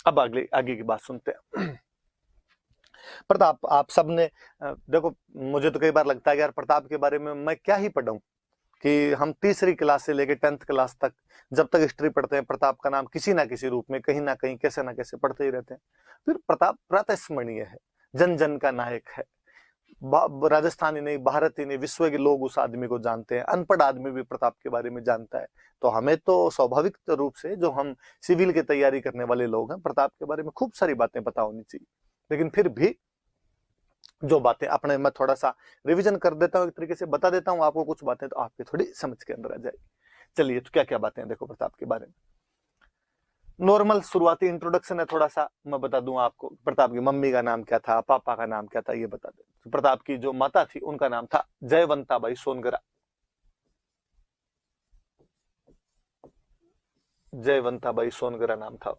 अब आगे आगे की बात सुनते हैं। प्रताप, आप सबने देखो, मुझे तो कई बार लगता है कि यार प्रताप के बारे में मैं क्या ही पढ़ूं, कि हम तीसरी क्लास से लेकर 10th क्लास तक जब तक हिस्ट्री पढ़ते हैं प्रताप का नाम किसी ना किसी रूप में कहीं ना कहीं कैसे ना कैसे पढ़ते ही रहते हैं। फिर प्रताप प्रातस्मरणीय है, जन जन का नायक है। राजस्थान ही नहीं, भारत ही नहीं, विश्व के लोग उस आदमी को जानते हैं। अनपढ़ आदमी भी प्रताप के बारे में जानता है। तो हमें तो स्वाभाविक रूप से, जो हम सिविल की तैयारी करने वाले लोग हैं, प्रताप के बारे में खूब सारी बातें पता होनी चाहिए। लेकिन फिर भी जो बातें अपने, मैं थोड़ा सा रिवीजन कर देता हूँ, एक तरीके से बता देता हूँ आपको कुछ बातें, तो आपकी थोड़ी समझ के अंदर आ जाएगी। चलिए, तो क्या क्या बातें हैं देखो प्रताप के बारे में। नॉर्मल शुरुआती इंट्रोडक्शन है, थोड़ा सा मैं बता दूं आपको। प्रताप की मम्मी का नाम क्या था, पापा का नाम क्या था, ये बता दें। तो प्रताप की जो माता थी उनका नाम था जयवंताबाई सोनगरा। जयवंताबाई सोनगरा नाम था।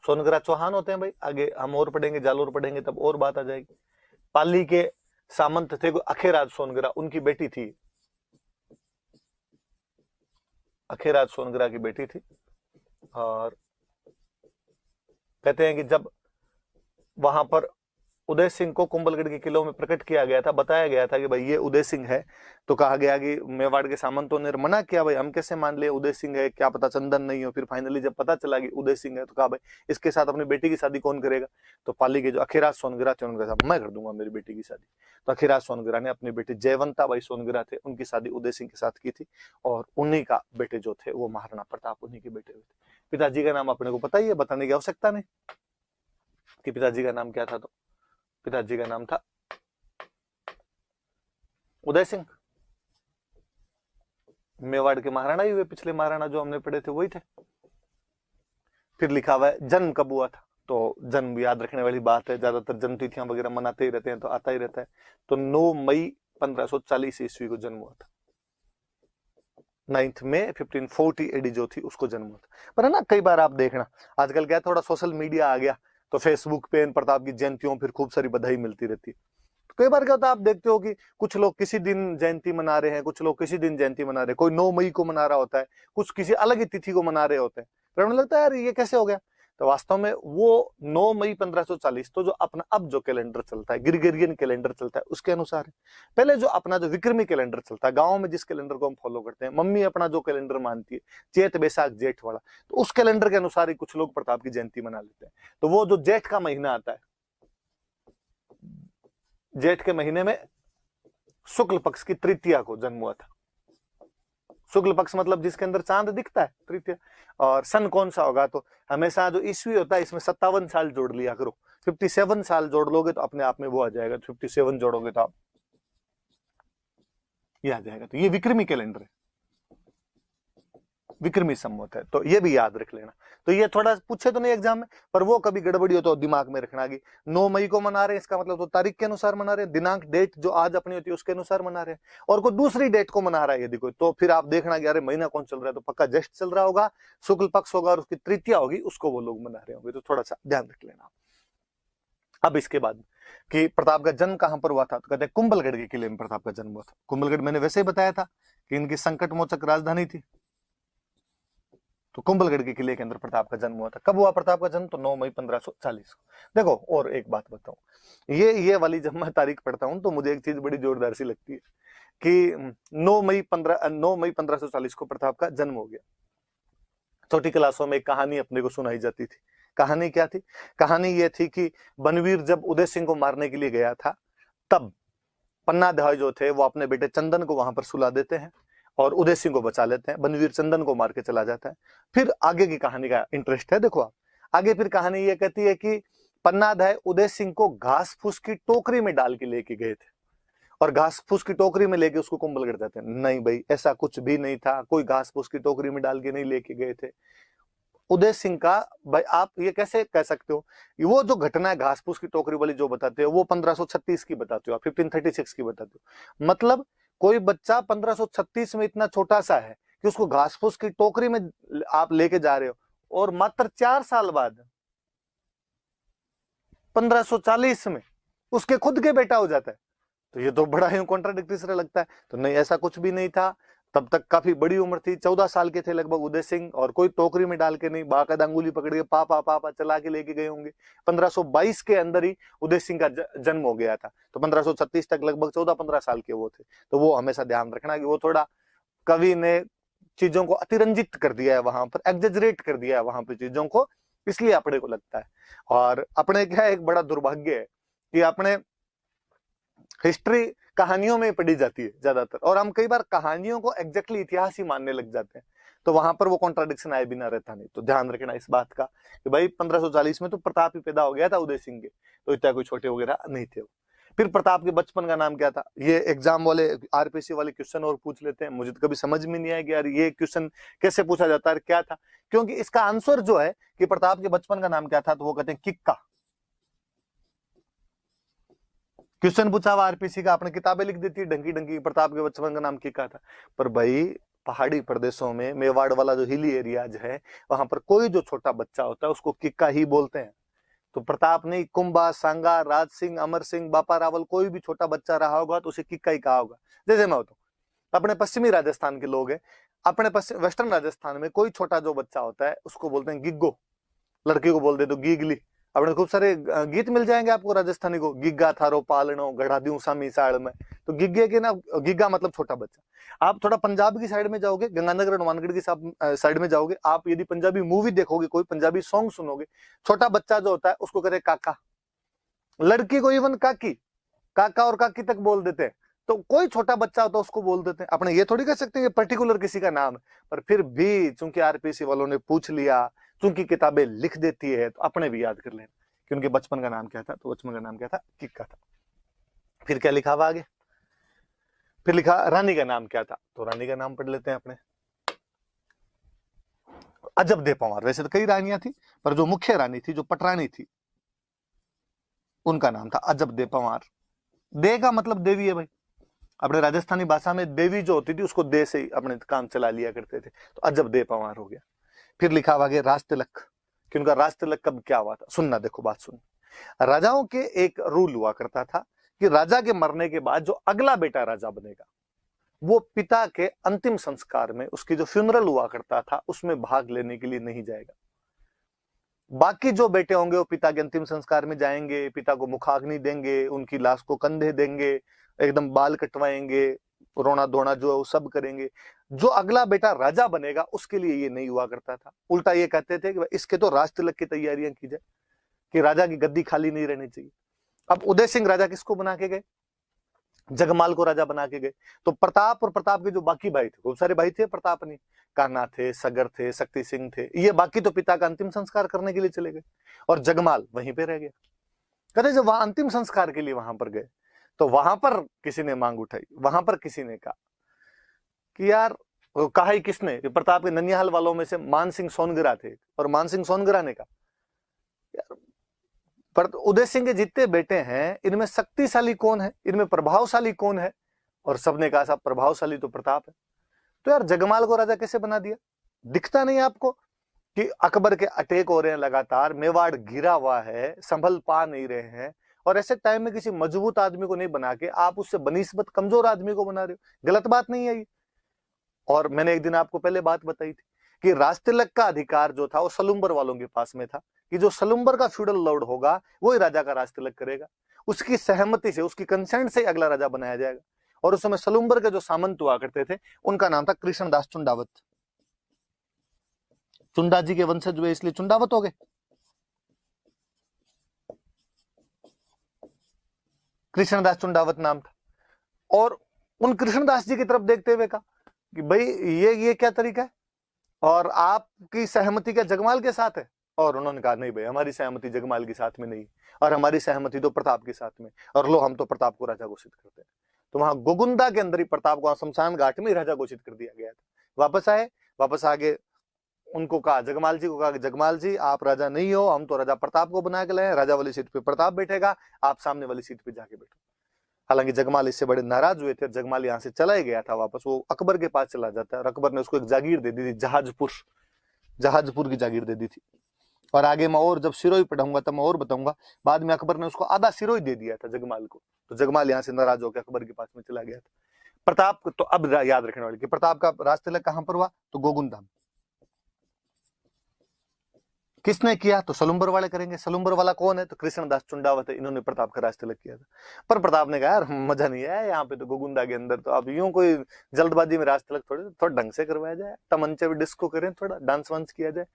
सोनगरा चौहान होते हैं भाई, आगे हम और पढ़ेंगे, जालोर पढ़ेंगे तब और बात आ जाएगी। पाली के सामंत थे अखेराज सोनगरा, उनकी बेटी थी, अखेराज सोनगरा की बेटी थी। और कहते हैं कि जब वहां पर उदय सिंह को कुंभलगढ़ के किलों में प्रकट किया गया था, बताया गया था कि भाई ये उदय सिंह है, तो कहा गया कि मेवाड़ के सामंतों ने मना किया, भाई हम कैसे मान ले उदय सिंह है, क्या पता चंदन नहीं हो। फिर फाइनली जब पता चला कि उदय सिंह है, तो कहा भाई इसके साथ अपनी बेटी की शादी कौन करेगा। तो पाली के जो अखीराज सोनगिरा थे उनके साथ मैं कर दूंगा मेरी बेटी की शादी। तो अखीराज सोनगिरा ने अपनी बेटी जयवंता बाई सोनगिरा थे, उनकी शादी उदय सिंह के साथ की थी। और उन्हीं का बेटे जो थे वो महाराणा प्रताप, उन्हीं के बेटे हुए थे। पिताजी का नाम अपने को पता ही है, बताने की आवश्यकता नहीं कि पिताजी का नाम क्या था। तो पिताजी का नाम था उदय सिंह। मेवाड़ के महाराणा ही हुए, पिछले महाराणा जो हमने पढ़े थे वही थे। फिर लिखा हुआ है जन्म कब हुआ था, तो जन्म याद रखने वाली बात है, ज्यादातर जन्म तिथियां वगैरह मनाते ही रहते हैं तो आता ही रहता है। तो 9 मई 1540 ईस्वी को जन्म हुआ था। 9 में 1540 एडी जो थी उसको जन्म हुआ था। पर है ना, कई बार आप देखना आजकल क्या थोड़ा सोशल मीडिया आ गया, तो फेसबुक पे इन प्रताप की जयंतियों फिर खूब सारी बधाई मिलती रहती है। कई बार क्या होता है, आप देखते हो कि कुछ लोग किसी दिन जयंती मना रहे हैं, कुछ लोग किसी दिन जयंती मना रहे हैं, कोई 9 मई को मना रहा होता है, कुछ किसी अलग ही तिथि को मना रहे होते हैं। फिर हमें लगता है यार ये कैसे हो गया। तो वास्तव में वो 9 मई 1540 तो जो अपना अब जो कैलेंडर चलता है, ग्रिगोरियन कैलेंडर चलता है, उसके अनुसार है। पहले जो अपना जो विक्रमी कैलेंडर चलता है, गांव में जिस कैलेंडर को हम फॉलो करते हैं, मम्मी अपना जो कैलेंडर मानती है, चैत बैसाख जेठ वाला, तो उस कैलेंडर के अनुसार ही कुछ लोग प्रताप की जयंती मना लेते हैं। तो वो जो जेठ का महीना आता है, जेठ के महीने में शुक्ल पक्ष की तृतीया को जन्म हुआ था। शुक्ल पक्ष मतलब जिसके अंदर चांद दिखता है, तृतीया। और सन कौन सा होगा, तो हमेशा जो ईस्वी होता है इसमें 57 साल जोड़ लिया करो। 57 साल जोड़ लोगे तो अपने आप में वो आ जाएगा, 57 जोड़ोगे तो आप ये आ जाएगा। तो ये विक्रमी कैलेंडर है, विक्रमी संवत है, तो ये भी याद रख लेना। तो ये थोड़ा पूछे तो नहीं एग्जाम में, पर वो कभी गड़बड़ी हो तो दिमाग में रखना कि 9 मई को मना रहे हैं, इसका मतलब तो तारीख के अनुसार मना रहे हैं, दिनांक डेट जो आज अपनी होती है उसके अनुसार मना रहे हैं। और कोई दूसरी डेट को मना रहा है यदि कोई, तो फिर आप देखना कि अरे महीना कौन चल रहा है, तो पक्का ज्येष्ठ चल रहा होगा, शुक्ल पक्ष होगा और उसकी तृतीया होगी, उसको वो लोग मना रहे होंगे। तो थोड़ा सा ध्यान रख लेना। अब इसके बाद कि प्रताप का जन्म कहां पर हुआ था, तो कहते हैं कुंभलगढ़ के किले में प्रताप का जन्म हुआ था। कुंभलगढ़ मैंने वैसे ही बताया था कि इनकी संकट मोचक राजधानी थी। तो कुंभलगढ़ के किले के अंदर प्रताप का जन्म हुआ था। कब हुआ प्रताप का जन्म, तो 9 मई 1540 को। देखो और एक बात बताऊं, ये वाली जब मैं तारीख पढ़ता हूं तो मुझे एक चीज बड़ी जोरदार सी लगती है कि 9 मई 1540 को प्रताप का जन्म हो गया। छोटी क्लासों में एक कहानी अपने को सुनाई जाती थी। कहानी क्या थी, कहानी ये थी कि बनवीर जब उदय सिंह को मारने के लिए गया था, तब पन्नाधाय जो थे वो अपने बेटे चंदन को वहां पर सुला देते हैं और उदय सिंह को बचा लेते हैं। बनवीर चंदन को मार के चला जाता है। फिर आगे की कहानी का इंटरेस्ट है, देखो आप आगे फिर कहानी ये कहती है कि पन्नाधाय उदय सिंह को घास फूस की टोकरी में डाल के लेके गए थे और घास फूस की टोकरी में लेके उसको कुंभलगढ़ जाते हैं। नहीं भाई, ऐसा कुछ भी नहीं था, कोई घास फूस की टोकरी में डाल के नहीं लेके गए थे उदय सिंह का। भाई आप ये कैसे कह सकते हो, वो जो घटना है घास फूस की टोकरी वाली जो बताते हो वो 1536 की बताते हो, 1536 की बताते हो। मतलब कोई बच्चा 1536 में इतना छोटा सा है कि उसको घास फूस की टोकरी में आप लेके जा रहे हो, और मात्र 4 साल बाद 1540 में उसके खुद के बेटा हो जाता है। तो ये तो बड़ा ही कॉन्ट्राडिक्टरी सा लगता है। तो नहीं, ऐसा कुछ भी नहीं था। तब तक काफी बड़ी उम्र थी, 14 साल के थे लगभग उदय सिंह, और कोई टोकरी में डाल के नहीं, बाकायदा अंगुली पकड़ के पापा पापा चला के लेके गए होंगे। 1522 के अंदर ही उदय सिंह का जन्म हो गया था, तो 1536 तक लगभग 14-15 साल के वो थे। तो वो हमेशा ध्यान रखना कि वो थोड़ा कवि ने चीजों को अतिरंजित कर दिया है, वहां पर एग्जेजरेट कर दिया है वहां पर चीजों को, इसलिए अपने को लगता है। और अपने क्या एक बड़ा दुर्भाग्य है कि अपने हिस्ट्री कहानियों में पढ़ी जाती है ज्यादातर, और हम कई बार कहानियों को एग्जैक्टली इतिहास ही मानने लग जाते हैं, तो वहां पर वो कॉन्ट्राडिक्शन आए बिना रहता नहीं। तो ध्यान रखना इस बात का कि भाई 1540 में तो प्रताप ही पैदा हो गया था उदय सिंह के, तो इतना कोई छोटे वगैरह नहीं थे वो। फिर प्रताप के बचपन का नाम क्या था, ये एग्जाम वाले आरपीसी वाले क्वेश्चन और पूछ लेते हैं, मुझे तो कभी समझ में नहीं आया कि यार ये क्वेश्चन कैसे पूछा जाता है, क्या था, क्योंकि इसका आंसर जो है कि प्रताप के बचपन का नाम क्या था, तो वो कहते हैं किक्का। क्वेश्चन पूछा हुआ आरपीसी का, आपने किताबें लिख देती ढंकी ढंकी, प्रताप के बचपन का नाम किक्का था। पर भाई पहाड़ी प्रदेशों में मेवाड़ वाला जो हिली एरियाज है, वहां पर कोई जो छोटा बच्चा होता है उसको किक्का ही बोलते हैं। तो प्रताप नहीं, कुंभा, सांगा, राज सिंह, अमर सिंह, बापा रावल, कोई भी छोटा बच्चा रहा होगा तो उसे किक्का ही कहा होगा। जैसे मैं होता हूँ, अपने पश्चिमी राजस्थान के लोग हैं, अपने वेस्टर्न राजस्थान में कोई छोटा जो बच्चा होता है उसको बोलते हैं गिग्गो, लड़की को बोल दे तो गीगली। अपने खूब सारे गीत मिल जाएंगे आपको राजस्थानी को, गिग्गा थारो पालनो गढ़ा दूं सामी साड़ में, तो गिग्गे के ना, गिग्गा मतलब छोटा बच्चा। आप थोड़ा पंजाब की साइड में जाओगे, गंगानगर हनुमानगढ़ की साइड में जाओगे, आप यदि पंजाबी मूवी देखोगे, कोई पंजाबी सॉन्ग सुनोगे, छोटा बच्चा जो होता है उसको करे काका, लड़की को इवन काकी, काका और काकी तक बोल देते हैं। तो कोई छोटा बच्चा होता है उसको बोल देते हैं। अपने ये थोड़ी कह सकते हैं पर्टिकुलर किसी का नाम है, पर फिर भी चूंकि आरपीसी वालों ने पूछ लिया, चूंकि किताबें लिख देती है, तो अपने भी याद कर लें कि उनके बचपन का नाम क्या था, तो बचपन का नाम क्या था, किक्का था। फिर क्या लिखा हुआ आगे, फिर लिखा रानी का नाम क्या था, तो रानी का नाम पढ़ लेते हैं अपने, अजब दे पंवार। वैसे तो कई रानियां थी, पर जो मुख्य रानी थी, जो पटरानी थी, उनका नाम था अजब दे पंवार। दे का मतलब देवी है भाई, अपने राजस्थानी भाषा में देवी जो होती थी उसको दे से ही अपने काम चला लिया करते थे, तो अजब दे पंवार हो गया। फिर लिखा हुआ आगे राज तिलक, कि उनका राज तिलक कब क्या हुआ था, सुनना, देखो बात सुन। राजाओं के एक रूल हुआ करता था कि राजा के मरने के बाद जो अगला बेटा राजा बनेगा, वो पिता के अंतिम संस्कार में, उसकी जो फ्यूनरल हुआ करता था उसमें भाग लेने के लिए नहीं जाएगा। बाकी जो बेटे होंगे वो पिता के अंतिम संस्कार में जाएंगे, पिता को मुखाग्नि देंगे, उनकी लाश को कंधे देंगे, एकदम बाल कटवाएंगे, रोना धोना जो है वो सब करेंगे। जो अगला बेटा राजा बनेगा उसके लिए ये नहीं हुआ करता था। उल्टा ये कहते थे कि इसके तो राज तिलक की तैयारियां की जाए, कि राजा की गद्दी खाली नहीं रहनी चाहिए। अब उदय सिंह राजा किसको बना के गए, जगमाल को राजा बना के गए। तो प्रताप और प्रताप के जो बाकी भाई थे, खूब सारे भाई थे, प्रताप नहीं, कान्हा थे, सगर थे, शक्ति सिंह थे, ये बाकी तो पिता का अंतिम संस्कार करने के लिए चले गए, और जगमाल वहीं पे रह गया। कहते जब वहां अंतिम संस्कार के लिए वहां पर गए, तो वहां पर किसी ने मांग उठाई, वहां पर किसी ने कहा कि यार, कहा ही किसने, प्रताप के ननिहाल वालों में से मान सिंह सोनगरा थे, और मान सिंह सोनगरा ने कहा यार, पर उदय सिंह के जितने बेटे हैं इनमें शक्तिशाली कौन है, इनमें प्रभावशाली कौन है, और सबने कहा साहब प्रभावशाली तो प्रताप है। तो यार जगमाल को राजा कैसे बना दिया, दिखता नहीं आपको कि अकबर के अटैक हो रहे हैं लगातार, मेवाड़ घिरा हुआ है, संभल पा नहीं रहे हैं, और ऐसे टाइम में किसी मजबूत आदमी को नहीं बना के आप उससे बनिस्बत कमजोर आदमी को बना रहे हो, गलत बात नहीं है ये। और मैंने एक दिन आपको पहले बात बताई थी कि राज तिलक का अधिकार जो था वो सलुम्बर वालों के पास में था, कि जो सलुम्बर का फ्यूडल लॉर्ड होगा वही राजा का राज तिलक करेगा, उसकी सहमति से, उसकी कंसेंट से अगला राजा बनाया जाएगा। और उस समय सलुम्बर के जो सामंत हुआ करते थे उनका नाम था कृष्णदास चुंडावत। चुंडा जी के वंशज हुए इसलिए चुंडावत हो गए। कृष्णदास चुंडावत नाम था। और उन कृष्णदास जी की तरफ देखते हुए कहा कि भाई ये क्या तरीका है, और आपकी सहमति क्या जगमाल के साथ है? और उन्होंने कहा नहीं भाई, हमारी सहमति जगमाल के साथ में नहीं, और हमारी सहमति तो प्रताप के साथ में, और लो हम तो प्रताप को राजा घोषित करते हैं। तो वहां गोगुंदा के अंदर ही प्रताप को शमशान घाट में राजा घोषित कर दिया गया था। वापस आए, वापस आगे उनको कहा, जगमाल जी को कहा कि जगमाल जी आप राजा नहीं हो, हम तो राजा प्रताप को बना के लाए, राजा वाली सीट पे प्रताप बैठेगा, आप सामने वाली सीट पे जाके बैठो। हालांकि जगमाल इससे बड़े नाराज हुए थे, जगमाल यहाँ से चला ही गया था वापस, वो अकबर के पास चला जाता है, और अकबर ने उसको एक जागीर दे दी थी, जहाजपुर की जागीर दे दी थी। और आगे मैं और जब सिरोही पढ़ाऊंगा तब मैं और बताऊंगा, बाद में अकबर ने उसको आधा सिरोही दे दिया था जगमाल को, तो जगमाल यहाँ से नाराज होकर अकबर के पास में चला गया था। प्रताप तो अब याद रखने वाली कि प्रताप का राज तिलक कहां पर हुआ, तो गोगुंदा। किसने किया, तो सलुंबर वाले करेंगे। सलुंबर वाला कौन है, तो कृष्णदास चुंडावत है, इन्होंने प्रताप का राज तिलक किया था। पर प्रताप ने कहा यार मजा नहीं आया यहाँ पे, तो गोगुंदा के अंदर तो अब यूं कोई जल्दबाजी में राज तिलक थोड़ा ढंग से करवाया जाए, तमंचे भी डिस्को करें, थोड़ा डांस वांस किया जाए।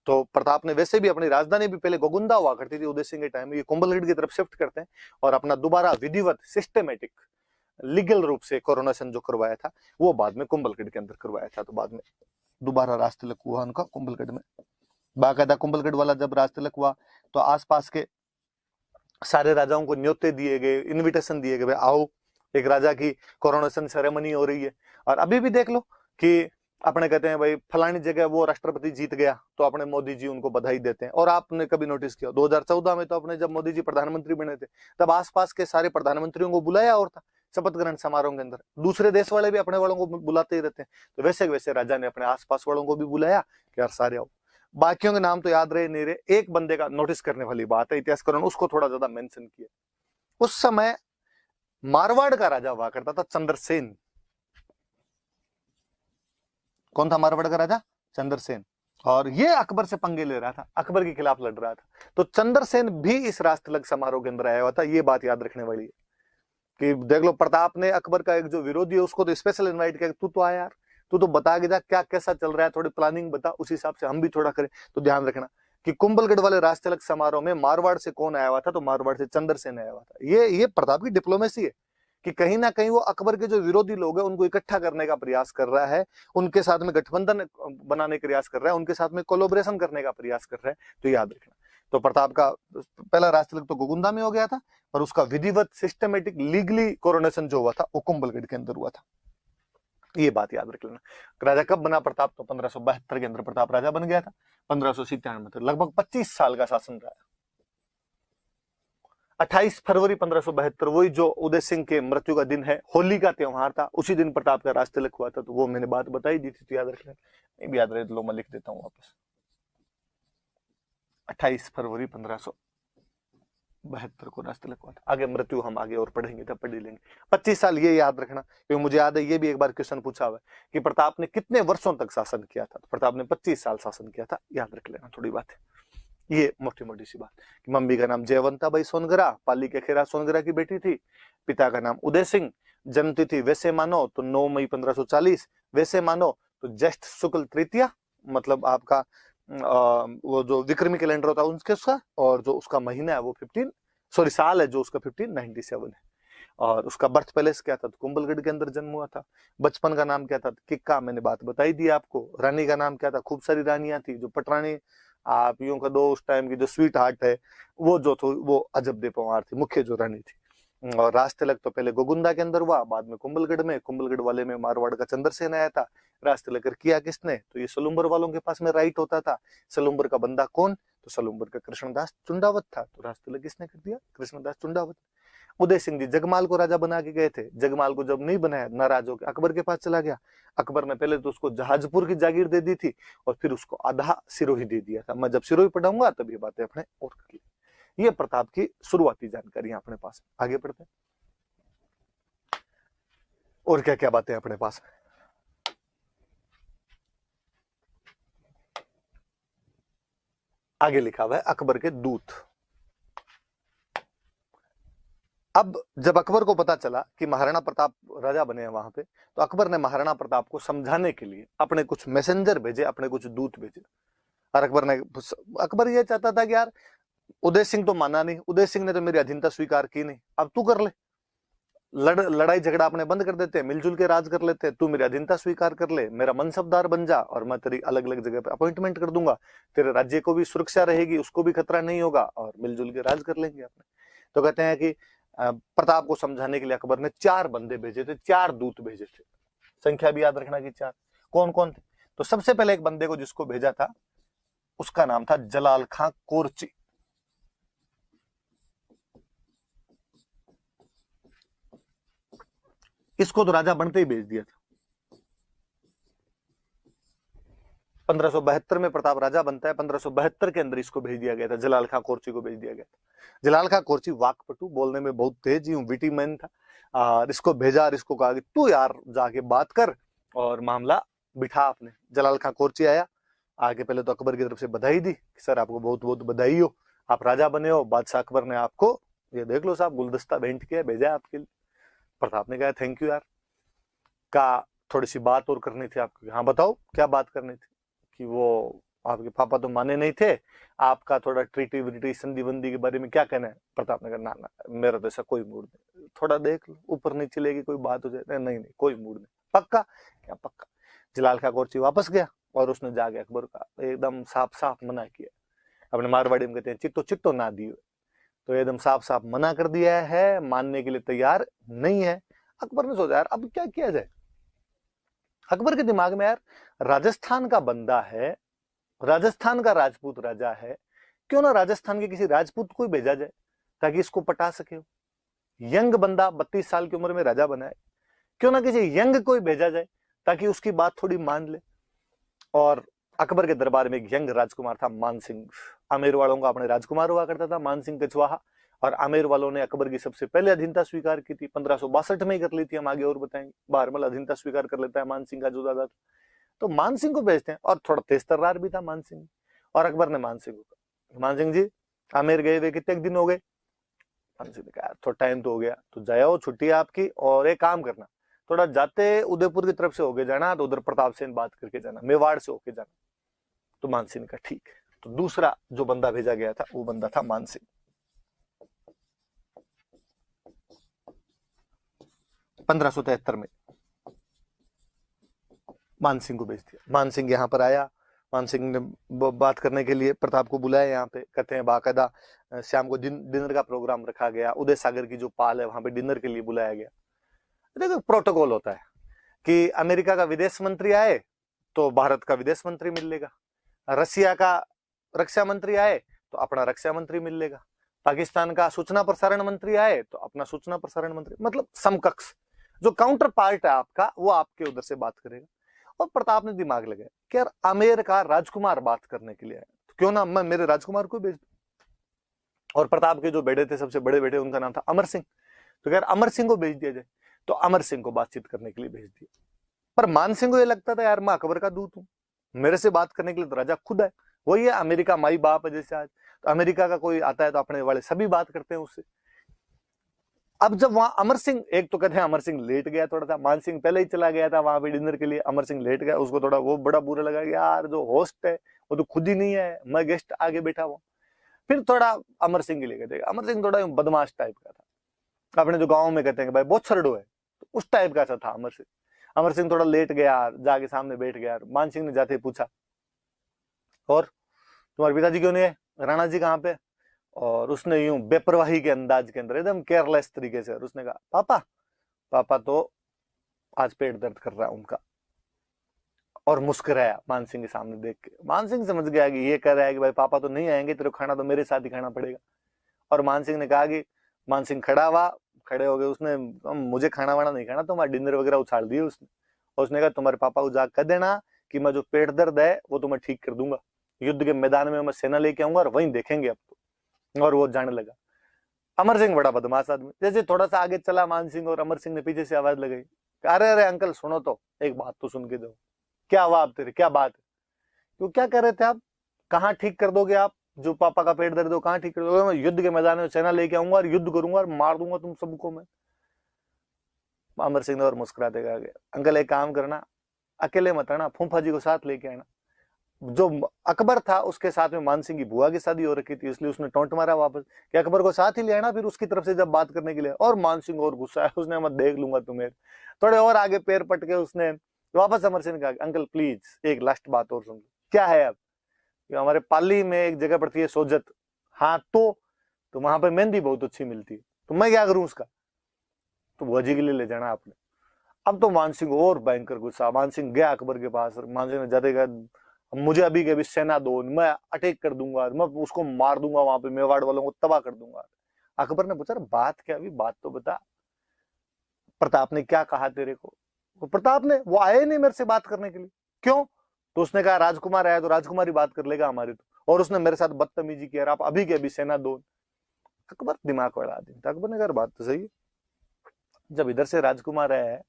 तो प्रताप ने वैसे भी अपनी राजधानी भी पहले गोगुंदा हुआ करती थी उदय सिंह के टाइम में, ये कुंभलगढ़ की तरफ शिफ्ट करते हैं और अपना दोबारा विधिवत सिस्टमेटिक लीगल रूप से कोरोनेशन जो करवाया था वो बाद में कुंभलगढ़ के अंदर करवाया था। तो बाद में दोबारा राज तिलक हुआ उनका कुंभलगढ़ में। बाकायदा कुंभलगढ़ वाला जब राज तिलक हुआ तो आसपास के सारे राजाओं को न्योते दिए गए, इनविटेशन दिए गए, भाई आओ एक राजा की कोरोनेशन सेरेमनी हो रही है। और अभी भी देख लो कि अपने कहते हैं भाई फलानी जगह वो राष्ट्रपति जीत गया तो अपने मोदी जी उनको बधाई देते हैं। और आपने कभी नोटिस किया 2014 में तो अपने जब मोदी जी प्रधानमंत्री बने थे तब आसपास के सारे प्रधानमंत्रियों को बुलाया और था शपथ ग्रहण समारोह के अंदर। दूसरे देश वाले भी अपने वालों को बुलाते ही रहते हैं, तो वैसे वैसे राजा ने अपने आसपास वालों को भी बुलाया कि यार सारे आओ। बाकियों के नाम तो याद रहे नहीं रहे, एक बंदे का नोटिस करने वाली बात है, इतिहासकारों ने उसको थोड़ा ज्यादा मेंशन किया। उस समय मारवाड़ का राजा हुआ करता था चंद्रसेन। कौन था मारवाड़ का राजा, चंद्रसेन। और ये अकबर से पंगे ले रहा था, अकबर के खिलाफ लड़ रहा था। तो चंद्रसेन भी इस राज तिलक समारोह के अंदर आया हुआ था। ये बात याद रखने वाली है कि देख लो प्रताप ने अकबर का एक जो विरोधी है उसको तो स्पेशल इनवाइट किया, तू तो आया यार, तू तो बता के जा क्या कैसा चल रहा है, थोड़ी प्लानिंग बता, उस हिसाब से हम भी थोड़ा करें। तो ध्यान रखना कि कुंभलगढ़ वाले राज तिलक समारोह में मारवाड़ से कौन आया हुआ था, तो मारवाड़ से चंद्रसेन आया हुआ था। ये प्रताप की डिप्लोमेसी है कि कहीं ना कहीं वो अकबर के जो विरोधी लोग हैं उनको इकट्ठा करने का प्रयास कर रहा है, उनके साथ में गठबंधन बनाने का प्रयास कर रहा है, उनके साथ में कोलोब्रेशन करने का प्रयास कर रहा है। तो याद रखना, तो प्रताप का पहला राज तिलक तो गोगुंदा में हो गया था और उसका विधिवत सिस्टमेटिक लीगली कोरोनेशन जो हुआ था वो कुंभलगढ़ के अंदर हुआ था। ये बात याद रख लेना। राजा कब बना प्रताप, तो 1572 के अंदर प्रताप राजा बन गया था। 1597 में, तो लगभग 25 साल का शासन रहा। 28 फरवरी 1572 वही जो उदय सिंह के मृत्यु का दिन है, होली का त्योहार था, उसी दिन प्रताप का राज तिलक हुआ था। तो वो मैंने बात बताई दी थी, तो याद रख लेना। नहीं भी याद रहे तो लो मैं लिख देता हूं वापस। 28 फरवरी 1572 को राज तिलक हुआ था। आगे मृत्यु हम आगे और पढ़ेंगे तब पढ़ लेंगे। 25 साल ये याद रखना, क्योंकि मुझे याद है ये भी एक बार क्वेश्चन पूछा हुआ है कि प्रताप ने कितने वर्षों तक शासन किया था। तो प्रताप ने 25 साल शासन किया था, याद रख लेना थोड़ी बात है। ये मोटी मोटी सी बात कि मम्मी का नाम जयवंताबाई सोनगरा, पाली के खेरा सोनगरा की बेटी थी। पिता का नाम उदय सिंह, जन्म तिथि वैसे मानो तो 9 मई 1540, वैसे मानो तो ज्येष्ठ शुक्ल तृतीया, मतलब आपका वो जो विक्रमी कैलेंडर होता है उसके उसका, और जो उसका महीना है वो 15 सॉरी साल है जो उसका 1597 है। और उसका बर्थ पैलेस क्या था, तो कुंभलगढ़ के अंदर जन्म हुआ था। बचपन का नाम क्या था, किक्का, मैंने बात बताई दी आपको। रानी का नाम क्या था, खूब सारी रानियां थी, जो पटरानी आप यूं का दो उस टाइम की जो स्वीट हार्ट है वो जो थी वो अजब दे पवार थी, मुख्य जो रानी थी। और राज तिलक तो पहले गोगुंदा के अंदर हुआ, बाद में कुंभलगढ़ में। कुंभलगढ़ वाले में मारवाड़ का चंद्रसेन आया था। राज तिलक किया किसने, तो ये सलुंबर वालों के पास में राइट होता था। सलुंबर का बंदा कौन, तो सलुंबर का कृष्णदास चुंडावत था। तो राज तिलक किसने कर दिया, कृष्णदास चुंडावत। उदय सिंह जी जगमाल को राजा बना के गए थे, जगमाल को जब नहीं बनाया नाराज होकर अकबर के पास चला गया। अकबर ने पहले तो उसको जहाजपुर की जागीर दे दी थी और फिर उसको आधा सिरोही दे दिया था। मैं जब सिरोही पढ़ाऊंगा तब ये बातें अपने और कर ली। ये प्रताप की शुरुआती जानकारी अपने पास। आगे बढ़ते हैं, और क्या क्या बातें अपने पास। आगे लिखा हुआ है अकबर के दूत। अब जब अकबर को पता चला कि महाराणा प्रताप राजा बने हैं वहां पे, तो अकबर ने महाराणा प्रताप को समझाने के लिए अपने कुछ मैसेंजर भेजे, अपने कुछ दूत भेजे। और अकबर ये चाहता था कि यार उदय सिंह तो माना नहीं, उदय सिंह ने तो मेरी अधीनता स्वीकार की नहीं, अब तू कर ले, लड़ाई झगड़ा अपने बंद कर देते हैं, मिलजुल के राज कर लेते हैं, तू मेरी अधीनता स्वीकार कर ले, मेरा मनसबदार बन जा और मैं तेरी अलग अलग जगह पे अपॉइंटमेंट कर दूंगा, तेरे राज्य को भी सुरक्षा रहेगी, उसको भी खतरा नहीं होगा और मिलजुल के राज कर लेंगे अपने। तो कहते हैं कि प्रताप को समझाने के लिए अकबर ने 4 बंदे भेजे थे, 4 दूत भेजे थे। संख्या भी याद रखना कि 4। कौन कौन थे, तो सबसे पहले एक बंदे को जिसको भेजा था उसका नाम था जलाल खां कोरची। इसको तो राजा बनते ही भेज दिया था। 1572 में प्रताप राजा बनता है, 1572 के अंदर इसको भेज दिया गया था, जलाल खां कोरची को भेज दिया गया था। जलाल खां कोरची वाकपटु, बोलने में बहुत तेज, यूं विटी मैन था। और इसको भेजा और इसको कहा कि तू यार जाके बात कर और मामला बिठा। आपने जलाल खां कोर्ची आया, आगे पहले तो अकबर की तरफ से बधाई दी कि सर आपको बहुत बहुत बधाई हो, आप राजा बने हो, बादशाह अकबर ने आपको ये देख लो साहब गुलदस्ता भेंट किया, भेजा है आपके लिए। प्रताप ने कहा थैंक यू यार, का थोड़ी सी बात और करनी थी आपको। हाँ बताओ क्या बात करनी थी? कि वो आपके पापा तो माने नहीं थे, आपका थोड़ा ट्रीटी व्रीटी संधि बंदी के बारे में क्या कहना है? प्रताप ने कहा ना ना मेरा तो ऐसा कोई मूड नहीं, थोड़ा देख लो ऊपर नीचे लेगी कोई बात हो जाए। नहीं नहीं कोई मूड नहीं। पक्का? क्या पक्का? जलाल खां कोर्ची वापस गया और उसने जाके अकबर का एकदम साफ साफ मना किया। अपने मारवाड़ी में कहते हैं चिट्टो चिट्टो ना दियो, तो एकदम साफ साफ मना कर दिया है, मानने के लिए तैयार नहीं है। अकबर ने सोचा यार अब क्या किया जाए। अकबर के दिमाग में यार राजस्थान का बंदा है, राजस्थान का राजपूत राजा है, क्यों ना राजस्थान के किसी राजपूत को ही भेजा जाए ताकि इसको पटा सके। यंग बंदा 32 साल की उम्र में राजा बना है, क्यों ना किसी यंग को ही भेजा जाए ताकि उसकी बात थोड़ी मान ले। और अकबर के दरबार में एक यंग राजकुमार था मान सिंह। आमेर वालों का अपने राजकुमार हुआ करता था मान सिंह कछवाहा, और आमेर वालों ने अकबर की सबसे पहले अधीनता स्वीकार की थी, 1562 में ही कर ली थी, हम आगे और बताएंगे। बारमल अधीनता स्वीकार कर लेता है मान सिंह का जो दादा था। तो मान सिंह को भेजते हैं, और थोड़ा तेज तर्रार भी था मान सिंह। और अकबर ने मान सिंह को कहा मान सिंह जी आमेर गए हुए कितने दिन हो गए? मान सिंह ने कहा थोड़ा टाइम तो हो गया, तो जाओ छुट्टी है आपकी, और एक काम करना थोड़ा जाते उदयपुर की तरफ से होके जाना, तो उधर प्रताप से बात करके जाना, मेवाड़ से होके जाना। तो मान सिंह ने कहा ठीक है। तो दूसरा जो बंदा भेजा गया था वो बंदा था मान सिंह। 1573 में मान सिंह को भेज दिया। मान सिंह यहाँ पर आया, मान सिंह ने बात करने के लिए प्रताप को बुलाया यहाँ पे। कहते हैं बाकायदा शाम को डिनर का प्रोग्राम रखा गया, उदय सागर की जो पाल है वहां पे डिनर के लिए बुलाया गया। देखो प्रोटोकॉल होता है कि अमेरिका का विदेश मंत्री आए तो भारत का विदेश मंत्री मिल लेगा, रसिया का रक्षा मंत्री आए तो अपना रक्षा मंत्री मिल लेगा, पाकिस्तान का सूचना प्रसारण मंत्री आए तो अपना सूचना प्रसारण मंत्री, मतलब समकक्ष जो काउंटर पार्ट है आपका वो आपके उधर से बात करेगा। और प्रताप ने दिमाग लगाया कि यार आमेर का राजकुमार बात करने के लिए आया, तो क्यों ना मैं मेरे राजकुमार को भेज दूं। और प्रताप के जो बेटे थे सबसे बड़े बेटे उनका नाम था अमर सिंह, तो यार अमर सिंह को भेज दिया जाए। तो अमर सिंह को बातचीत करने के लिए भेज दिया। पर मान सिंह को ये लगता था यार मैं अकबर का दूत हूं, मेरे से बात करने के लिए तो राजा खुद है। वही है अमेरिका माई बाप है जैसे आज, तो अमेरिका का कोई आता है तो अपने वाले सभी बात करते हैं उससे। अब जब वहां अमर सिंह, एक तो कहते हैं अमर सिंह लेट गया थोड़ा सा, मान सिंह पहले ही चला गया था वहां पे डिनर के लिए, अमर सिंह लेट गया, उसको थोड़ा वो बड़ा बुरा लगा कि यार जो होस्ट है वो तो खुद ही नहीं है, मैं गेस्ट आगे बैठा हुआ। फिर थोड़ा अमर सिंह के लिए कहते हैं, अमर सिंह थोड़ा बदमाश टाइप का था, अपने जो गाँव में कहते हैं कि भाई बहुत छरडो है, तो उस टाइप का सा था अमर सिंह। अमर सिंह थोड़ा लेट गया, जाके सामने बैठ गया। मान सिंह ने जाते पूछा और तुम्हारे पिताजी क्यों नहीं है, राणा जी कहाँ पे? और उसने यूं बेपरवाही के अंदाज के अंदर एकदम केयरलेस तरीके से उसने कहा पापा, पापा तो आज पेट दर्द कर रहा है उनका। और मुस्कुराया मान सिंह के सामने देख के। मान सिंह समझ गया कि ये कह रहा है कि भाई पापा तो नहीं आएंगे, तेरे खाना तो मेरे साथ ही खाना पड़ेगा। और मान सिंह ने कहा कि मान सिंह खड़ा हुआ, खड़े हो गए, उसने मुझे खाना वाना नहीं खाना, तुम्हारा डिनर वगैरह उछाल दिए उसने। और उसने कहा तुम्हारे पापा को जाकर कह देना कि मैं जो पेट दर्द है वो तो मैं ठीक कर दूंगा, युद्ध के मैदान में मैं सेना लेके आऊंगा और वहीं देखेंगे अब तो। और वो जाने लगा। अमर सिंह बड़ा बदमाश आदमी, जैसे थोड़ा सा आगे चला मान सिंह और अमर सिंह ने पीछे से आवाज लगाई, अरे अरे अंकल सुनो तो, एक बात तो सुन के दो। क्या हुआ आप तेरे, क्या बात है? तो क्या कर रहे थे आप? कहाँ ठीक कर दोगे आप जो पापा का पेट दर्द हो, कहाँ ठीक कर दोगे? मैं युद्ध के मैदान में सेना लेके आऊंगा और युद्ध करूंगा और मार दूंगा तुम सबको मैं। अमर सिंह ने और मुस्कुराते कहा अंकल एक काम करना, अकेले मत आना, फूफा जी को साथ लेके आना। जो अकबर था उसके साथ में मान सिंह की बुआ की शादी हो रखी थी, इसलिए उसने टोंट मारा वापस कि अकबर को साथ ही ले आना फिर उसकी तरफ से जब बात करने के लिए। और मान सिंह और गुस्सा है, उसने मैं देख लूंगा तुम्हें। थोड़े और आगे पैर पटके उसने वापस अमर सिंह ने कहा अंकल प्लीज एक लास्ट बात और सुन। क्या है? अब हमारे पाली में एक जगह पड़ती है सोजत, हाँ तो वहां पर मेहंदी बहुत अच्छी मिलती है, तो मैं क्या करूं उसका? तो बुआ जी के लिए ले जाना आपने। अब तो मान सिंह और भयंकर गुस्सा। मान सिंह गया अकबर के पास, मान सिंह ने जाते कहा मुझे अभी के अभी सेना दो, मैं अटैक कर दूंगा, मैं उसको मार दूंगा, वहां पे मेवाड़ वालों को तबाह कर दूंगा। अकबर ने पूछा बात क्या, अभी बात तो बता, प्रताप ने क्या कहा तेरे को? तो प्रताप ने, वो आए नहीं मेरे से बात करने के लिए, क्यों? तो उसने कहा राजकुमार आया तो राजकुमार ही बात कर लेगा हमारी तो, और उसने मेरे साथ बदतमीजी की, आप अभी के अभी सेना दो। अकबर दिमाग वाला आदमी था, अकबर ने कहा बात तो सही है, जब इधर से राजकुमार आया है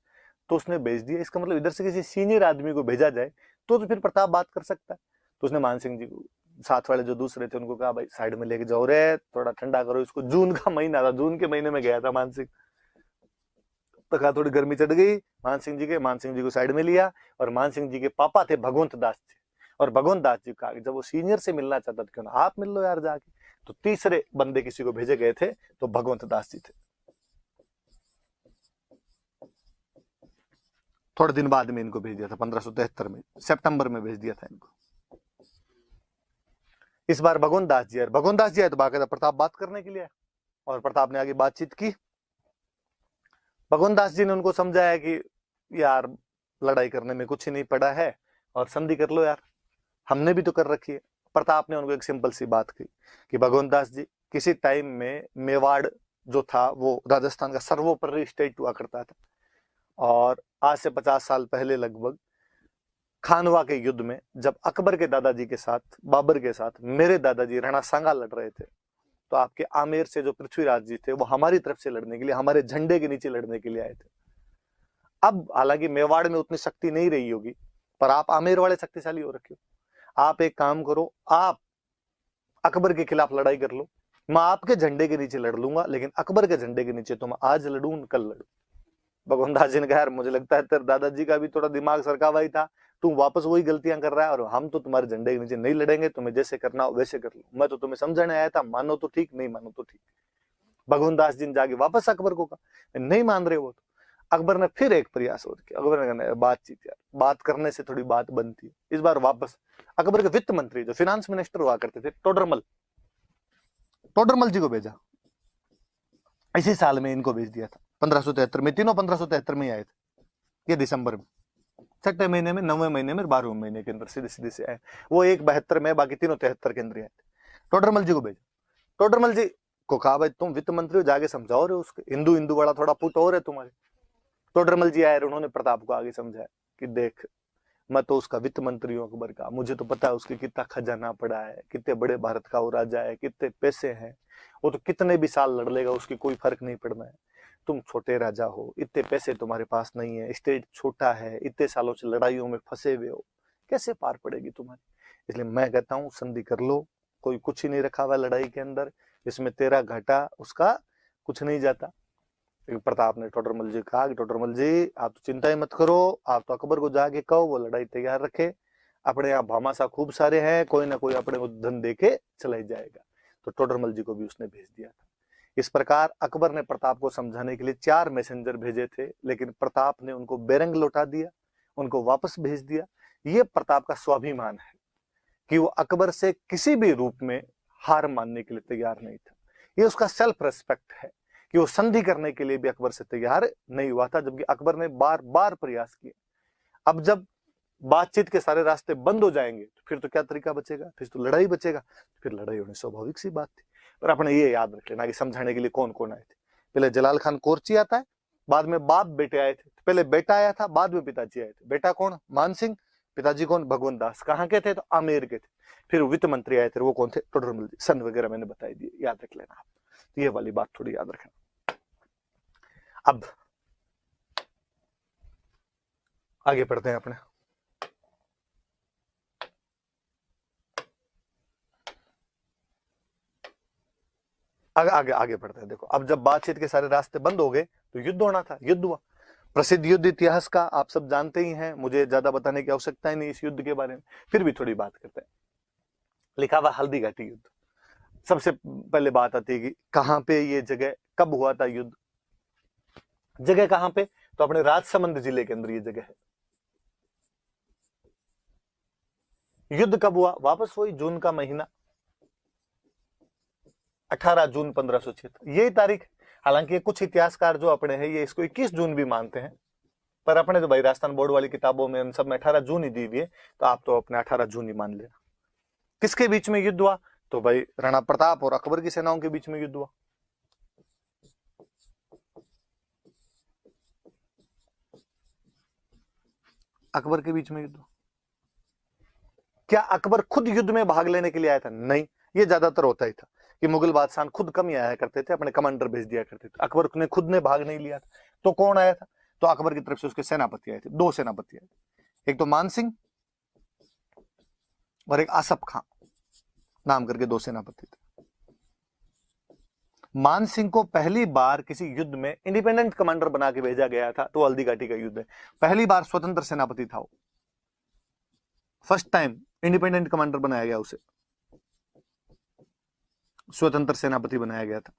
तो उसने भेज दिया, इसका मतलब इधर से किसी सीनियर आदमी को भेजा जाए तो फिर प्रताप बात कर सकता है। तो उसने मान सिंह जी को, साथ वाले जो दूसरे थे उनको कहा भाई साइड में लेके जाओ रे, थोड़ा ठंडा करो इसको। जून का महीना था, जून के महीने में गया था मान सिंह, तो कहा थोड़ी गर्मी चढ़ गई मान सिंह जी को साइड में लिया। और मान सिंह जी के पापा थे भगवंत दास जी, और भगवंत दास जी कहा जब वो सीनियर से मिलना चाहता था क्यों ना आप मिल लो यार जाके। तो तीसरे बंदे किसी को भेजे गए थे तो भगवंत दास जी थे। थोड़े दिन बाद में इनको भेज दिया था 1573 में, सितंबर में भेज दिया था इनको। इस बार भगवंत दास जी आए तो बाकायदा प्रताप बात करने के लिए, और प्रताप ने आगे बातचीत की। भगवंत दास जी ने उनको समझाया कि यार लड़ाई करने में कुछ ही नहीं पड़ा है और संधि कर लो यार, हमने भी तो कर रखी है। प्रताप ने उनको एक सिंपल सी बात की कि भगवंत दास जी, किसी टाइम में मेवाड़ जो था वो राजस्थान का सर्वोपरि स्टेट हुआ करता था, और आज से 50 साल पहले लगभग खानवा के युद्ध में जब अकबर के दादाजी के साथ, बाबर के साथ मेरे दादाजी राणा सांगा लड़ रहे थे, तो आपके आमेर से जो पृथ्वीराज जी थे वो हमारी तरफ से लड़ने के लिए, हमारे झंडे के नीचे लड़ने के लिए आए थे। अब हालांकि मेवाड़ में उतनी शक्ति नहीं रही होगी, पर आप आमेर वाले शक्तिशाली हो रखे हो। आप एक काम करो, आप अकबर के खिलाफ लड़ाई कर लो, मैं आपके झंडे के नीचे लड़ लूंगा, लेकिन अकबर के झंडे के नीचे तो मैं आज लड़ूं कल लड़ू। भगवान दास जी ने कहा यार मुझे लगता है तेरे दादाजी का भी थोड़ा दिमाग सरका हुआ ही था, तू वापस वही गलतियां कर रहा है, और हम तो तुम्हारे झंडे के नीचे नहीं लड़ेंगे, तुम्हें जैसे करना हो वैसे कर लो। मैं तो तुम्हें समझाने आया था, मानो तो ठीक, नहीं मानो तो ठीक। भगवान दास जी ने जाके वापस अकबर को कहा, नहीं मान रहे वो तो। अकबर ने फिर एक प्रयास और किया, अकबर ने कहा बातचीत यार, बात करने से थोड़ी बात बनती है। इस बार वापस अकबर के वित्त मंत्री जो फिनांस मिनिस्टर हुआ करते थे टोडरमल जी को भेजा। इसी साल में इनको भेज दिया था 1573 में, तीनों 1573 में आए थे, ये दिसंबर में, छठे महीने में, 9वें महीने में, 12वें महीने के अंदर सीधे सीधे से आए। वो एक 72 में, बाकी तीनों 73 के अंदर आए थे। टोडरमल जी को भेजा। टोडरमल जी को कहा भाई तुम वित्त मंत्री हो, जाके समझाओ रे उसके, हिंदू हिंदू वाला थोड़ा पुट और है तुम्हारे। टोडरमल जी आए, उन्होंने प्रताप को आगे समझाया कि देख मैं तो उसका वित्त मंत्री हूँ अकबर का, मुझे तो पता है उसके कितना खजाना पड़ा है, कितने बड़े भारत का वो राजा है, कितने पैसे हैं, वो तो कितने भी साल लड़ लेगा, उसकी कोई फर्क नहीं पड़ना है। तुम छोटे राजा हो, इतने पैसे तुम्हारे पास नहीं है, स्टेट छोटा है, इतने सालों से लड़ाइयों में फंसे हुए हो, कैसे पार पड़ेगी तुम्हारी। इसलिए मैं कहता हूँ संधि कर लो, कोई कुछ ही नहीं रखा हुआ लड़ाई के अंदर, इसमें तेरा घाटा उसका कुछ नहीं जाता। प्रताप ने टोडरमल जी कहा कि टोडरमल जी आप तो चिंता ही मत करो, आप तो अकबर को जाके कहो वो लड़ाई तैयार रखे, अपने यहाँ भामाशाह खूब सारे हैं, कोई ना कोई अपने को धन देके चला ही जाएगा। तो टोडरमल जी को भी उसने भेज दिया था। इस प्रकार अकबर ने प्रताप को समझाने के लिए 4 मैसेंजर भेजे थे, लेकिन प्रताप ने उनको बेरंग लौटा दिया, उनको वापस भेज दिया। ये प्रताप का स्वाभिमान है कि वो अकबर से किसी भी रूप में हार मानने के लिए तैयार नहीं था। ये उसका सेल्फ रेस्पेक्ट है कि वो संधि करने के लिए भी अकबर से तैयार नहीं हुआ था, जबकि अकबर ने बार बार प्रयास किए। अब जब बातचीत के सारे रास्ते बंद हो जाएंगे तो फिर तो क्या तरीका बचेगा, फिर तो लड़ाई बचेगा, फिर लड़ाई होनी स्वाभाविक सी बात थी। पर अपने ये याद रख लेना कि समझाने के लिए कौन कौन आए थे। पहले जलाल खान कोरची आता है, बाद में बाप बेटे आए थे। पहले बेटा आया था, बाद में पिताजी आए थे। बेटा कौन? मान सिंह। पिताजी कौन? भगवंत दास। कहाँ के थे? तो आमेर के थे। फिर वित्त मंत्री आए थे, वो कौन थे? टोडरमल जी। सन वगैरह मैंने बताई दी, याद रख लेना आप। तो ये वाली बात थोड़ी याद रखना। अब आगे पढ़ते हैं अपने। आगे बढ़ते हैं। देखो अब जब बातचीत के सारे रास्ते बंद हो गए तो युद्ध होना था। युद्ध हुआ, प्रसिद्ध युद्ध इतिहास का आप सब जानते ही हैं, मुझे ज्यादा बताने की आवश्यकता ही नहीं इस युद्ध के बारे में, फिर भी थोड़ी बात करते हैं। लिखा हुआ हल्दी घाटी युद्ध। सबसे पहले बात आती है कि कहां पे ये जगह, कब हुआ था युद्ध। जगह कहां पे? तो अपने राजसमंद जिले के अंदर ये जगह है। युद्ध कब हुआ? वापस वही जून का महीना, 18 जून 1576, यही तारीख। हालांकि कुछ इतिहासकार जो अपने हैं ये इसको 21 जून भी मानते हैं, पर अपने तो भाई राजस्थान बोर्ड वाली किताबों में उन सब में 18 जून ही दी हुई है, तो आप तो अपने 18 जून ही मान लेना। किसके बीच में युद्ध हुआ? तो भाई राणा प्रताप और अकबर की सेनाओं के बीच में युद्ध हुआ। अकबर के बीच में युद्ध हुआ। क्या अकबर खुद युद्ध में भाग लेने के लिए आया था? नहीं, ये ज्यादातर होता ही था कि मुगल बादशाह खुद कम ही आया करते थे, अपने कमांडर भेज दिया करते थे। अकबर ने खुद ने भाग नहीं लिया था। तो कौन आया था? तो अकबर की तरफ से उसके सेनापति आए थे, 2 सेनापति आए थे, एक तो मान सिंह और एक आसफ खां नाम करके 2 सेनापति थे। मान सिंह को पहली बार किसी युद्ध में इंडिपेंडेंट कमांडर बना के भेजा गया था, तो हल्दी घाटी का युद्ध है, पहली बार स्वतंत्र सेनापति था वो, फर्स्ट टाइम इंडिपेंडेंट कमांडर बनाया गया, उसे स्वतंत्र सेनापति बनाया गया था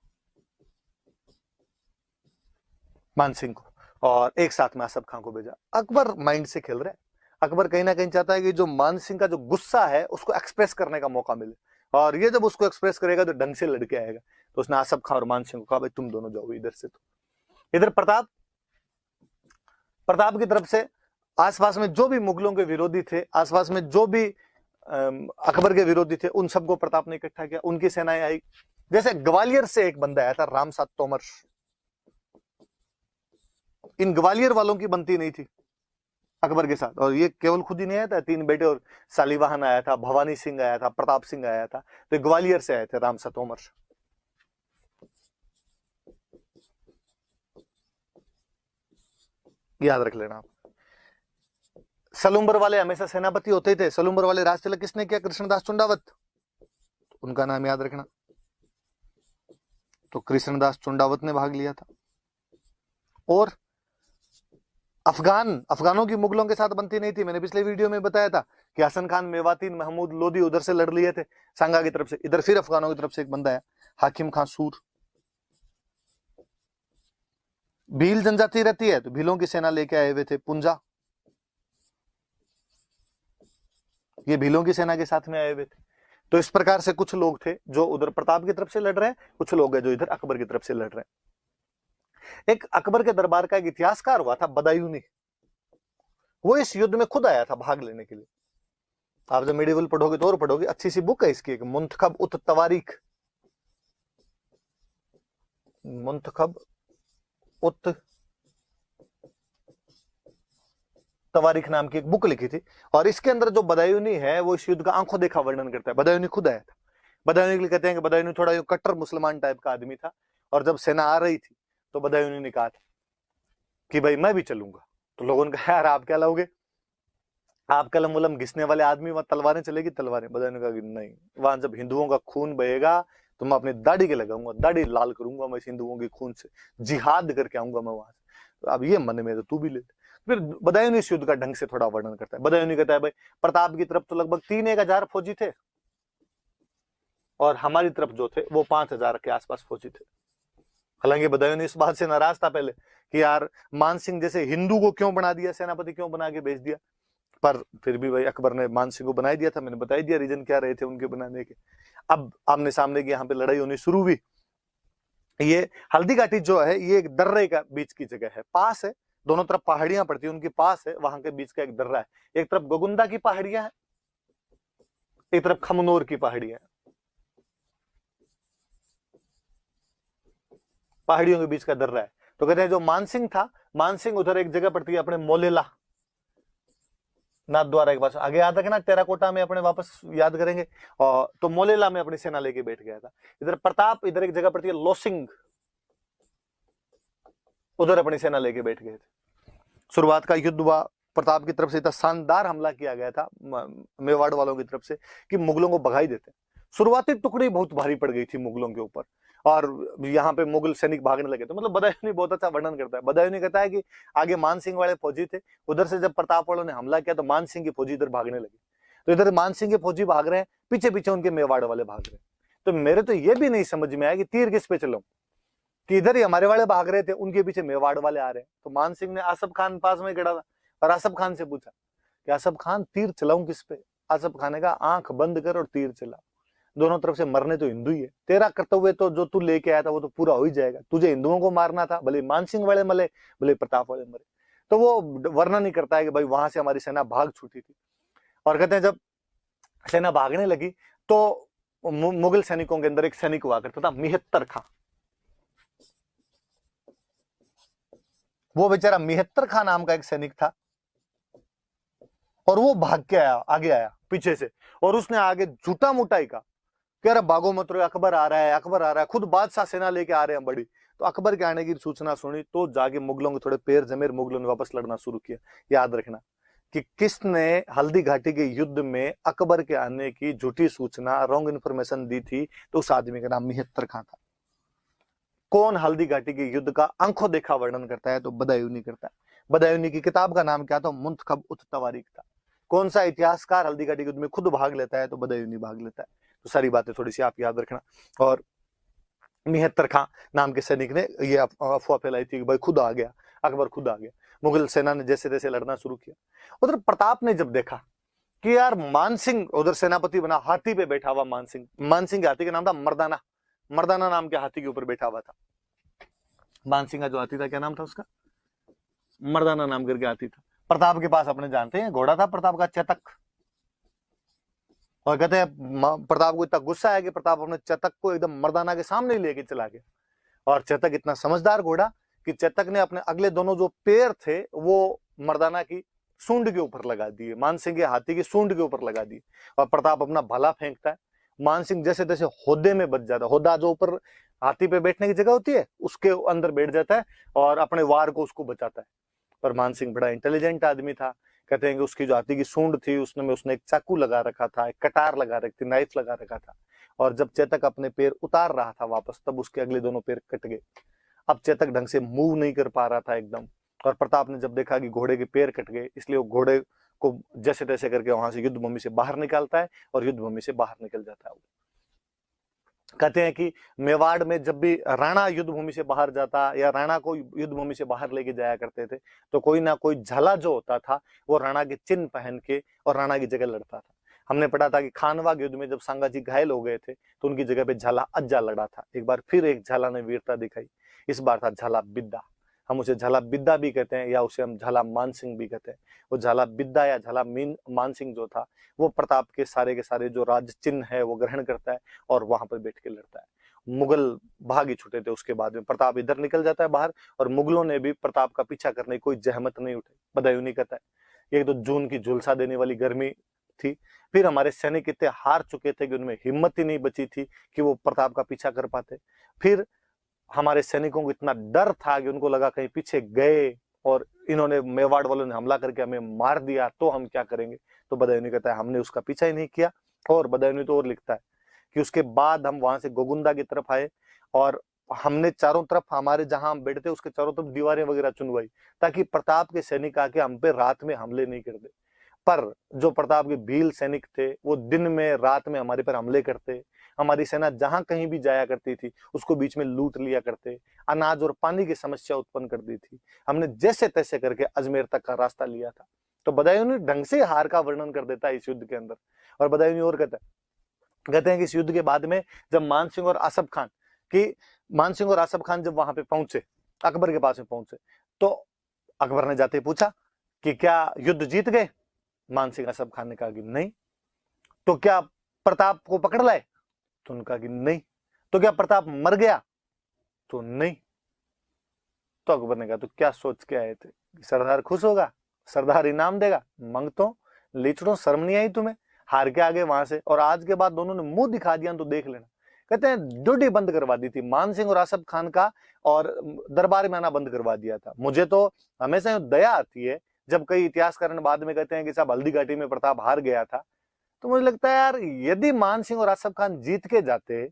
मान सिंह को, और एक साथ में आसफ खां को भेजा। अकबर माइंड से खेल रहा है, अकबर कहीं ना कहीं चाहता है कि जो मान सिंह का जो गुस्सा है उसको एक्सप्रेस करने का मौका मिले, और ये जब उसको एक्सप्रेस करेगा तो ढंग से लड़के आएगा। तो उसने आसफ खां और मान सिंह को कहा, भाई तुम दोनों जाओ इधर से। तो इधर प्रताप की तरफ से आसपास में जो भी मुगलों के विरोधी थे, आसपास में जो भी अकबर के विरोधी थे, उन सबको प्रताप ने इकट्ठा किया, उनकी सेनाएं आई। जैसे ग्वालियर से एक बंदा आया था, रामसात तोमर, इन ग्वालियर वालों की बनती नहीं थी अकबर के साथ, और ये केवल खुद ही नहीं आया था, 3 बेटे और सालीवाहन आया था, भवानी सिंह आया था, प्रताप सिंह आया था, तो ग्वालियर से आए थे रामसात तोमर। याद रख लेना आप। सलूम्बर वाले हमेशा सेनापति होते ही थे, सलूम्बर वाले राज तिलक किसने किया? कृष्णदास चुंडावत, उनका नाम याद रखना। तो कृष्णदास चुंडावत ने भाग लिया था। और अफगानों की मुगलों के साथ बनती नहीं थी, मैंने पिछले वीडियो में बताया था कि हसन खान मेवातीन महमूद लोदी उधर से लड़ लिए थे सांगा की तरफ से, इधर फिर अफगानों की तरफ से एक बंदा है हाकिम खान सूर। भील जनजाति रहती है, तो भीलों की सेना लेके आए हुए थे पुंजा, ये भीलों की सेना के साथ में आए हुए थे। तो इस प्रकार से कुछ लोग थे जो उधर प्रताप की तरफ से लड़ रहे हैं, कुछ लोग हैं जो इधर अकबर की तरफ से लड़ रहे हैं। एक अकबर के दरबार का एक इतिहासकार हुआ था बदायूनी, वो इस युद्ध में खुद आया था भाग लेने के लिए। आप जब मेडिवल पढ़ोगे तो और पढ़ोगे, अच्छी सी बुक है इसकी, एक मुंतखब उत तवारीख, मुंतखब उत तवारीख नाम की एक बुक लिखी थी, और इसके अंदर जो बदायूनी है वो इस युद्ध का आंखों देखा वर्णन करता है। बदायूनी खुद आया था। बदायूनी के लिए कहते हैं कि बदायूनी थोड़ा कट्टर मुसलमान टाइप का आदमी था, और जब सेना आ रही थी तो बदायूनी ने कहा था कि भाई मैं भी चलूंगा। तो लोगों ने कहा यार आप क्या लाओगे, आप कलम वलम घिसने वाले आदमी, वहां तलवारें चलेगी तलवारें। बदायूनी ने कहा कि नहीं, वहां जब हिंदुओं का खून बहेगा तो मैं अपनी दाढ़ी के लगाऊंगा, दाढ़ी लाल करूंगा मैं हिंदुओं के खून से, जिहाद करके आऊंगा मैं वहां से। तो अब ये मन में तो तू भी ले। फिर बदायूनी इस युद्ध का ढंग से थोड़ा वर्णन करता है। बदायूनी कहता है भाई प्रताप की तरफ तो लगभग 3-1 हजार फौजी थे, और हमारी तरफ जो थे वो 5,000 के आसपास फौजी थे। हालांकि बदायूनी इस बात से नाराज था पहले कि यार मान सिंह जैसे हिंदू को क्यों बना दिया, सेनापति क्यों बना के भेज दिया, पर फिर भी भाई अकबर ने मान सिंह को बना दिया था। मैंने बता दिया रीजन क्या रहे थे उनके बनाने के। अब आमने सामने की यहाँ पे लड़ाई होनी शुरू हुई। ये हल्दी घाटी जो है ये एक दर्रे का बीच की जगह है, पास है, दोनों तरफ पहाड़ियां पड़ती है, उनके पास है, वहां के बीच का एक दर्रा है। एक तरफ गोगुंदा की पहाड़ियां हैं, एक तरफ खमनोर की पहाड़ियां हैं, पहाड़ियों के बीच का दर्रा है। तो कहते हैं जो मानसिंह था, मानसिंह उधर एक जगह पड़ती है अपने मोलेला नाथ द्वारा के पास, आगे याद रखना टेराकोटा में अपने वापस याद करेंगे। और तो मोलेला में अपनी सेना लेके बैठ गया था। इधर प्रताप, इधर एक जगह पड़ती है लोसिंग, उधर अपनी सेना लेके बैठ गए थे। शुरुआत का युद्ध हुआ, प्रताप की तरफ से इतना शानदार हमला किया गया था मेवाड़ वालों की तरफ से कि मुगलों को भगा ही देते। शुरुआती टुकड़ी बहुत भारी पड़ गई थी मुगलों के ऊपर, और यहाँ पे मुगल सैनिक भागने लगे। तो मतलब बदायूनी बहुत अच्छा वर्णन करता है। बदायूनी कहता है कि आगे मान सिंह वाले फौजी थे, उधर से जब प्रताप वालों ने हमला किया तो मान सिंह की फौजी इधर भागने लगी। तो इधर मान सिंह के फौजी भाग रहे हैं, पीछे पीछे उनके मेवाड़ वाले भाग रहे हैं। तो मेरे तो ये भी नहीं समझ में आया कि तीर किस पे चलाऊं, कि इधर ही हमारे वाले भाग रहे थे, उनके पीछे मेवाड़ वाले आ रहे हैं। तो मान सिंह ने आसफ खान पास में खड़ा था और आसफ खान से पूछा कि आसफ खान तीर चलाऊं किस पे? आसफ खान ने कहा आंख बंद कर और तीर चला, दोनों तरफ से मरने तो हिंदू ही है, तेरा कर्तव्य तो जो तू लेके आया था वो तो पूरा हो ही जाएगा, तुझे हिंदुओं को मारना था, भले मान सिंह वाले मरे भले प्रताप वाले मरे। तो वो वर्णन ही करता है कि भाई वहां से हमारी सेना भाग छूटी थी। और कहते हैं जब सेना भागने लगी तो मुगल सैनिकों के अंदर एक सैनिक हुआ करता था मिहत्तर खां। वो बेचारा मिहत्तर खां नाम का एक सैनिक था, और वो भाग के आया, आगे आया पीछे से, और उसने आगे झूठा मुटाई का कह रहा भागो मत रो, अकबर आ रहा है, अकबर आ रहा है, खुद बादशाह सेना लेके आ रहे हैं बड़ी। तो अकबर के आने की सूचना सुनी तो जाके मुगलों के थोड़े पैर जमे, मुगलों ने वापस लड़ना शुरू किया। याद रखना कि किसने हल्दी घाटी के युद्ध में अकबर के आने की झूठी सूचना, रॉन्ग इन्फॉर्मेशन दी थी, तो उस आदमी का नाम मिहत्तर खां था। कौन हल्दी घाटी के युद्ध का आंखों देखा वर्णन करता है? तो बदायूनी करता है। बदायूनी की किताब का नाम क्या था? मुंतखब उत तवारीख था। कौन सा इतिहासकार हल्दी घाटी युद्ध में खुद भाग लेता है? तो बदायूनी भाग लेता है। तो सारी बातें थोड़ी सी आप याद रखना। और मिहत्तर खां नाम के सैनिक ने ये अफवाह फैलाई थी कि भाई खुद आ गया, अकबर खुद आ गया। मुगल सेना ने जैसे तैसे लड़ना शुरू किया। उधर प्रताप ने जब देखा कि यार मानसिंह उधर सेनापति बना, हाथी पे बैठा हुआ मानसिंह, मानसिंह के हाथी का नाम था मर्दाना, मर्दाना नाम के हाथी के ऊपर बैठा हुआ था। मानसिंह का जो हाथी था क्या नाम था उसका? मर्दाना नाम करके हाथी था। प्रताप के पास अपने जानते हैं घोड़ा था प्रताप का, चेतक। और कहते हैं प्रताप को इतना गुस्सा है कि प्रताप अपने चेतक को एकदम मर्दाना के सामने ही लेके चला गया। और चेतक इतना समझदार घोड़ा कि चेतक ने अपने अगले दोनों जो पैर थे वो मर्दाना की सूंड के ऊपर लगा दिए, मानसिंह के हाथी की सूंड के ऊपर लगा दिए। और प्रताप अपना भाला फेंकता है, मानसिंह जैसे तैसे होदे में बच जाता है। होदा जो ऊपर हाथी पे बैठने की जगह होती है उसके अंदर बैठ जाता है और अपने वार को उसको बचाता है। पर मानसिंह बड़ा इंटेलिजेंट आदमी था। कहते हैं कि उसकी जो हाथी की सूंड थी उसने एक चाकू लगा रखा था, एक कटार लगा रखी थी, नाइफ लगा रखा था। और जब चेतक अपने पैर उतार रहा था वापस, तब उसके अगले दोनों पैर कट गए। अब चेतक ढंग से मूव नहीं कर पा रहा था एकदम। और प्रताप ने जब देखा कि घोड़े के पैर कट गए, इसलिए वो घोड़े को जैसे तैसे करके वहां से युद्ध भूमि से बाहर निकालता है और युद्ध भूमि से बाहर निकल जाता है। कहते हैं कि मेवाड़ में जब भी राणा युद्ध भूमि से बाहर जाता या राणा को युद्ध भूमि से बाहर लेके जाया करते थे, तो कोई ना कोई झाला जो होता था वो राणा के चिन्ह पहन के और राणा की जगह लड़ता था। हमने पढ़ा था कि खानवा युद्ध में जब सांगाजी घायल हो गए थे तो उनकी जगह पे झाला अज्जा लड़ा था। एक बार फिर एक झाला ने वीरता दिखाई, इस बार था झाला बिद्दा। हम उसे झाला बिद्दा भी कहते हैं या उसे हम झाला मानसिंह भी कहते हैं। वो झाला बिद्दा या झाला मानसिंह जो था वो प्रताप के सारे जो राज चिन्ह है वो ग्रहण करता है और वहां पर बैठ के लड़ता है। मुगल भाग ही छूटे थे उसके बाद में। प्रताप इधर निकल जाता है बाहर और मुगलों ने भी प्रताप का पीछा करने की कोई जहमत नहीं उठाई। बदायूनी कहता है एक तो जून की झुलसा देने वाली गर्मी थी, फिर हमारे सैनिक इतने हार चुके थे कि उनमें हिम्मत ही नहीं बची थी कि वो प्रताप का पीछा कर पाते। फिर हमारे सैनिकों को इतना डर था कि उनको लगा कहीं पीछे गए और इन्होंने मेवाड़ वालों ने हमला करके हमें मार दिया तो हम क्या करेंगे। तो बदायूनी कहता है हमने उसका पीछा ही नहीं किया। और बदायूनी तो और लिखता है कि उसके बाद हम वहां से गोगुंदा की तरफ आए और हमने चारों तरफ हमारे जहां हम बैठे थे उसके चारों तरफ दीवारें वगैरह चुनवाई ताकि प्रताप के सैनिक आके हम पे रात में हमले नहीं कर दे। पर जो प्रताप के भील सैनिक थे वो दिन में रात में हमारे पर हमले करते। हमारी सेना जहां कहीं भी जाया करती थी उसको बीच में लूट लिया करते, अनाज और पानी की समस्या उत्पन्न कर दी थी। हमने जैसे तैसे करके अजमेर तक का रास्ता लिया था। तो बदायूनी ढंग से हार का वर्णन कर देता है इस युद्ध के अंदर। और बदायूनी और कहते हैं कि इस युद्ध के बाद में जब मानसिंह और आसफ खान जब वहां पे पहुंचे, अकबर के पास में पहुंचे, तो अकबर ने जाते ही पूछा कि क्या युद्ध जीत गए? मानसिंह आसफ खान ने कहा कि नहीं। तो क्या प्रताप को पकड़ लाए? तो उन्होंने कहा कि नहीं। तो क्या प्रताप मर गया? तो नहीं। तो अकबर ने कहा तो क्या सोच के आए थे? सरदार खुश होगा, सरदार इनाम देगा, मंगतो लीचड़ो, शर्म नहीं आई तुम्हें? हार के आगे वहां से और आज के बाद दोनों ने मुंह दिखा दिया तो देख लेना। कहते हैं ड्यूटी बंद करवा दी थी मानसिंह और आसफ खान का और दरबार में आना बंद करवा दिया था। मुझे तो हमेशा दया आती है जब कई इतिहासकार बाद में कहते हैं कि साहब हल्दी घाटी में प्रताप हार गया था। तो मुझे लगता है यार यदि मानसिंह और आसफ खान जीत के जाते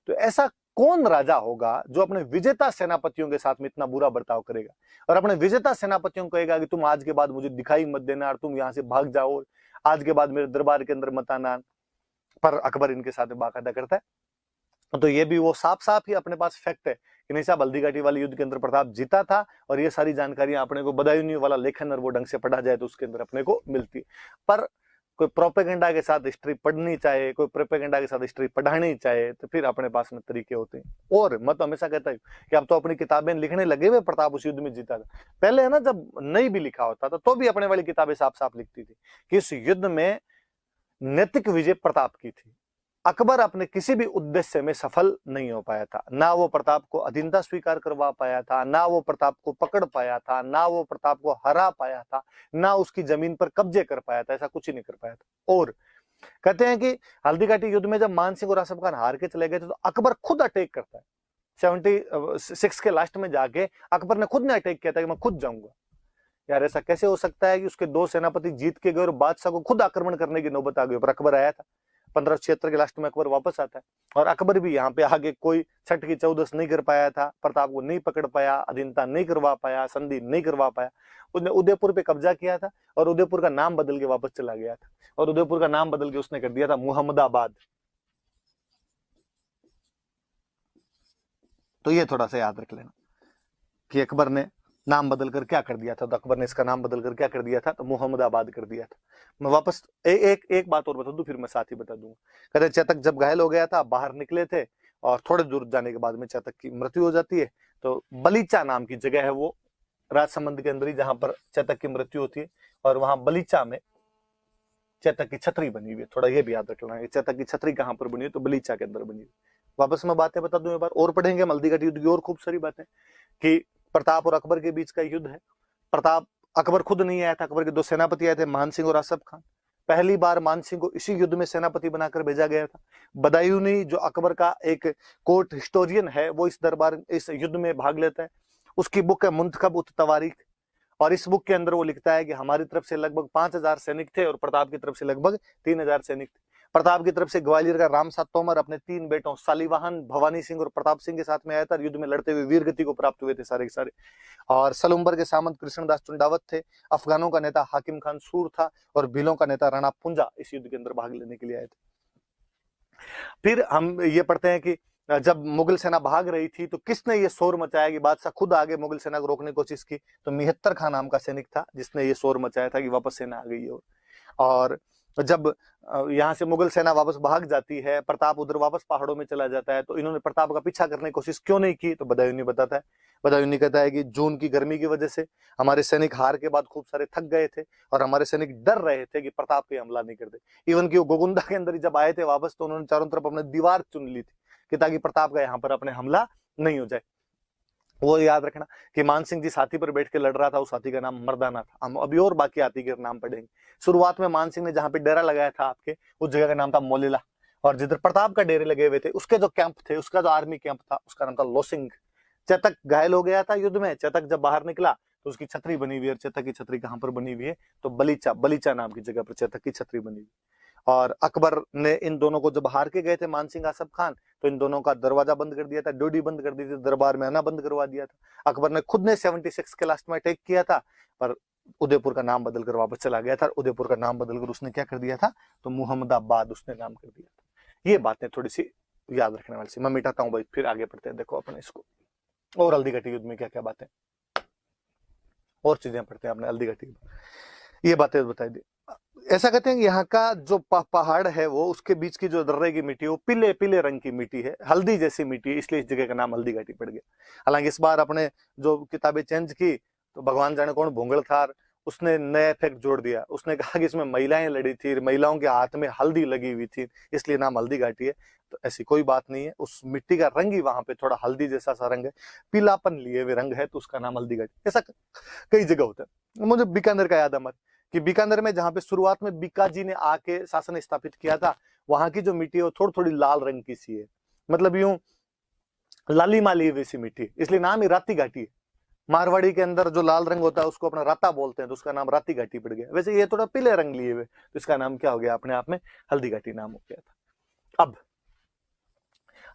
तो ऐसा कौन राजा होगा जो अपने विजेता सेनापतियों के साथ में इतना बुरा बर्ताव करेगा और अपने विजेता सेनापतियों को कहेगा कि तुम आज के बाद मुझे दिखाई मत देना और तुम यहां से भाग जाओ, आज के बाद मेरे दरबार के अंदर मत आना। पर अकबर इनके साथ बाकायदा करता है। तो ये भी वो साफ साफ ही अपने पास फैक्ट है कि नहीं साहब हल्दी घाटी वाले युद्ध के अंदर प्रताप जीता था और ये सारी जानकारियां अपने को बदायूनी वाला लेखन और वो ढंग से पढ़ा जाए तो उसके अंदर अपने को मिलती है। पर कोई प्रोपेगेंडा के साथ हिस्ट्री पढ़नी चाहे, कोई प्रोपेगेंडा के साथ हिस्ट्री पढ़ानी चाहे तो फिर अपने पास में तरीके होते हैं। और मैं तो हमेशा कहता हूँ कि अब तो अपनी किताबें लिखने लगे हुए प्रताप उस युद्ध में जीता था। पहले है ना जब नहीं भी लिखा होता था तो भी अपने वाली किताबें साफ साफ लिखती थी कि इस युद्ध में नैतिक विजय प्रताप की थी। अकबर अपने किसी भी उद्देश्य में सफल नहीं हो पाया था। ना वो प्रताप को अधीनता स्वीकार करवा पाया था, ना वो प्रताप को पकड़ पाया था, ना वो प्रताप को हरा पाया था, ना उसकी जमीन पर कब्जे कर पाया था। ऐसा कुछ ही नहीं कर पाया था। और कहते हैं कि हल्दी घाटी युद्ध में जब मान सिंह और आसफ खान हार के चले गए थे तो अकबर खुद अटैक करता है। 76 के लास्ट में जाके अकबर ने खुद ने अटैक किया था कि मैं खुद जाऊंगा। यार ऐसा कैसे हो सकता है कि उसके 2 सेनापति जीत के गए और बादशाह को खुद आक्रमण करने की नौबत आ गई, पर अकबर आया था। 1576 के लास्ट में अकबर वापस आता है और अकबर भी यहाँ पे आगे कोई छठ की चौदस नहीं कर पाया था, प्रताप को नहीं पकड़ पाया, अधीनता नहीं करवा पाया, संधि नहीं करवा पाया। उसने उदयपुर पे कब्जा किया था और उदयपुर का नाम बदल के वापस चला गया था और उदयपुर का नाम बदल के उसने कर दिया था मुहम्मदाबाद। तो ये थोड़ा सा याद रख लेना कि अकबर ने नाम बदल कर क्या कर दिया था। तो अकबर ने इसका नाम बदल कर क्या कर दिया था, तो मुहम्मदाबाद कर दिया था। मैं वापस एक बात और बता दूं, फिर मैं साथ ही बता दूंगा। कहते चेतक जब घायल हो गया था, बाहर निकले थे और थोड़े दूर जाने के बाद में चेतक की मृत्यु हो जाती है। तो बलीचा नाम की जगह है वो राजसमंद के अंदर ही, जहां पर चेतक की मृत्यु होती है, और वहां बलीचा में चेतक की छतरी बनी हुई है। थोड़ा ये भी याद रखना है, चेतक की छतरी कहां पर बनी है, तो बलीचा के अंदर बनी हुई। वापस मैं बातें बता दूं, एक बार और पढ़ेंगे हल्दी घाटी युद्ध की और खूब सारी बातें, कि प्रताप और अकबर के बीच का युद्ध है। प्रताप, अकबर खुद नहीं आया था, अकबर के 2 सेनापति आए थे, मान सिंह और आसफ खान। पहली बार मान सिंह को इसी युद्ध में सेनापति बनाकर भेजा गया था। बदायूनी जो अकबर का एक कोर्ट हिस्टोरियन है, वो इस युद्ध में भाग लेता है। उसकी बुक है मुंतखब उत तवारीख, और इस बुक के अंदर वो लिखता है कि हमारी तरफ से लगभग 5000 सैनिक थे और प्रताप की तरफ से लगभग 3000 सैनिक थे। प्रताप की तरफ से ग्वालियर का रामसात तोमर अपने 3 बेटों सालीवाहन, भवानी सिंह और प्रताप सिंह के साथ में आया था। युद्ध में लड़ते हुए वीर गति को प्राप्त हुए थे सारे के सारे। और सलुम्बर के सामंत कृष्णदास चुंडावत थे। अफगानों का नेता हाकिम खान सूर था और भीलों का नेता राणा पुंजा इस युद्ध के अंदर भाग लेने के लिए आए थे। फिर हम ये पढ़ते हैं कि जब मुगल सेना भाग रही थी तो किसने ये शोर मचाया कि बादशाह खुद आगे मुगल सेना को रोकने की कोशिश की, तो मिहत्तर खान नाम का सैनिक था जिसने ये शोर मचाया था कि वापस सेना आ गई है। और जब यहाँ से मुगल सेना वापस भाग जाती है, प्रताप उधर वापस पहाड़ों में चला जाता है, तो इन्होंने प्रताप का पीछा करने की कोशिश क्यों नहीं की, तो बदायूनी बताता है। बदायूनी कहता है कि जून की गर्मी की वजह से हमारे सैनिक हार के बाद खूब सारे थक गए थे और हमारे सैनिक डर रहे थे कि प्रताप पे हमला नहीं कर दे। इवन कि वो गोगुंदा के अंदर जब आए थे वापस, तो उन्होंने चारों तरफ अपने दीवार चुन ली थी कि ताकि प्रताप का यहाँ पर अपने हमला नहीं हो जाए। वो याद रखना कि मान सिंह जिस हाथी पर बैठ के लड़ रहा था, उस हाथी का नाम मर्दाना था। हम अभी और बाकी हाथी के नाम पढ़ेंगे। शुरुआत में मान सिंह ने जहां पे डेरा लगाया था आपके, उस जगह का नाम था मोलिला, और जिधर प्रताप का डेरे लगे हुए थे उसके जो कैंप थे, उसका जो आर्मी कैंप था, उसका नाम था लोसिंग। चेतक घायल हो गया था युद्ध में। चेतक जब बाहर निकला तो उसकी छतरी बनी हुई है। चेतक की छतरी कहां पर बनी हुई है, तो बलीचा, बलीचा नाम की जगह पर चेतक की छतरी बनी हुई। और अकबर ने इन दोनों को जब हार के गए थे मान सिंह आसफ खान, तो इन दोनों का दरवाजा बंद कर दिया था, ड्योढ़ी बंद कर दी थी, दरबार में आना बंद करवा दिया था। अकबर ने खुद ने 76 के लास्ट में अटैक किया था, पर उदयपुर का नाम बदलकर वापस चला गया था। उदयपुर का नाम बदलकर उसने क्या कर दिया था, तो मुहम्मदाबाद उसने नाम कर दिया था। ये बातें थोड़ी सी याद रखने वाली सी। मैं मिटाता हूँ भाई, फिर आगे पढ़ते हैं। देखो अपने इसको और हल्दी घाटी युद्ध में क्या क्या बातें और चीजें पढ़ते हैं अपने हल्दी घाटी, ये बातें बताई दी। ऐसा कहते हैं कि यहाँ का जो पहाड़ है वो, उसके बीच की जो दर्रे की मिट्टी, वो पीले पीले रंग की मिट्टी है, हल्दी जैसी मिट्टी है, इसलिए इस जगह का नाम हल्दी घाटी पड़ गया। हालांकि इस बार अपने जो किताबें चेंज की, तो भगवान जाने कौन भोंगल था, उसने नया इफेक्ट जोड़ दिया। उसने कहा कि इसमें महिलाएं लड़ी थी, महिलाओं के हाथ में हल्दी लगी हुई थी, इसलिए नाम हल्दी घाटी है। तो ऐसी कोई बात नहीं है, उस मिट्टी का रंग ही वहां पे थोड़ा हल्दी जैसा सा रंग है, पीलापन लिए हुए रंग है, तो उसका नाम हल्दी घाटी। ऐसा कई जगह होता है। मुझे बीकानेर का याद है मत, कि बीकानेर में जहां पे शुरुआत में बीकाजी ने आके शासन स्थापित किया था, वहां की जो मिट्टी है वो थोड़ी थोड़ी लाल रंग की सी है, मतलब यूं लाली माली वैसी मिट्टी, इसलिए नाम ही राती घाटी है। मारवाड़ी के अंदर जो लाल रंग होता है उसको अपना राता बोलते हैं, तो उसका नाम राती घाटी पड़ गया। वैसे ये थोड़ा पीले रंग लिए हुए, तो इसका नाम क्या हो गया, अपने आप में हल्दी घाटी नाम हो गया था। अब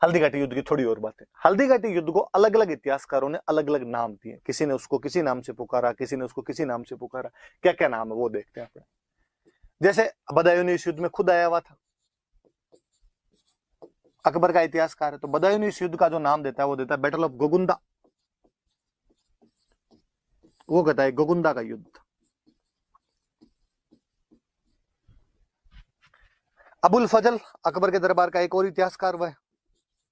हल्दी घाटी युद्ध की थोड़ी और बातें। हल्दी घाटी युद्ध को अलग अलग इतिहासकारों ने अलग अलग नाम दिए, किसी ने उसको किसी नाम से पुकारा, किसी ने उसको किसी नाम से पुकारा। क्या क्या नाम है वो देखते हैं अपने। जैसे बदायूनी इस युद्ध में खुद आया हुआ था, अकबर का इतिहासकार है, तो बदायूनी इस युद्ध का जो नाम देता है वो देता है बैटल ऑफ गोगुंदा। वो कहता है गोगुंदा का युद्ध। अबुल फजल अकबर के दरबार का एक और इतिहासकार वह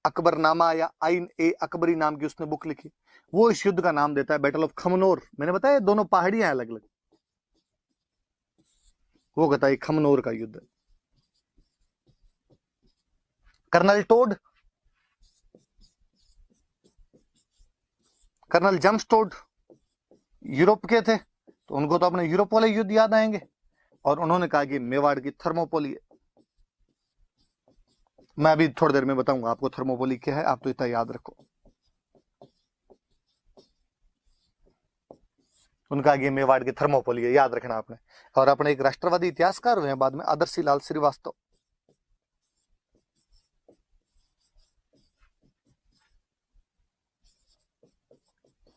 अकबरनामा या आइन ए अकबरी नाम की उसने बुक लिखी, वो इस युद्ध का नाम देता है बैटल ऑफ खमनोर। मैंने बताया दोनों पहाड़ियां अलग अलग, वो कहता है खमनोर का युद्ध। Colonel Tod, colonel James Tod Europe के थे, तो उनको तो अपने यूरोप वाले युद्ध याद आएंगे, और उन्होंने कहा कि मेवाड़ की थर्मोपोली मैं अभी थोड़ी देर में बताऊंगा आपको थर्मोपोली क्या है, आप तो इतना याद रखो। उनका ये मेवाड़ की थर्मोपोली है, याद रखना आपने। और अपने एक राष्ट्रवादी इतिहासकार हुए हैं बाद में, आदर्शी लाल श्रीवास्तव।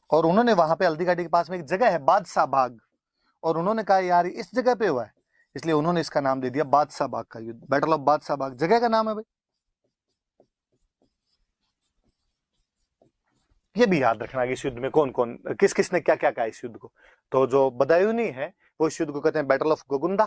और उन्होंने वहां पे हल्दी घाटी के पास में एक जगह है बादशाह बाग, और उन्होंने कहा यार इस जगह पे हुआ है, इसलिए उन्होंने इसका नाम दे दिया बादशाह बाग का युद्ध, बैटल ऑफ बादशाह बाग जगह का नाम है भाई। ये भी याद रखना कि इस युद्ध में कौन कौन किस किस ने क्या क्या कहा इस युद्ध को। तो जो बदायूनी है वो इस युद्ध को कहते हैं बैटल ऑफ गोगुंदा,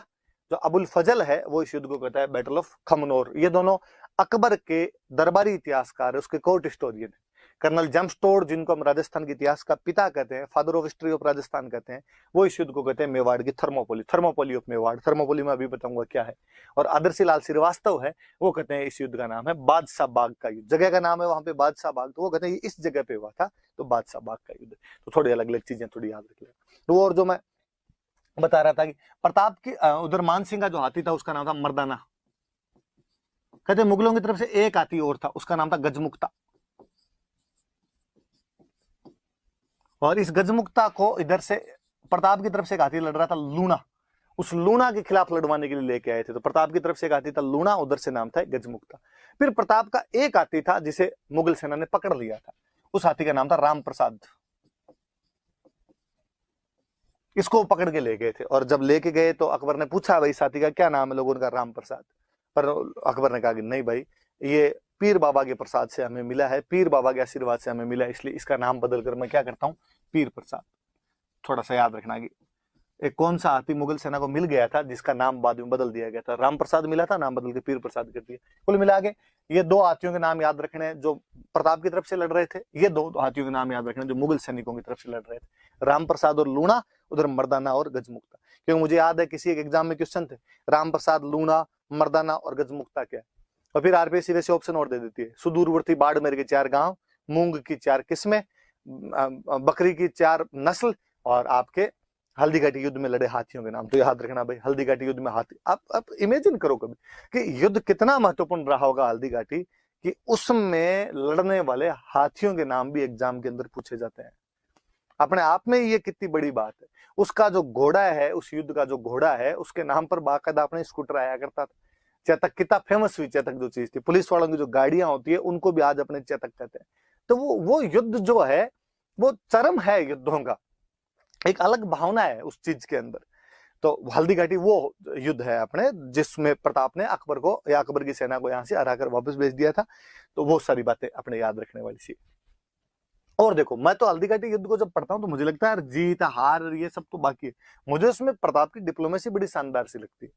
जो अबुल फजल है वो इस युद्ध को कहता है बैटल ऑफ खमनोर। ये दोनों अकबर के दरबारी इतिहासकार है, उसके कोर्ट हिस्टोरियन है। कर्नल जेम्स टोड, जिनको हम राजस्थान के इतिहास का पिता कहते हैं, father of history of Rajasthan कहते हैं, वो इस युद्ध को कहते हैं मेवाड़ की Thermopylae, Thermopylae of Mewar. Thermopylae में अभी बताऊंगा क्या है। और आदर्शी लाल श्रीवास्तव है, वो कहते हैं इस युद्ध का नाम है बादशाह बाग का युद्ध, जगह का नाम है वहां पे बादशाह बाग, तो वो कहते हैं इस जगह पे हुआ था, तो बादशाह बाग का युद्ध। तो थोड़ी अलग अलग चीजें थोड़ी याद रखिए। तो और जो मैं बता रहा था कि प्रताप की उधर मानसिंह का जो हाथी था उसका नाम था मर्दाना। कहते मुगलों की तरफ से एक हाथी और था, उसका नाम था गजमुक्ता। और इस गजमुक्ता को इधर से प्रताप की तरफ से एक हाथी लड़ रहा था लूणा, उस लूणा के खिलाफ लड़वाने के लिए लेके आए थे। तो प्रताप की तरफ से एक हाथी था लूणा, उधर से नाम था गजमुक्ता। फिर प्रताप का एक हाथी था जिसे मुगल सेना ने पकड़ लिया था, उस हाथी का नाम था राम प्रसाद। इसको पकड़ के ले गए थे, और जब लेके गए तो अकबर ने पूछा भाई साथी का क्या नाम है, लोगों ने कहा राम प्रसाद। पर अकबर ने कहा कि नहीं भाई, ये पीर बाबा के प्रसाद से हमें मिला है, पीर बाबा के आशीर्वाद से हमें मिला है, इसलिए इसका नाम बदल कर मैं क्या करता हूँ, पीर प्रसाद। थोड़ा सा याद रखना कि एक कौन सा हाथी मुगल सेना को मिल गया था जिसका नाम बाद में बदल दिया गया था, राम प्रसाद मिला था, नाम बदल के पीर प्रसाद कर दिया। कुल मिला के ये दो हाथियों के नाम याद रखने हैं जो प्रताप की तरफ से लड़ रहे थे, ये दो हाथियों के नाम याद रखने जो मुगल सैनिकों की तरफ से लड़ रहे थे, राम प्रसाद और लूणा, उधर मर्दाना और गजमुक्ता। क्योंकि मुझे याद है किसी एक एग्जाम में क्वेश्चन थे, राम प्रसाद, लूणा, मर्दाना और गजमुक्ता क्या। और फिर आरपीएससी वैसे ऑप्शन और दे देती है, सुदूरवर्ती बाड़मेर के 4 गांव, मूंग की 4 किस्में, बकरी की 4 नस्ल, और आपके हल्दी घाटी युद्ध में लड़े हाथियों के नाम। तो याद रखना भाई, हल्दी घाटी युद्ध में हाथी, आप इमेजिन करो कभी कि युद्ध कितना महत्वपूर्ण रहा होगा हल्दी घाटी, कि उसमें लड़ने वाले हाथियों के नाम भी एग्जाम के अंदर पूछे जाते हैं। अपने आप में ये कितनी बड़ी बात है। उसका जो घोड़ा है, उस युद्ध का जो घोड़ा है, उसके नाम पर बाकायदा अपने स्कूटर आया करता था। चेतक कितना फेमस हुई, चेतक जो चीज थी, पुलिस वालों की जो गाड़ियां होती है उनको भी आज अपने चेतक कहते हैं। तो वो युद्ध जो है वो चरम है युद्धों का, एक अलग भावना है उस चीज के अंदर। तो हल्दी घाटी वो युद्ध है अपने जिसमें प्रताप ने अकबर को या अकबर की सेना को यहां से हराकर वापस भेज दिया था। तो वो सारी बातें अपने याद रखने वाली सी। और देखो, मैं तो हल्दी घाटी युद्ध को जब पढ़ता हूं तो मुझे लगता है यार जीत हार ये सब तो बाकी है, मुझे उसमें प्रताप की डिप्लोमेसी बड़ी शानदार सी लगती है।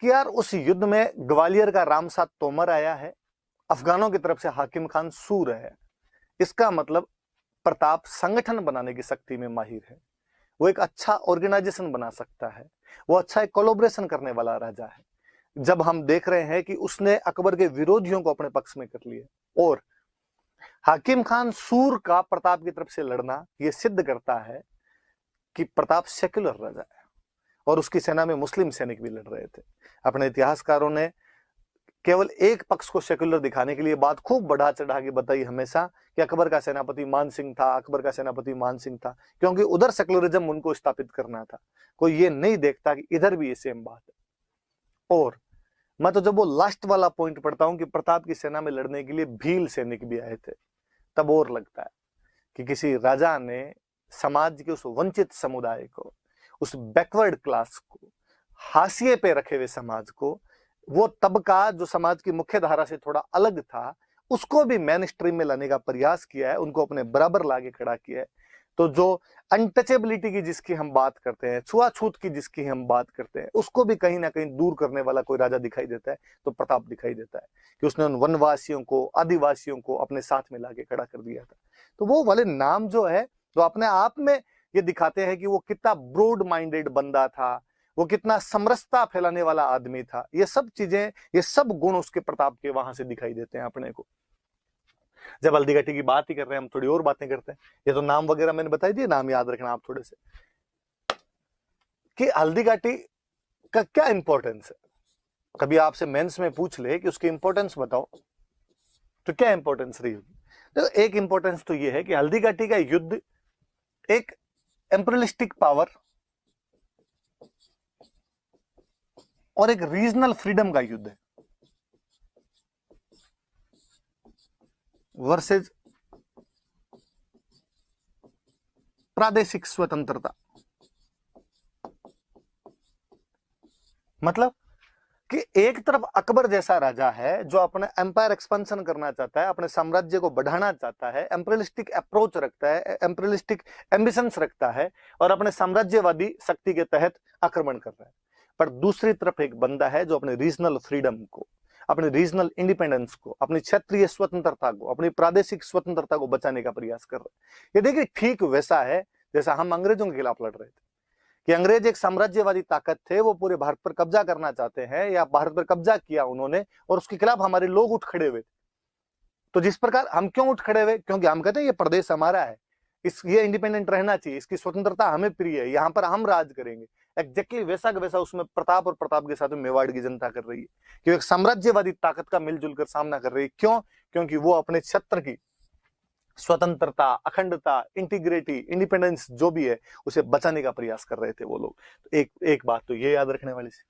कि यार उस युद्ध में ग्वालियर का रामसात तोमर आया है, अफगानों की तरफ से हाकिम खान सूर है। इसका मतलब प्रताप संगठन बनाने की शक्ति में माहिर है, वो एक अच्छा ऑर्गेनाइजेशन बना सकता है, वो अच्छा एक कोलैबोरेशन करने वाला राजा है। जब हम देख रहे हैं कि उसने अकबर के विरोधियों को अपने पक्ष में कर लिया, और हाकिम खान सूर का प्रताप की तरफ से लड़ना यह सिद्ध करता है कि प्रताप सेक्युलर राजा है। और उसकी सेना में मुस्लिम सैनिक भी लड़ रहे थे। अपने इतिहासकारों ने केवल एक पक्ष को सेक्युलर दिखाने के लिए बात खूब बढ़ा चढ़ा के बताई हमेशा कि अकबर का सेनापति मान सिंह था, अकबर का सेनापति मान सिंह था, क्योंकि उधर सेक्युलरिज्म उनको स्थापित करना था। कोई ये नहीं देखता कि इधर भी ये सेम बात है। और मैं तो जब वो लास्ट वाला पॉइंट पढ़ता हूं कि प्रताप की सेना में लड़ने के लिए भील सैनिक भी आए थे, तब और लगता है कि किसी राजा ने समाज के उस वंचित समुदाय को, उस बैकवर्ड क्लास को, हाशिए पे रखे हुए समाज को, वो तबका जो समाज की मुख्य धारा से थोड़ा अलग था, उसको भी मेन स्ट्रीम में लाने का प्रयास किया है, उनको अपने बराबर लाके खड़ा किया है। तो जो अनटचेबिलिटी की जिसकी हम बात करते हैं, छुआछूत की जिसकी हम बात करते हैं, उसको भी कहीं ना कहीं दूर करने वाला कोई राजा दिखाई देता है तो प्रताप दिखाई देता है कि उसने उन वनवासियों को, आदिवासियों को अपने साथ में लाके खड़ा कर दिया था। तो वो वाले नाम जो है तो अपने आप में ये दिखाते हैं कि वो कितना ब्रॉड माइंडेड बंदा था, वो कितना समरसता फैलाने वाला आदमी था। ये सब चीजें, ये सब गुण उसके प्रताप के वहां से दिखाई देते हैं अपने को। जब हल्दी घाटी की बात ही कर रहे हैं, हम थोड़ी और बातें करते हैं। ये तो नाम वगैरह मैंने बताई दिए, नाम याद रखना आप थोड़े से, कि हल्दी घाटी का क्या इंपॉर्टेंस है। कभी आपसे मेंस में पूछ ले कि उसकी इंपॉर्टेंस बताओ, तो क्या इंपॉर्टेंस रही होगी? तो एक इंपॉर्टेंस तो ये है कि हल्दी घाटी का युद्ध एक एम्परियलिस्टिक पावर और एक रीजनल फ्रीडम का युद्ध है वर्सेज प्रादेशिक स्वतंत्रता। मतलब कि एक तरफ अकबर जैसा राजा है जो अपने एम्पायर एक्सपेंशन करना चाहता है, अपने साम्राज्य को बढ़ाना चाहता है, एम्परियलिस्टिक अप्रोच रखता है, एम्परियलिस्टिक एम्बिशंस रखता है और अपने साम्राज्यवादी शक्ति के तहत आक्रमण कर रहा है। पर दूसरी तरफ एक बंदा है जो अपने रीजनल फ्रीडम को, अपने रीजनल इंडिपेंडेंस को, अपनी क्षेत्रीय स्वतंत्रता को, अपनी प्रादेशिक स्वतंत्रता को बचाने का प्रयास कर रहा है। ये देखिए ठीक वैसा है जैसा हम अंग्रेजों के खिलाफ लड़ रहे थे कि अंग्रेज एक साम्राज्यवादी ताकत थे, वो पूरे भारत पर कब्जा करना चाहते हैं या भारत पर कब्जा किया उन्होंने और उसके खिलाफ हमारे लोग उठ खड़े हुए। तो जिस प्रकार हम क्यों उठ खड़े हुए? क्योंकि हम कहते हैं ये प्रदेश हमारा है, ये इंडिपेंडेंट रहना चाहिए, इसकी स्वतंत्रता हमें प्रिय है, यहाँ पर हम राज करेंगे। एग्जैक्टली वैसा का वैसा उसमें प्रताप और प्रताप के साथ मेवाड़ की जनता कर रही है कि एक साम्राज्यवादी ताकत का मिलजुल कर सामना कर रही है। क्यों? क्योंकि वो अपने क्षेत्र की स्वतंत्रता, अखंडता, इंटीग्रिटी, इंडिपेंडेंस जो भी है उसे बचाने का प्रयास कर रहे थे वो लोग। तो एक बात तो ये याद रखने वाली सी।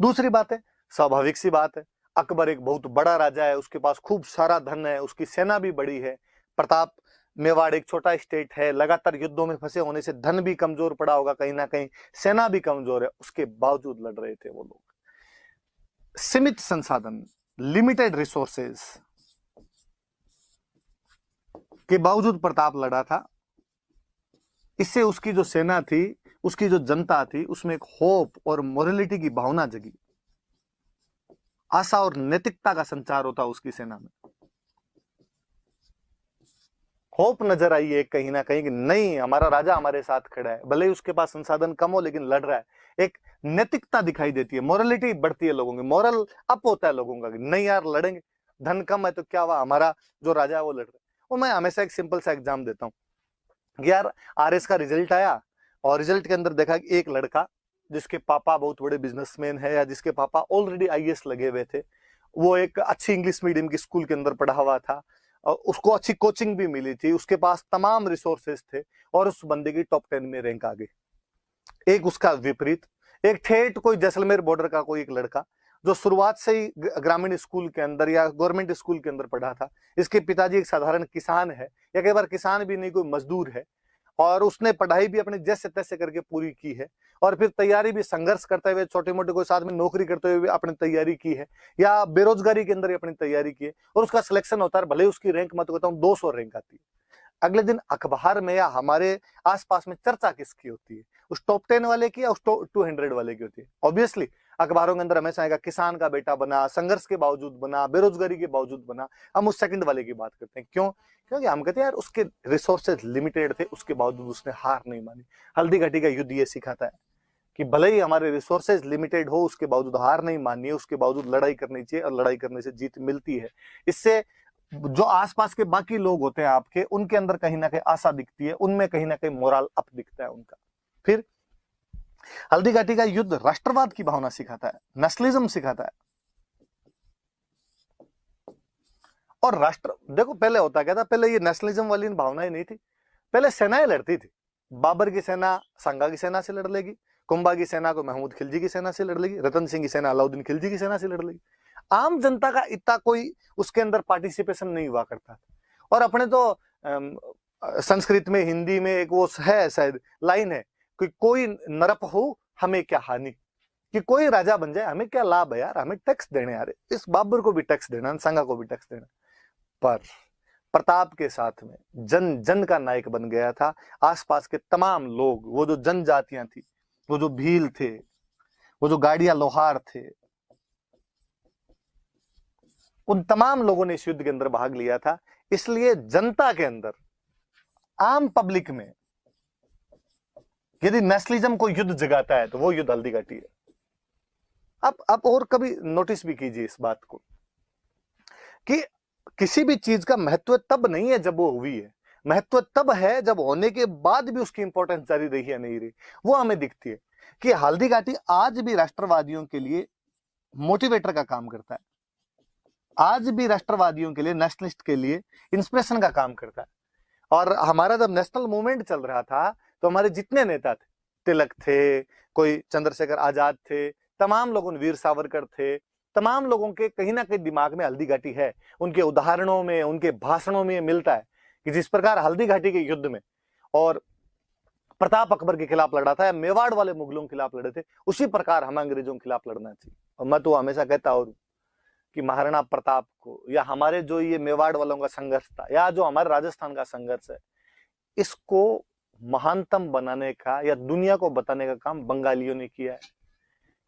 दूसरी बात है, स्वाभाविक सी बात है, अकबर एक बहुत बड़ा राजा है, उसके पास खूब सारा धन है, उसकी सेना भी बड़ी है। प्रताप, मेवाड़ एक छोटा स्टेट है, लगातार युद्धों में फंसे होने से धन भी कमजोर पड़ा होगा कहीं ना कहीं, सेना भी कमजोर है, उसके बावजूद लड़ रहे थे वो लोग। सीमित संसाधन, लिमिटेड रिसोर्सेज के बावजूद प्रताप लड़ा था। इससे उसकी जो सेना थी, उसकी जो जनता थी, उसमें एक होप और मोरलिटी की भावना जगी, आशा और नैतिकता का संचार होता उसकी सेना में। होप नजर आई है कहीं ना कहीं कि नहीं, हमारा राजा हमारे साथ खड़ा है, भले ही उसके पास संसाधन कम हो लेकिन लड़ रहा है। एक नैतिकता दिखाई देती है, मोरलिटी बढ़ती है लोगों की, मोरल अप होता है लोगों का कि नहीं यार लड़ेंगे, धन कम है तो क्या हुआ, हमारा जो राजा है वो लड़ रहा है। और मैं हमेशा एक सिंपल सा एग्जाम देता हूँ यार, आरएस का रिजल्ट आया और रिजल्ट के अंदर देखा कि एक लड़का जिसके पापा बहुत बड़े बिजनेसमैन है या जिसके पापा ऑलरेडी आईएएस लगे हुए थे, वो एक अच्छी इंग्लिश मीडियम की स्कूल के अंदर पढ़ा हुआ था और उसको अच्छी कोचिंग भी मिली थी, उसके पास तमाम रिसोर्सेज थे और उस बंदे की टॉप 10 में रैंक आ गई। एक उसका विपरीत, एक ठेठ कोई जैसलमेर बॉर्डर का कोई एक लड़का जो शुरुआत से ही ग्रामीण स्कूल के अंदर या गवर्नमेंट स्कूल के अंदर पढ़ा था, इसके पिताजी एक साधारण किसान है या कई बार किसान भी नहीं, कोई मजदूर है, और उसने पढ़ाई भी अपने जैसे तैसे करके पूरी की है और फिर तैयारी भी संघर्ष करते हुए, छोटे मोटे कोई साथ में नौकरी करते हुए अपनी तैयारी की है या बेरोजगारी के अंदर ही अपनी तैयारी की है और उसका सिलेक्शन होता है, भले उसकी रैंक मैं तो कहता हूँ 200 रैंक आती है। अगले दिन अखबार में या हमारे आसपास में चर्चा किसकी होती है? उस टॉप 10 वाले की या उस 200 वाले की होती है? ऑब्वियसली अखबारों के अंदर हमेशा आएगा किसान का बेटा बना, संघर्ष के बावजूद बना, बेरोजगारी के बावजूद बना। हम उस सेकंड वाले की बात करते हैं। क्यों? क्योंकि हम कहते हैं यार उसके रिसोर्सेज लिमिटेड थे, उसके बावजूद उसने हार नहीं मानी। हल्दी घाटी का युद्ध ये सिखाता है कि भले ही हमारे रिसोर्सेज लिमिटेड हो, उसके बावजूद हार नहीं माननी है, उसके बावजूद लड़ाई करनी चाहिए और लड़ाई करने से जीत मिलती है। इससे जो आसपास के बाकी लोग होते हैं आपके, उनके अंदर कहीं ना कहीं आशा दिखती है, उनमें कहीं ना कहीं मोरल अप दिखता है उनका। फिर हल्दी घाटी का युद्ध राष्ट्रवाद की भावना सिखाता है, नेशनलिज्म सिखाता है। और राष्ट्र देखो पहले होता क्या था, पहले ये नेशनलिज्म वाली भावनाएं नहीं थी, पहले सेनाएं लड़ती थी। बाबर की सेना संगा की सेना से लड़ लेगी, कुंभा की सेना को महमूद खिलजी की सेना से लड़ लेगी, रतन सिंह की सेना अलाउद्दीन खिलजी की सेना से लड़ लेगी। आम जनता का इतना कोई उसके अंदर पार्टिसिपेशन नहीं हुआ करता। और अपने तो संस्कृत में, हिंदी में एक वो है शायद लाइन है कि कोई नरप हो हमें क्या हानि, कि कोई राजा बन जाए हमें क्या लाभ है यार, हमें टैक्स देने यार, इस बाबर को भी टैक्स देना, संगा को भी टैक्स देना। पर प्रताप के साथ में जन जन का नायक बन गया था। आसपास के तमाम लोग, वो जो जनजातियां थी, वो जो भील थे, वो जो गाड़िया लोहार थे, उन तमाम लोगों ने इस युद्ध के अंदर भाग लिया था। इसलिए जनता के अंदर, आम पब्लिक में यदि नेशनलिज्म को युद्ध जगाता है तो वो युद्ध हल्दी घाटी है। आप और कभी नोटिस भी कीजिए इस बात को कि किसी भी चीज का महत्व तब नहीं है जब वो हुई है, महत्व तब है जब होने के बाद भी उसकी इंपॉर्टेंस जारी रही है नहीं रही, वो हमें दिखती है। कि हल्दी घाटी आज भी राष्ट्रवादियों के लिए मोटिवेटर का काम करता है, आज भी राष्ट्रवादियों के लिए, नेशनलिस्ट के लिए इंस्पिरेशन का काम करता है। और हमारा जब नेशनल मूवमेंट चल रहा था तो हमारे जितने नेता थे, तिलक थे, कोई चंद्रशेखर आजाद थे, तमाम लोगों, वीर सावरकर थे, तमाम लोगों के कहीं ना कहीं दिमाग में हल्दी घाटी है। उनके उदाहरणों में, उनके भाषणों में मिलता है कि जिस प्रकार हल्दी घाटी के युद्ध में और प्रताप अकबर के खिलाफ लड़ा था या मेवाड़ वाले मुगलों के खिलाफ लड़े थे, उसी प्रकार हमें अंग्रेजों के खिलाफ लड़ना चाहिए। और मैं तो हमेशा कहता हूं कि महाराणा प्रताप को, या हमारे जो ये मेवाड़ वालों का संघर्ष था, या जो हमारे राजस्थान का संघर्ष है, इसको महानतम बनाने का या दुनिया को बताने का काम बंगालियों ने किया है।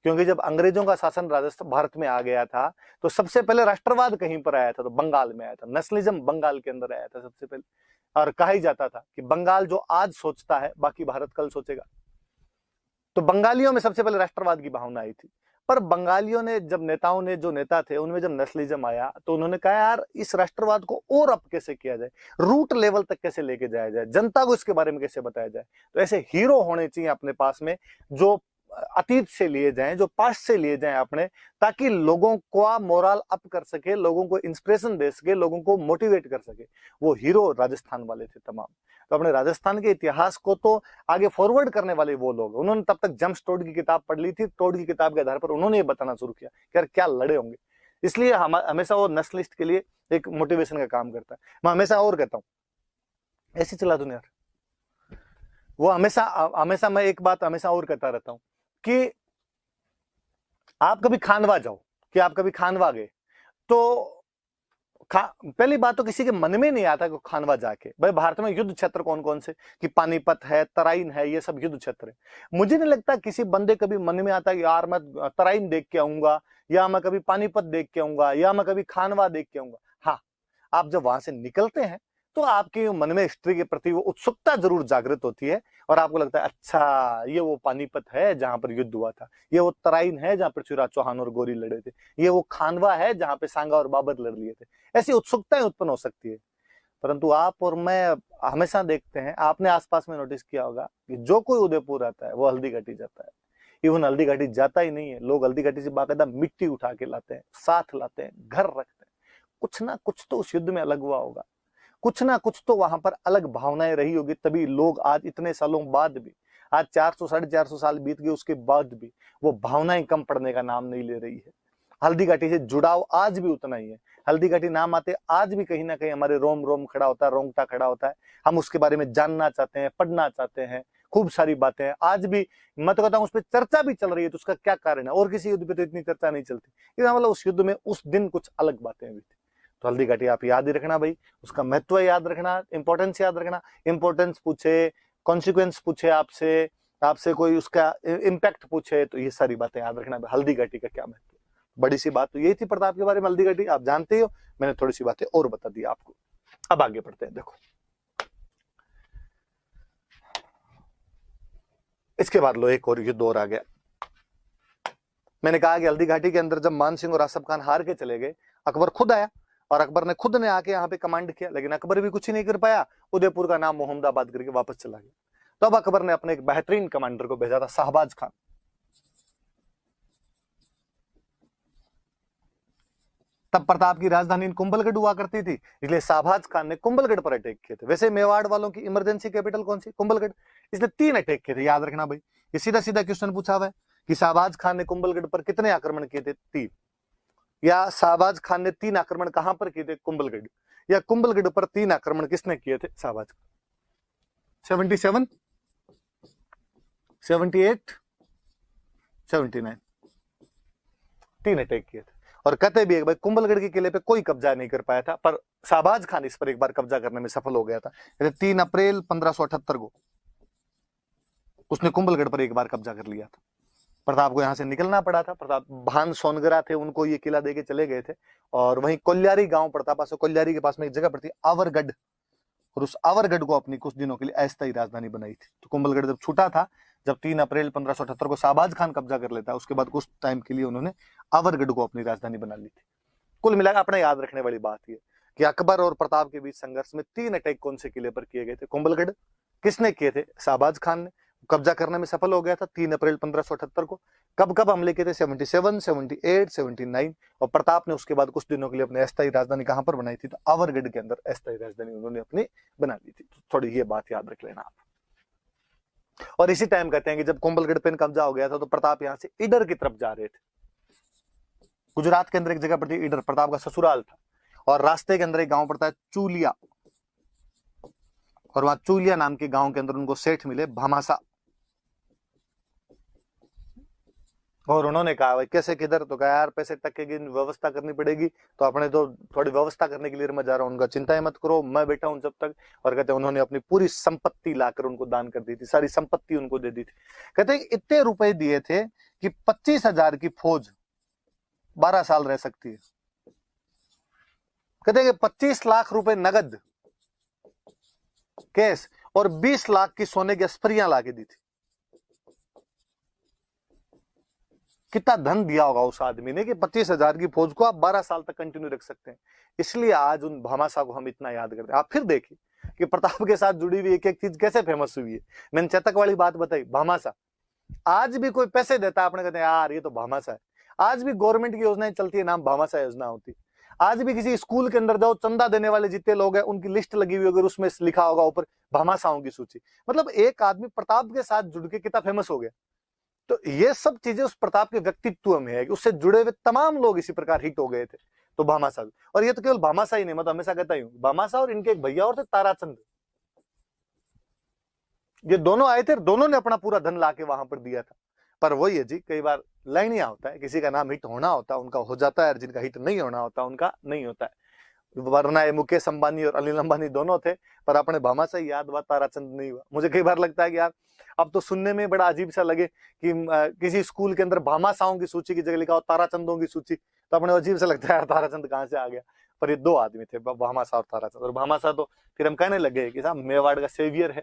क्योंकि जब अंग्रेजों का शासन राजस्थान भारत में आ गया था तो सबसे पहले राष्ट्रवाद कहीं पर आया था, तो बंगाल में आया था। नेशनलिज्म बंगाल के अंदर आया था सबसे पहले। और कहा ही जाता था कि बंगाल जो आज सोचता है बाकी भारत कल सोचेगा। तो बंगालियों में सबसे पहले राष्ट्रवाद की भावना आई थी। पर बंगालियों ने, जब नेताओं ने, जो नेता थे उनमें जब नेशनलिज्म आया तो उन्होंने कहा यार इस राष्ट्रवाद को और अप कैसे किया जाए, रूट लेवल तक कैसे लेके जाया जाए, जनता को इसके बारे में कैसे बताया जाए। तो ऐसे हीरो होने चाहिए अपने पास में जो अतीत से लिए जाएं, जो पास्ट से लिए जाएं अपने, ताकि लोगों का मोरल अप कर सके, लोगों को इंस्पिरेशन दे सके, लोगों को मोटिवेट कर सके। वो हीरो राजस्थान वाले थे तमाम। तो अपने राजस्थान के इतिहास को तो आगे फॉरवर्ड करने वाले वो लोग, उन्होंने तब तक जेम्स टोड की किताब पढ़ ली थी। टोड की किताब के आधार पर उन्होंने ये बताना शुरू किया कि यार क्या लड़े होंगे। इसलिए हमेशा वो नेशनलिस्ट के लिए एक मोटिवेशन का काम करता है। मैं हमेशा और कहता हूं ऐसी चला दुनिया, वो हमेशा हमेशा मैं एक बात हमेशा और कहता रहता हूं कि आप कभी खानवा जाओ, कि आप कभी खानवा गए तो पहली बात तो किसी के मन में नहीं आता कि खानवा जाके, भाई भारत में युद्ध क्षेत्र कौन कौन से, कि पानीपत है, तराइन है, ये सब युद्ध क्षेत्र है। मुझे नहीं लगता किसी बंदे कभी मन में आता कि यार मैं तराइन देख के आऊंगा, या मैं कभी पानीपत देख के आऊंगा, या मैं कभी खानवा देख के आऊंगा। हाँ, आप जब वहां से निकलते हैं तो आपके मन में हिस्ट्री के प्रति वो उत्सुकता जरूर जागृत होती है और आपको लगता है अच्छा ये वो पानीपत है जहां पर युद्ध हुआ था, ये वो तराइन है जहां पृथ्वीराज चौहान और गोरी लड़े थे, ये वो खानवा है जहां पे सांगा और बाबर लड़ लिए थे। ऐसी उत्सुकताएं उत्पन्न हो सकती है। परंतु आप और मैं हमेशा देखते हैं, आपने आसपास में नोटिस किया होगा कि जो कोई उदयपुर आता है वो हल्दी घाटी जाता है। इवन हल्दी घाटी जाता ही नहीं है, लोग हल्दी घाटी से बाकायदा मिट्टी उठा के लाते हैं, साथ लाते हैं, घर रखते हैं। कुछ ना कुछ तो उस युद्ध में अलग हुआ होगा, कुछ ना कुछ तो वहां पर अलग भावनाएं रही होगी, तभी लोग आज इतने सालों बाद भी, आज 400 450 साल बीत गए उसके बाद भी वो भावनाएं कम पड़ने का नाम नहीं ले रही है। हल्दी घाटी से जुड़ाव आज भी उतना ही है। हल्दी घाटी नाम आते आज भी कहीं ना कहीं हमारे रोम रोम खड़ा होता है, रोंगटा खड़ा होता है। हम उसके बारे में जानना चाहते हैं, पढ़ना चाहते हैं, खूब सारी बातें हैं आज भी। मैं तो कहता हूं उस पर चर्चा भी चल रही है, तो उसका क्या कारण है? और किसी युद्ध पे तो इतनी चर्चा नहीं चलती, इसका मतलब उस युद्ध में उस दिन कुछ अलग बातें हुई थी। तो हल्दी घाटी आप याद ही रखना भाई, उसका महत्व याद रखना, इंपॉर्टेंस याद रखना। इंपॉर्टेंस पूछे, कॉन्सिक्वेंस पूछे आपसे, आपसे कोई उसका इम्पैक्ट पूछे, तो ये सारी बातें याद रखना। हल्दी घाटी का क्या महत्व। बड़ी सी बात तो यही थी प्रताप के बारे में, हल्दी घाटी आप जानते हो, मैंने थोड़ी सी बातें और बता दी आपको। अब आगे बढ़ते हैं। देखो इसके बाद लो एक और युद्ध और आ गया। मैंने कहा कि हल्दी घाटी के अंदर जब मान सिंह और आसफ खान हार के चले गए, अकबर खुद आया और अकबर ने खुद ने आके यहाँ पे कमांड किया, लेकिन अकबर भी कुछ ही नहीं कर पाया। उदयपुर का नाम मोहम्मदाबाद करके वापस चला गया। तब तो अकबर ने अपने एक बेहतरीन कमांडर को भेजा था, शाहबाज खान। तब प्रताप की राजधानी कुंभलगढ़ हुआ करती थी, इसलिए शाहबाज खान ने कुंभलगढ़ पर अटैक किए थे। वैसे मेवाड़ वालों की इमरजेंसी कैपिटल कौन सी? कुंभलगढ़। इसलिए 3 अटैक किए थे, याद रखना भाई। ये सीधा सीधा क्वेश्चन पूछा हुआ है कि शाहबाज खान ने कुंभलगढ़ पर कितने आक्रमण किए थे? 3। या शाहबाज खान ने 3 आक्रमण कहां पर किए थे? कुंभलगढ़। या कुंभलगढ़ पर 3 आक्रमण किसने किए थे? शाहबाज खान। 77, 78, 79, 3 अटैक किए थे। और कहते भी है भाई कुंभलगढ़ के किले पे कोई कब्जा नहीं कर पाया था, पर शाहबाज खान इस पर एक बार कब्जा करने में सफल हो गया था। 3 अप्रैल 1578 को उसने कुंभलगढ़ पर एक बार कब्जा कर लिया था। प्रताप को यहां से निकलना पड़ा था। प्रताप भान सोनगरा थे, उनको ये किला देके चले गए थे। और वहीं कोल्यारी गांव पड़ता, पास कोल्यारी के पास में एक जगह पड़ती आवरगढ़, और उस आवरगढ़ को अपनी कुछ दिनों के लिए अस्थायी राजधानी बनाई थी। तो कुंभलगढ़ जब छूटा था, जब 3 अप्रैल 1578 को शाहबाज खान कब्जा कर लेता है, उसके बाद कुछ टाइम के लिए उन्होंने आवरगढ़ को अपनी राजधानी बना ली थी। कुल मिलाकर अपने याद रखने वाली बात यह कि अकबर और प्रताप के बीच संघर्ष में 3 अटैक कौन से किले पर किए गए थे? कुंभलगढ़। किसने किए थे? शाहबाज खान ने। कब्जा करने में सफल हो गया था 3 अप्रैल 1578 को। कब कब हमले किए थे? 77, 78, 79। और प्रताप ने उसके बाद कुछ दिनों के लिए अपनी अस्थायी राजधानी कहां पर बनाई थी? तो आवरगढ़ के अंदर अस्थायी राजधानी उन्होंने अपनी बना ली थी। तो थोड़ी ये बात याद रख लेना आप। और इसी टाइम कहते हैं कि जब कुंभलगढ़ पे कब्जा हो गया था तो प्रताप यहां से ईडर की तरफ जा रहे थे। गुजरात के अंदर एक जगह पड़ती है ईडर, प्रताप का ससुराल था। और रास्ते के अंदर एक गांव पड़ता है चूलिया, और वहां चूलिया नाम के गांव के अंदर उनको सेठ मिले भामासा। और उन्होंने कहा भाई कैसे किधर? तो कहा यार पैसे टके की व्यवस्था करनी पड़ेगी, तो अपने तो थोड़ी व्यवस्था करने के लिए मैं जा रहा हूँ। उनका चिंता ही मत करो, मैं बैठा हूं जब तक। और कहते हैं उन्होंने अपनी पूरी संपत्ति लाकर उनको दान कर दी थी, सारी संपत्ति उनको दे दी थी। कहते हैं इतने रुपए दिए थे कि 25,000 की फौज 12 साल रह सकती है। कहते हैं कि 25 लाख रुपए नगद कैश और 20 लाख की सोने की अस्परियां लाके दी थी। कितना धन दिया होगा उस आदमी ने कि 25,000 की फौज को आप 12 साल तक कंटिन्यू रख सकते हैं। इसलिए आज उन भामाशाह को हम इतना याद करते हैं। आप फिर देखिए कि प्रताप के साथ जुड़ी हुई एक एक चीज कैसे फेमस हुई है। मैंने चेतक वाली बात बताई, भामाशाह। आज भी कोई पैसे देता है, अपने कहते हैं यार ये तो भामाशाह है। आज भी गवर्नमेंट की योजनाएं चलती है, नाम भामाशाह योजना होती है। आज भी किसी स्कूल के अंदर जाओ, चंदा देने वाले जितने लोग हैं उनकी लिस्ट लगी हुई, अगर उसमें लिखा होगा ऊपर भामाशाहों की सूची। मतलब एक आदमी प्रताप के साथ जुड़ के कितना फेमस हो गया। तो ये सब चीजें उस प्रताप के व्यक्तित्व में है कि उससे जुड़े हुए तमाम लोग इसी प्रकार हिट हो गए थे। तो भामाशाह, और ये तो केवल भामाशाह ही नहीं, मैं तो हमेशा कहता हूं भामाशाह और इनके एक भैया और थे ताराचंद, ये दोनों आए थे, दोनों ने अपना पूरा धन लाके वहां पर दिया था। पर वही है जी, कई बार लाइनिया होता है, किसी का नाम हिट होना होता है उनका हो जाता है, और जिनका हिट नहीं होना होता उनका नहीं होता है। वरना ये मुकेश अंबानी और अनिल अंबानी दोनों थे, पर अपने भामाशाह याद हुआ, ताराचंद नहीं हुआ। मुझे कई बार लगता है कि यार अब तो सुनने में बड़ा अजीब सा लगे कि किसी स्कूल के अंदर भामाशाहों की सूची की जगह लिखा हो ताराचंदों की सूची, तो अपने अजीब सा लगता है यार ताराचंद कहां से आ गया। पर ये दो आदमी थे, भामाशाह और ताराचंद। और भामाशाह तो फिर हम कहने लगे कि साहब मेवाड़ का सेवियर है,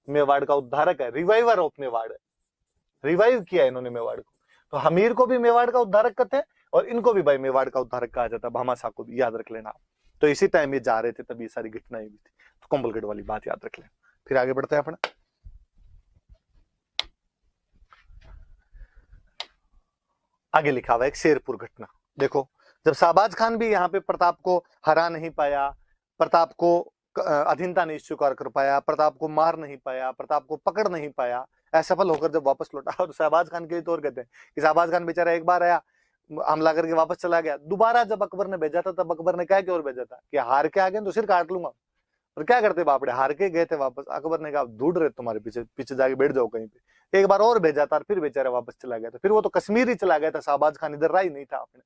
मेवाड़ का उद्धारक है, रिवाइवर ऑफ मेवाड़ है, रिवाइव किया है इन्होंने मेवाड़ को। तो हमीर को भी मेवाड़ का उद्धारक कहते हैं, और इनको भी भाई मेवाड़ का उद्धारक कहा जाता है, भामाशाह को भी, याद रख लेना आप। तो इसी टाइम ये जा रहे थे, तब ये सारी घटनाएं भी थी। तो कुंभलगढ़ वाली बात याद रख लें। फिर आगे बढ़ते हैं अपना। आगे लिखा हुआ एक शेरपुर घटना देखो। जब शाहबाज खान भी यहाँ पे प्रताप को हरा नहीं पाया, प्रताप को अधीनता नहीं स्वीकार कर पाया, प्रताप को मार नहीं पाया, प्रताप को पकड़ नहीं पाया, असफल होकर जब वापस लौटा, और शाहबाज खान के लिए तो और कहते हैं कि शाहबाज खान बेचारा एक बार आया, हमला करके वापस चला गया। दोबारा जब अकबर ने भेजा था तब अकबर ने क्या की ओर भेजा था कि हार के आ गए तो सिर काट लूंगा। और क्या करते बापड़े, हार के गए थे वापस। अकबर ने कहा ढूंढ रहे तुम्हारे पीछे, पीछे जाके बैठ जाओ कहीं पे। एक बार और भेजा था, फिर बेचारा वापस चला गया था। फिर वो तो कश्मीर ही चला गया था, शाहबाज खान इधर रहा ही नहीं था अपने।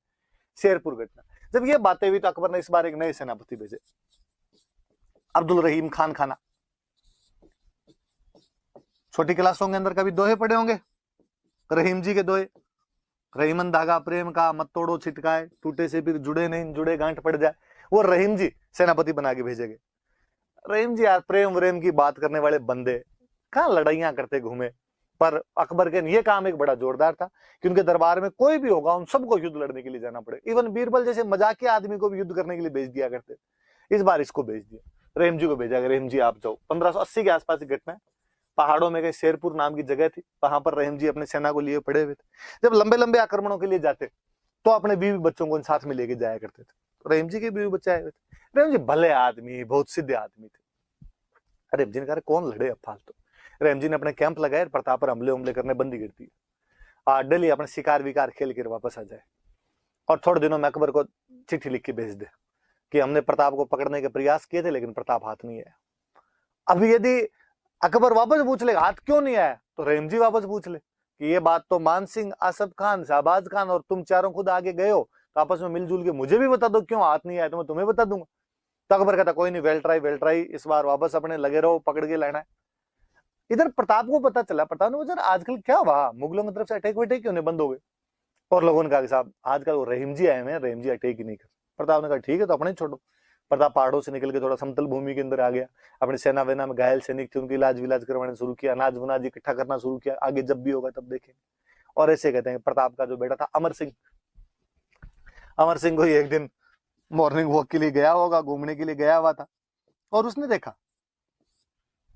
शेरपुर घटना जब ये बातें हुई तो अकबर ने इस बार एक नए सेनापति भेजे, अब्दुल रहीम खान खाना। छोटी क्लासों के अंदर कभी दोहे पढ़े होंगे, रहीम जी के दोहे, रहीमन धागा प्रेम का मत तोड़ो छिटकाए, टूटे से फिर जुड़े नहीं जुड़े गांठ पड़ जाए। वो रहीम जी सेनापति बना के भेजे गए। रहीम जी यार प्रेम व्रेम की बात करने वाले बंदे, कहां लड़ाइयां करते घूमे। पर अकबर के ये काम एक बड़ा जोरदार था कि उनके दरबार में कोई भी होगा उन सबको युद्ध लड़ने के लिए जाना पड़े। इवन बीरबल जैसे मजाकिया आदमी को भी युद्ध करने के लिए भेज दिया करते। इस बार इसको भेज दिया, रहीम जी को भेजा गया, रहीम जी आप जाओ। 1580 के आसपास की घटना है। पहाड़ों में कहीं शेरपुर नाम की जगह थी, वहां पर रहीम जी अपने सेना को लिए पड़े हुए थे। जब लंबे लंबे आक्रमणों के लिए जाते तो अपने बीवी बच्चों को साथ में लेके जाया करते थे। रहीम जी के बीवी बच्चे आए हुए थे। रहीम जी भले आदमी, बहुत सीधे आदमी थे। रहीम जी ने कहा कौन लड़े अब फालतू। रहीम जी ने अपने कैंप लगाए, प्रताप पर हमले करने बंदी कर दी। डेली अपने शिकार विकार खेल कर वापस आ जाए, और थोड़े दिनों में अकबर को चिट्ठी लिख के भेज दे कि हमने प्रताप को पकड़ने के प्रयास किए थे लेकिन प्रताप हाथ नहीं आया। अब यदि अकबर वापस पूछ ले हाथ क्यों नहीं आया, तो रहीम जी वापस पूछ ले कि ये बात तो मान सिंह, आसफ खान, शाहबाज खान और तुम चारों खुद आगे गए हो, तो आपस में मिलजुल के मुझे भी बता दो क्यों हाथ नहीं आया, तो मैं तुम्हें बता दूंगा। तो अकबर कहता कोई नहीं, वेल ट्राई, इस बार वापस अपने लगे रहो, पकड़ के लेना है। इधर प्रताप को पता चला, प्रताप ने बोला आजकल क्या हुआ, मुगलों की तरफ से अटैक वेटैक क्यों नहीं बंद हो गए। और लोगों ने कहा कि साहब आजकल वो रहीम जी आए हैं, रहीम जी अटैक ही नहीं कर। प्रताप ने कहा ठीक है तो अपने छोड़ो। प्रताप पहाड़ों से निकल के थोड़ा समतल भूमि के अंदर आ गया, अपनी सेना वेना में घायल सैनिक थे उनकी इलाज विलाज करवाना शुरू किया, अनाज वनाज इकट्ठा करना शुरू किया। आगे जब भी होगा तब देखेंगे। और ऐसे कहते हैं प्रताप का जो बेटा था अमर सिंह, अमर सिंह को एक दिन मॉर्निंग वॉक के लिए गया होगा, घूमने के लिए गया हुआ था, और उसने देखा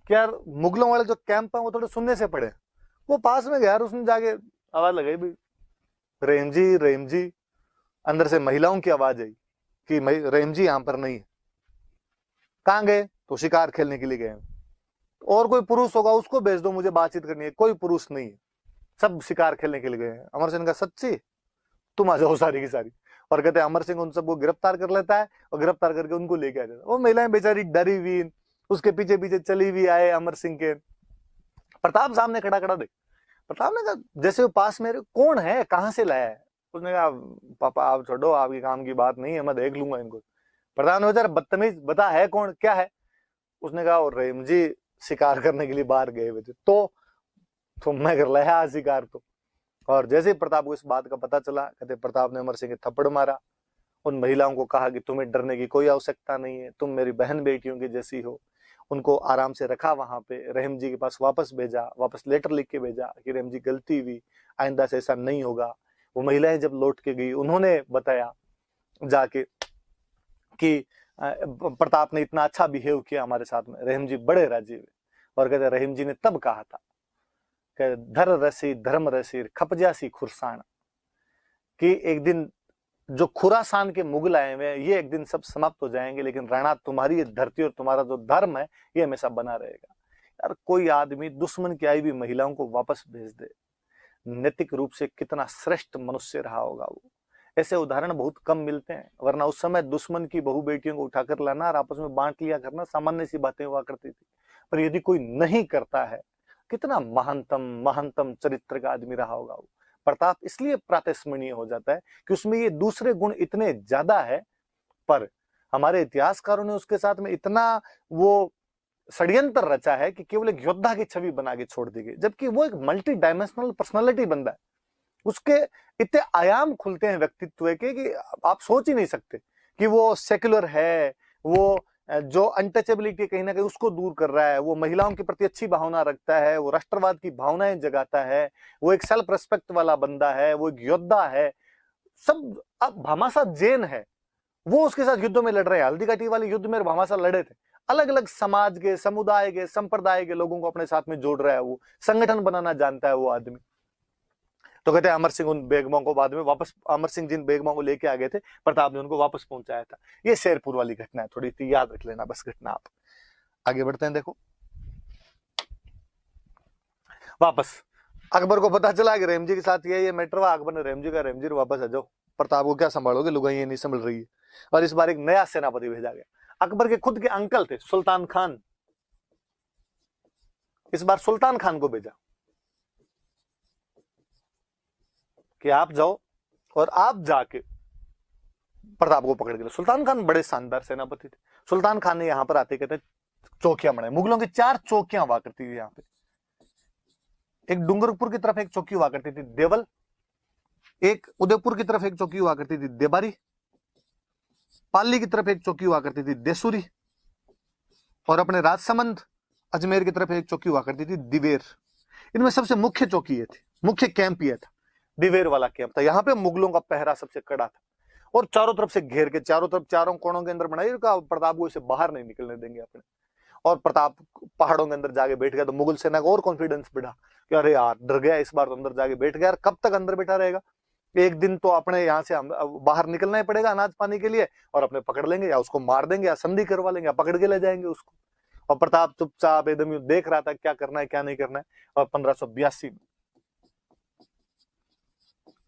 कि यार मुगलों वाले जो कैंप है वो थोड़े सुनने से पड़े। वो पास में गया यार, उसने जाके आवाज लगाई, भाई रहीम जी, रहीम जी। अंदर से महिलाओं की आवाज आई कि रहीम जी यहाँ पर नहीं है। कहाँ गए? तो शिकार खेलने के लिए गए। और कोई पुरुष होगा उसको भेज दो, मुझे बातचीत करनी है। कोई पुरुष नहीं है, सब शिकार खेलने के लिए गए हैं। अमर सिंह का सच्ची, तुम आ जाओ सारी की सारी। और कहते हैं अमर सिंह उन सबको गिरफ्तार कर लेता है और गिरफ्तार करके उनको लेके आ जाता है। वो महिलाएं बेचारी डरी हुई उसके पीछे पीछे चली हुई आए अमर सिंह के। प्रताप सामने खड़ा खड़ा देख। प्रताप ने कहा जैसे वो पास में, कौन है, कहां से लाया है? उसने कहा पापा आप छोड़ो, आपके काम की बात नहीं है, मैं देख लूंगा इनको। प्रताप ने बेचारा बदतमीज, बता है कौन, क्या है? उसने कहा और रहीम जी शिकार करने के लिए बाहर गए हुए थे। तो मैं कर लाया शिकार तो। और जैसे ही प्रताप को इस बात का पता चला, कहते प्रताप ने अमर सिंह के थप्पड़ मारा। उन महिलाओं को कहा कि तुम्हें डरने की कोई आवश्यकता नहीं है, तुम मेरी बहन बेटियों की जैसी हो। उनको आराम से रखा वहां पे, रहीम जी के पास वापस भेजा, वापस लेटर लिख के भेजा कि रहीम जी गलती हुई, आइंदा से ऐसा नहीं होगा। वो महिलाएं जब लौट के गई, उन्होंने बताया जाके कि प्रताप ने इतना अच्छा बिहेव किया हमारे साथ में, रहीम जी बड़े राजी हुए। और कहते रहीम जी ने तब कहा था कि धर रसी धर्म रसी खपजासी खुरसान, कि एक दिन जो खुरासान के मुगल आए हुए हैं ये एक दिन सब समाप्त हो जाएंगे, लेकिन राणा तुम्हारी ये धरती और तुम्हारा जो धर्म है ये हमेशा बना रहेगा। यार कोई आदमी दुश्मन की आई हुई महिलाओं को वापस भेज दे, नैतिक रूप से कितना श्रेष्ठ मनुष्य रहा होगा वो। ऐसे उदाहरण बहुत कम मिलते हैं, वरना उस समय दुश्मन की बहू बेटियों को उठाकर लाना और आपस में बांट लिया करना सामान्य सी बातें हुआ करती थी। पर यदि कोई नहीं करता है, कितना महानतम महानतम चरित्र का आदमी रहा होगा वो। प्रताप इसलिए प्रातस्मरणीय हो जाता है कि उसमें ये दूसरे गुण इतने ज्यादा है, पर हमारे इतिहासकारों ने उसके साथ में इतना वो षड्यंत्र रचा है कि केवल एक योद्धा की छवि बना के छोड़ दी गई, जबकि वो एक मल्टी डायमेंशनल पर्सनालिटी बंदा है। उसके इतने आयाम खुलते हैं व्यक्तित्व के कि आप सोच ही नहीं सकते कि वो सेक्युलर है, वो जो अनटचेबिलिटी कहीं ना कहीं उसको दूर कर रहा है, वो महिलाओं के प्रति अच्छी भावना रखता है, वो राष्ट्रवाद की भावनाएं जगाता है, वो एक सेल्फ रेस्पेक्ट वाला बंदा है, वो एक योद्धा है। सब, अब भामाशाह जैन है, वो उसके साथ युद्धों में लड़ रहे हैं। हल्दी घाटी वाले युद्ध में भामाशाह लड़े थे। अलग अलग समाज के, समुदाय के, संप्रदाय के लोगों को अपने साथ में जोड़ रहा है, वो संगठन बनाना जानता है वो आदमी। तो कहते हैं अमर सिंह उन बेगमों को बाद में वापस, अमर सिंह जिन बेगमों को लेके आ गए थे, प्रताप ने उनको वापस पहुंचाया था। ये शेरपुर वाली घटना है, थोड़ी सी याद रख लेना बस घटना। आप आगे बढ़ते हैं। देखो वापस अकबर को पता चला कि रहीम जी के साथ ये मैटर हुआ। अकबर ने रहीम जी का, रहीम जी वापस आ जाओ, प्रताप को क्या संभालोगे, लुगाई ये नहीं संभल रही है। और इस बार एक नया सेनापति भेजा गया। अकबर के खुद के अंकल थे सुल्तान खान, इस बार सुल्तान खान को भेजा कि आप जाओ और आप जाके प्रताप को पकड़ के लो। सुल्तान खान बड़े शानदार सेनापति थे। सुल्तान खान ने यहां पर आते कहते चौकियां बनाई। मुगलों की 4 चौकियां हुआ करती थी यहाँ पे। एक डूंगरपुर की तरफ एक चौकी हुआ करती थी देवल, एक उदयपुर की तरफ एक चौकी हुआ करती थी देबारी, पाली की तरफ एक चौकी हुआ करती थी देसुरी, और अपने राजसमंद अजमेर की तरफ एक चौकी हुआ करती थी दिवेर। इनमें सबसे मुख्य चौकी ये थी, मुख्य कैंप ये था, दिवेर वाला कैंप था। यहाँ पे मुगलों का पहरा सबसे कड़ा था और चारों तरफ से घेर के, चारों तरफ, चारों कोणों के अंदर बनाई। प्रताप को इसे बाहर नहीं निकलने देंगे अपने। और प्रताप पहाड़ों के अंदर जाके बैठ गया तो मुगल सेना को और कॉन्फिडेंस बढ़ा कि अरे यार डर गया इस बार तो अंदर जाके बैठ गया। यार कब तक अंदर बैठा रहेगा, एक दिन तो अपने यहाँ से बाहर निकलना ही पड़ेगा अनाज पानी के लिए, और अपने पकड़ लेंगे या उसको मार देंगे या संधि करवा लेंगे या पकड़ के ले जाएंगे उसको। और प्रताप चुपचाप एकदम देख रहा था क्या करना है क्या नहीं करना है। और 1582 में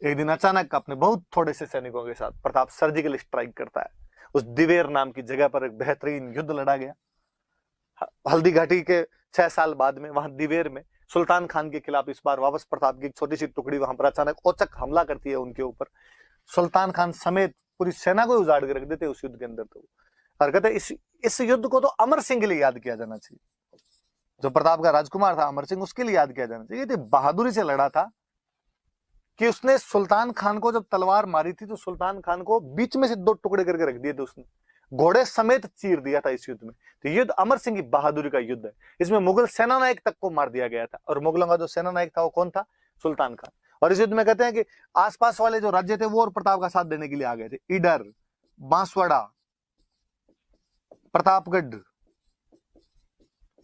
एक दिन अचानक अपने बहुत थोड़े से सैनिकों के साथ प्रताप सर्जिकल स्ट्राइक करता है। उस दिवेर नाम की जगह पर एक बेहतरीन युद्ध लड़ा गया। हल्दी घाटी के 6 साल बाद में वहां दिवेर में सुल्तान खान के खिलाफ इस बार वापस प्रताप की एक छोटी सी टुकड़ी वहां पर अचानक औचक हमला करती है उनके ऊपर। सुल्तान खान समेत पूरी सेना को उजाड़ के रख देते उस युद्ध के अंदर। तो और कहते इस युद्ध को तो अमर सिंह के लिए याद किया जाना चाहिए, जो प्रताप का राजकुमार था अमर सिंह, उसके लिए याद किया जाना चाहिए। ये बहादुरी से लड़ा था कि उसने सुल्तान खान को जब तलवार मारी थी तो सुल्तान खान को बीच में से 2 टुकड़े करके रख दिए थे उसने, घोड़े समेत चीर दिया था इस युद्ध में। तो युद्ध अमर सिंह की बहादुरी का युद्ध है। इसमें मुगल सेना नायक तक को मार दिया गया था, और मुगलों का जो सेना नायक था वो कौन था, सुल्तान खान। और इस युद्ध में कहते हैं कि आसपास वाले जो राज्य थे वो और प्रताप का साथ देने के लिए आ गए थे। ईडर, बांसवाड़ा, प्रतापगढ़,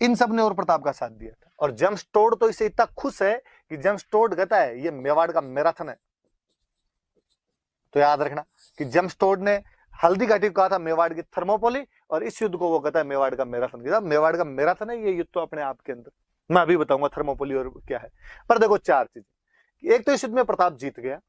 इन सब ने और प्रताप का साथ दिया था। और जेम्स टोड तो इसे इतना खुश है कि जेम्स टोड कहता है ये मेवाड़ का मैराथन है। तो याद रखना कि जेम्स टोड ने हल्दी घाटी को कहा था मेवाड़ की थर्मोपोली, और इस युद्ध को वो कहता है मेवाड़ का मैराथन। मेवाड़ का मैराथन है ये युद्ध तो अपने आप के अंदर। मैं अभी बताऊंगा थर्मोपोली और क्या है। पर देखो चार चीजें। एक तो इस युद्ध में प्रताप जीत गया,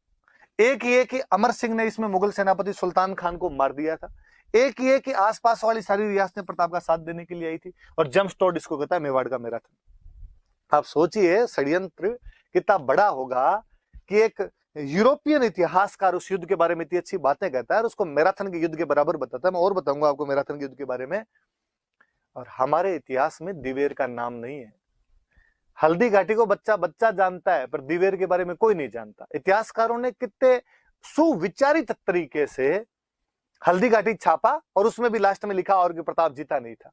एक ये कि अमर सिंह ने इसमें मुगल सेनापति सुल्तान खान को मार दिया था, एक ये कि आसपास वाली सारी रियासतें प्रताप का साथ देने के लिए आई थी, और जेम्स टोड इसको कहता है मेवाड़ का मैराथन। आप सोचिए षड्यंत्र कितना बड़ा होगा कि एक यूरोपियन इतिहासकार उस युद्ध के बारे में इतनी अच्छी बातें कहता है और उसको मैराथन के युद्ध के बराबर बताता है। मैं और बताऊंगा आपको मैराथन के युद्ध के बारे में। और हमारे इतिहास में दिवेर का नाम नहीं है। हल्दी घाटी को बच्चा बच्चा जानता है, पर दिवेर के बारे में कोई नहीं जानता। इतिहासकारों ने कितने सुविचारित तरीके से हल्दी घाटी छापा, और उसमें भी लास्ट में लिखा और कि प्रताप जीता नहीं था।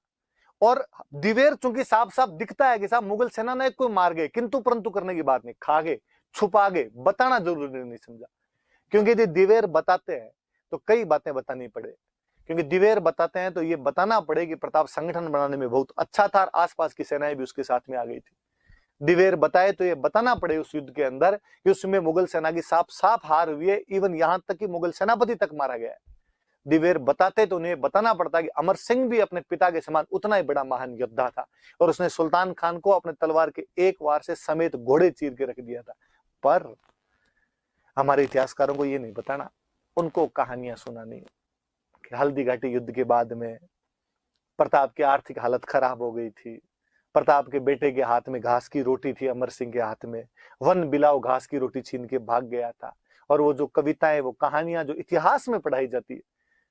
और दिवेर चूंकि साफ साफ दिखता है कि साहब मुगल सेना ने कोई मार गए, किंतु परंतु करने की बात नहीं, खा गए, छुपा गए, बताना जरूरी नहीं समझा। क्योंकि यदि दिवेर बताते हैं तो कई बातें बतानी पड़े, क्योंकि दिवेर बताते हैं तो ये बताना पड़े कि प्रताप संगठन बनाने में बहुत अच्छा था, आसपास की सेनाएं भी उसके साथ में आ गई थी। दिवेर बताए तो ये बताना पड़े उस युद्ध के अंदर कि उसमें मुगल सेना की साफ साफ हार हुई है, इवन यहां तक कि मुगल सेनापति तक मारा गया है। दिवेर बताते तो उन्हें बताना पड़ता कि अमर सिंह भी अपने पिता के समान उतना ही बड़ा महान योद्धा था, और उसने सुल्तान खान को अपने तलवार के एक वार से समेत घोड़े चीर के रख दिया था। पर हमारे इतिहासकारों को ये नहीं बताना, उनको कहानियां सुनानी कि हल्दी घाटी युद्ध के बाद में प्रताप की आर्थिक हालत खराब हो गई थी, प्रताप के बेटे के हाथ में घास की रोटी थी, अमर सिंह के हाथ में वन बिलाव घास की रोटी छीन के भाग गया था। और वो जो कविताएं, वो कहानियां जो इतिहास में पढ़ाई जाती है,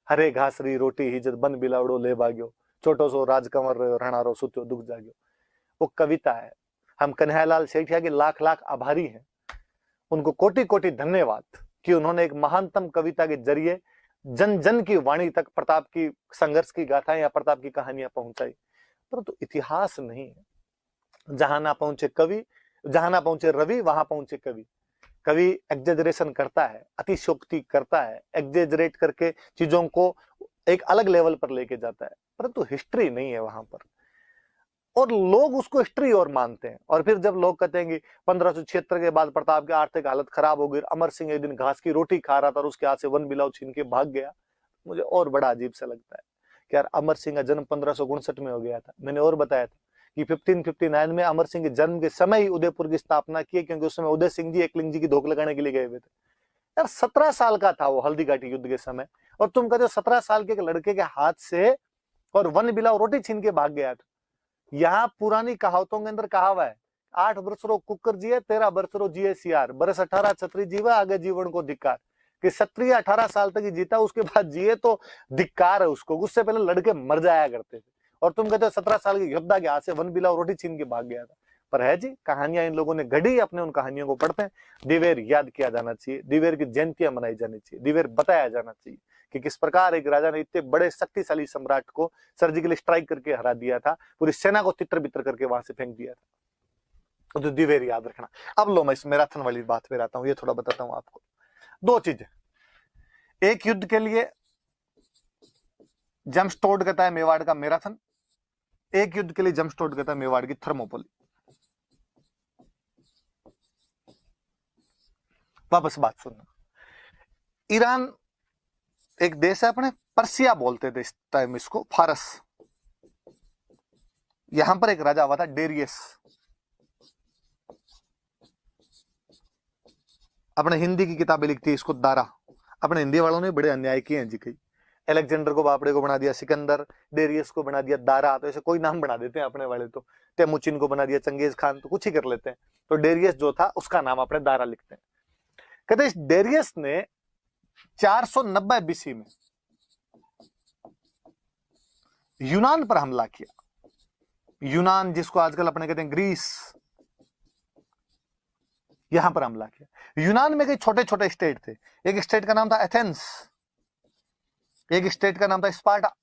हरे घास री रोटी ही जब बन बिलावड़ो ले भाग्यो, छोटो सो राजकंवर रहो रणारो सुत्यो दुख जाग्यो, वो कविता है। हम कन्हैयालाल सेठिया के लाख लाख आभारी हैं, उनको कोटि कोटि धन्यवाद कि उन्होंने एक महानतम कविता के जरिए जन जन की वाणी तक प्रताप की संघर्ष की गाथाएं या प्रताप की कहानियां पहुंचाई। परंतु इतिहास नहीं है। जहां ना पहुंचे कवि, जहां ना पहुंचे रवि वहां पहुंचे कवि। कवि एग्जेजरेशन करता है, अतिशोक्ति करता है, एग्जेजरेट करके चीजों को एक अलग लेवल पर लेके जाता है, परंतु हिस्ट्री नहीं है वहां पर। और लोग उसको हिस्ट्री और मानते हैं। और फिर जब लोग कहते हैं कि 1576 के बाद प्रताप की आर्थिक हालत खराब हो गई, अमर सिंह एक दिन घास की रोटी खा रहा था और उसके हाथ से वन बिलाव छीन के भाग गया, मुझे और बड़ा अजीब सा लगता है कि यार अमर सिंह का जन्म 1559 में हो गया था। मैंने और बताया था कि 1559 में अमर सिंह के जन्म के समय ही उदयपुर की स्थापना की, क्योंकि उस समय उदय सिंह जी एकलिंग जी की धोख लगाने के लिए गए हुए थे। यार 17 साल का था वो हल्दी घाटी युद्ध के समय, और तुम कहते हो 17 साल के लड़के के हाथ से और वन बिलाव रोटी छीन के भाग गया था। यहाँ पुरानी कहावतों के अंदर कहा हुआ है, 8 वर्ष रो कुकर जिए 13 वर्ष रो जिए सियार, बरस 18 छत्री जीवा आगे जीवन को धिक्कार। कि क्षत्रिय 18 साल तक ही जीता, उसके बाद जिए तो धिक्कार है उसको, उससे पहले लड़के मर जाया करते थे। और तुम कहते हो 17 साल के योद्धा के हाथ से वन बिलाव रोटी छीन के भाग गया था। पर है जी, कहानियां इन लोगों ने गढ़ी, अपने उन कहानियों को पढ़ते हैं। दिवेर याद किया जाना चाहिए, दिवेर की जयंतियां मनाई जानी चाहिए, दिवेर बताया जाना चाहिए कि किस प्रकार एक राजा ने इतने बड़े शक्तिशाली सम्राट को सर्जिकल स्ट्राइक करके हरा दिया था, पूरी सेना को तितर बितर करके वहां से फेंक दिया था। तो दिवेर याद रखना। अब लो मैं इस मैराथन वाली बात पे आता हूं, ये थोड़ा बताता हूं आपको। दो चीजें, एक युद्ध के लिए जेम्स टोड कहता है मेवाड़ का मैराथन, एक युद्ध के लिए जेम्स टोड कहता है मेवाड़ की थर्मोपोली। वापस बात सुनना। ईरान एक देश है, अपने पर्सिया बोलते थे इस टाइम इसको, फारस। यहां पर एक राजा हुआ था डेरियस। अपने हिंदी की किताबें लिखती है इसको दारा। अपने हिंदी वालों ने बड़े अन्याय किए हैं जी कई। अलेक्जेंडर को बापड़े को बना दिया सिकंदर, डेरियस को बना दिया दारा, तो ऐसे कोई नाम बना देते हैं अपने वाले। तो तेमुचिन को बना दिया चंगेज खान, तो कुछ ही कर लेते हैं। तो डेरियस जो था उसका नाम अपने दारा लिखते हैं। कहते इस डेरियस ने 490 बीसी में यूनान पर हमला किया। यूनान जिसको आजकल अपने कहते हैं ग्रीस, यहां पर हमला किया। यूनान में कई छोटे छोटे स्टेट थे। एक स्टेट का नाम था एथेंस, एक स्टेट का नाम था स्पार्टा।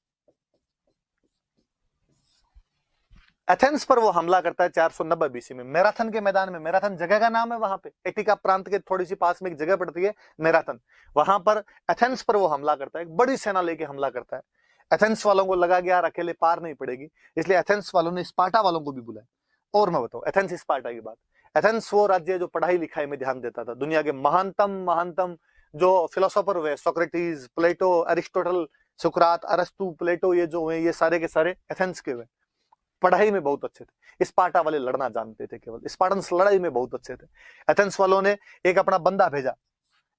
एथेंस पर वो हमला करता है 490 बीसी में, मैराथन के मैदान में। मैराथन जगह का नाम है, वहां पे एटिका प्रांत के थोड़ी सी पास में एक जगह पड़ती है मैराथन, वहां पर एथेंस पर वो हमला करता है, एक बड़ी सेना लेके हमला करता है। एथेंस वालों को लगा कि यार अकेले पार नहीं पड़ेगी, इसलिए एथेंस वालों ने स्पार्टा वालों को भी बुलाया। और मैं बताऊं एथेंस स्पार्टा की बात, एथेंस वो राज्य है जो पढ़ाई लिखाई में ध्यान देता था। दुनिया के महानतम महानतम जो फिलोसोफर हुए, सोक्रेटिस, प्लेटो, अरिस्टोटल, सुकरात, अरस्तु, प्लेटो, ये जो हुए ये सारे के सारे एथेंस के हुए। पढ़ाई में बहुत अच्छे थे। स्पार्टा वाले लड़ना जानते थे, केवल स्पार्टन्स लड़ाई में बहुत अच्छे थे। एथेंस वालों ने एक अपना बंदा भेजा,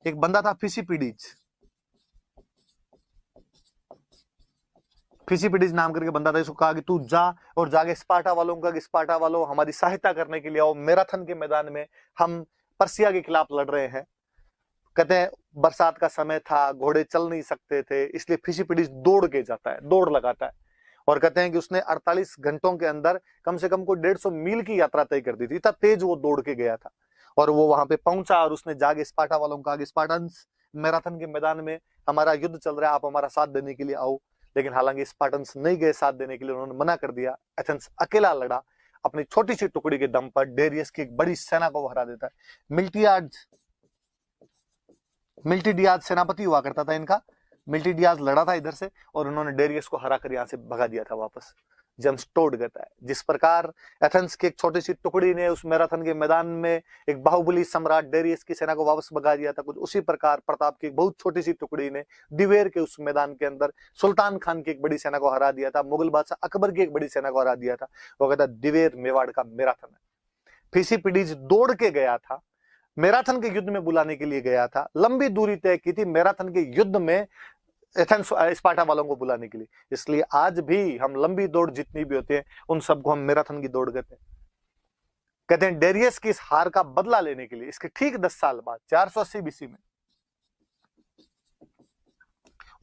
एक बंदा था फिसिपिडीज, फिसिपिडीज नाम करके बंदा था। इसको कहा कि तू जा और जाके स्पार्टा वालों का कि स्पार्टा वालों हमारी सहायता करने के लिए आओ, मैराथन के मैदान में हम पर्सिया के खिलाफ लड़ रहे हैं। कहते हैं बरसात का समय था, घोड़े चल नहीं सकते थे, इसलिए फिसिपिडीज दौड़ के जाता है, दौड़ लगाता है। और कहते हैं कि उसने 48 घंटों के अंदर कम से कम को 150 मील की यात्रा तय कर दी थी, इतना तेज वो दौड़ के गया था। और वो वहां पे पहुंचा और उसने जाके स्पार्टा वालों को कहा कि स्पार्टन्स, मैराथन के मैदान में हमारा युद्ध चल रहा है, आप हमारा साथ देने के लिए आओ। लेकिन हालांकि स्पार्टन्स नहीं गए साथ देने के लिए, उन्होंने मना कर दिया। एथेंस अकेला लड़ा, अपनी छोटी सी टुकड़ी के दम पर डेरियस की एक बड़ी सेना को हरा देता है। मिल्टिडियाज सेनापति हुआ करता था इनका। मिल्टिडियाज लड़ा था इधर से और उन्होंने डेरियस को हरा कर यहां से भगा दिया था वापस। जेम्सटोड कहता है जिस प्रकार एथेंस की एक छोटी सी टुकड़ी ने उस मैराथन के मैदान में एक बाहुबली सम्राट डेरियस की सेना को वापस भगा दिया था, कुछ उसी प्रकार प्रताप की एक बहुत छोटी सी टुकड़ी ने दिवेर के उस मैदान के अंदर सुल्तान खान की एक बड़ी सेना को हरा दिया था, मुगल बादशाह अकबर की एक बड़ी सेना को हरा दिया था। वो कहता दिवेर मेवाड़ का मैराथन है। फिसिपिडीज दौड़ के गया था, मैराथन के युद्ध में बुलाने के लिए गया था, लंबी दूरी तय की थी मैराथन के युद्ध में एथेंस स्पार्टा वालों को बुलाने के लिए। इसलिए आज भी हम लंबी दौड़ जितनी भी होती है उन सबको हम मैराथन की दौड़ कहते हैं। कहते हैं डेरियस की इस हार का बदला लेने के लिए इसके ठीक 10 साल बाद 480 बीसी में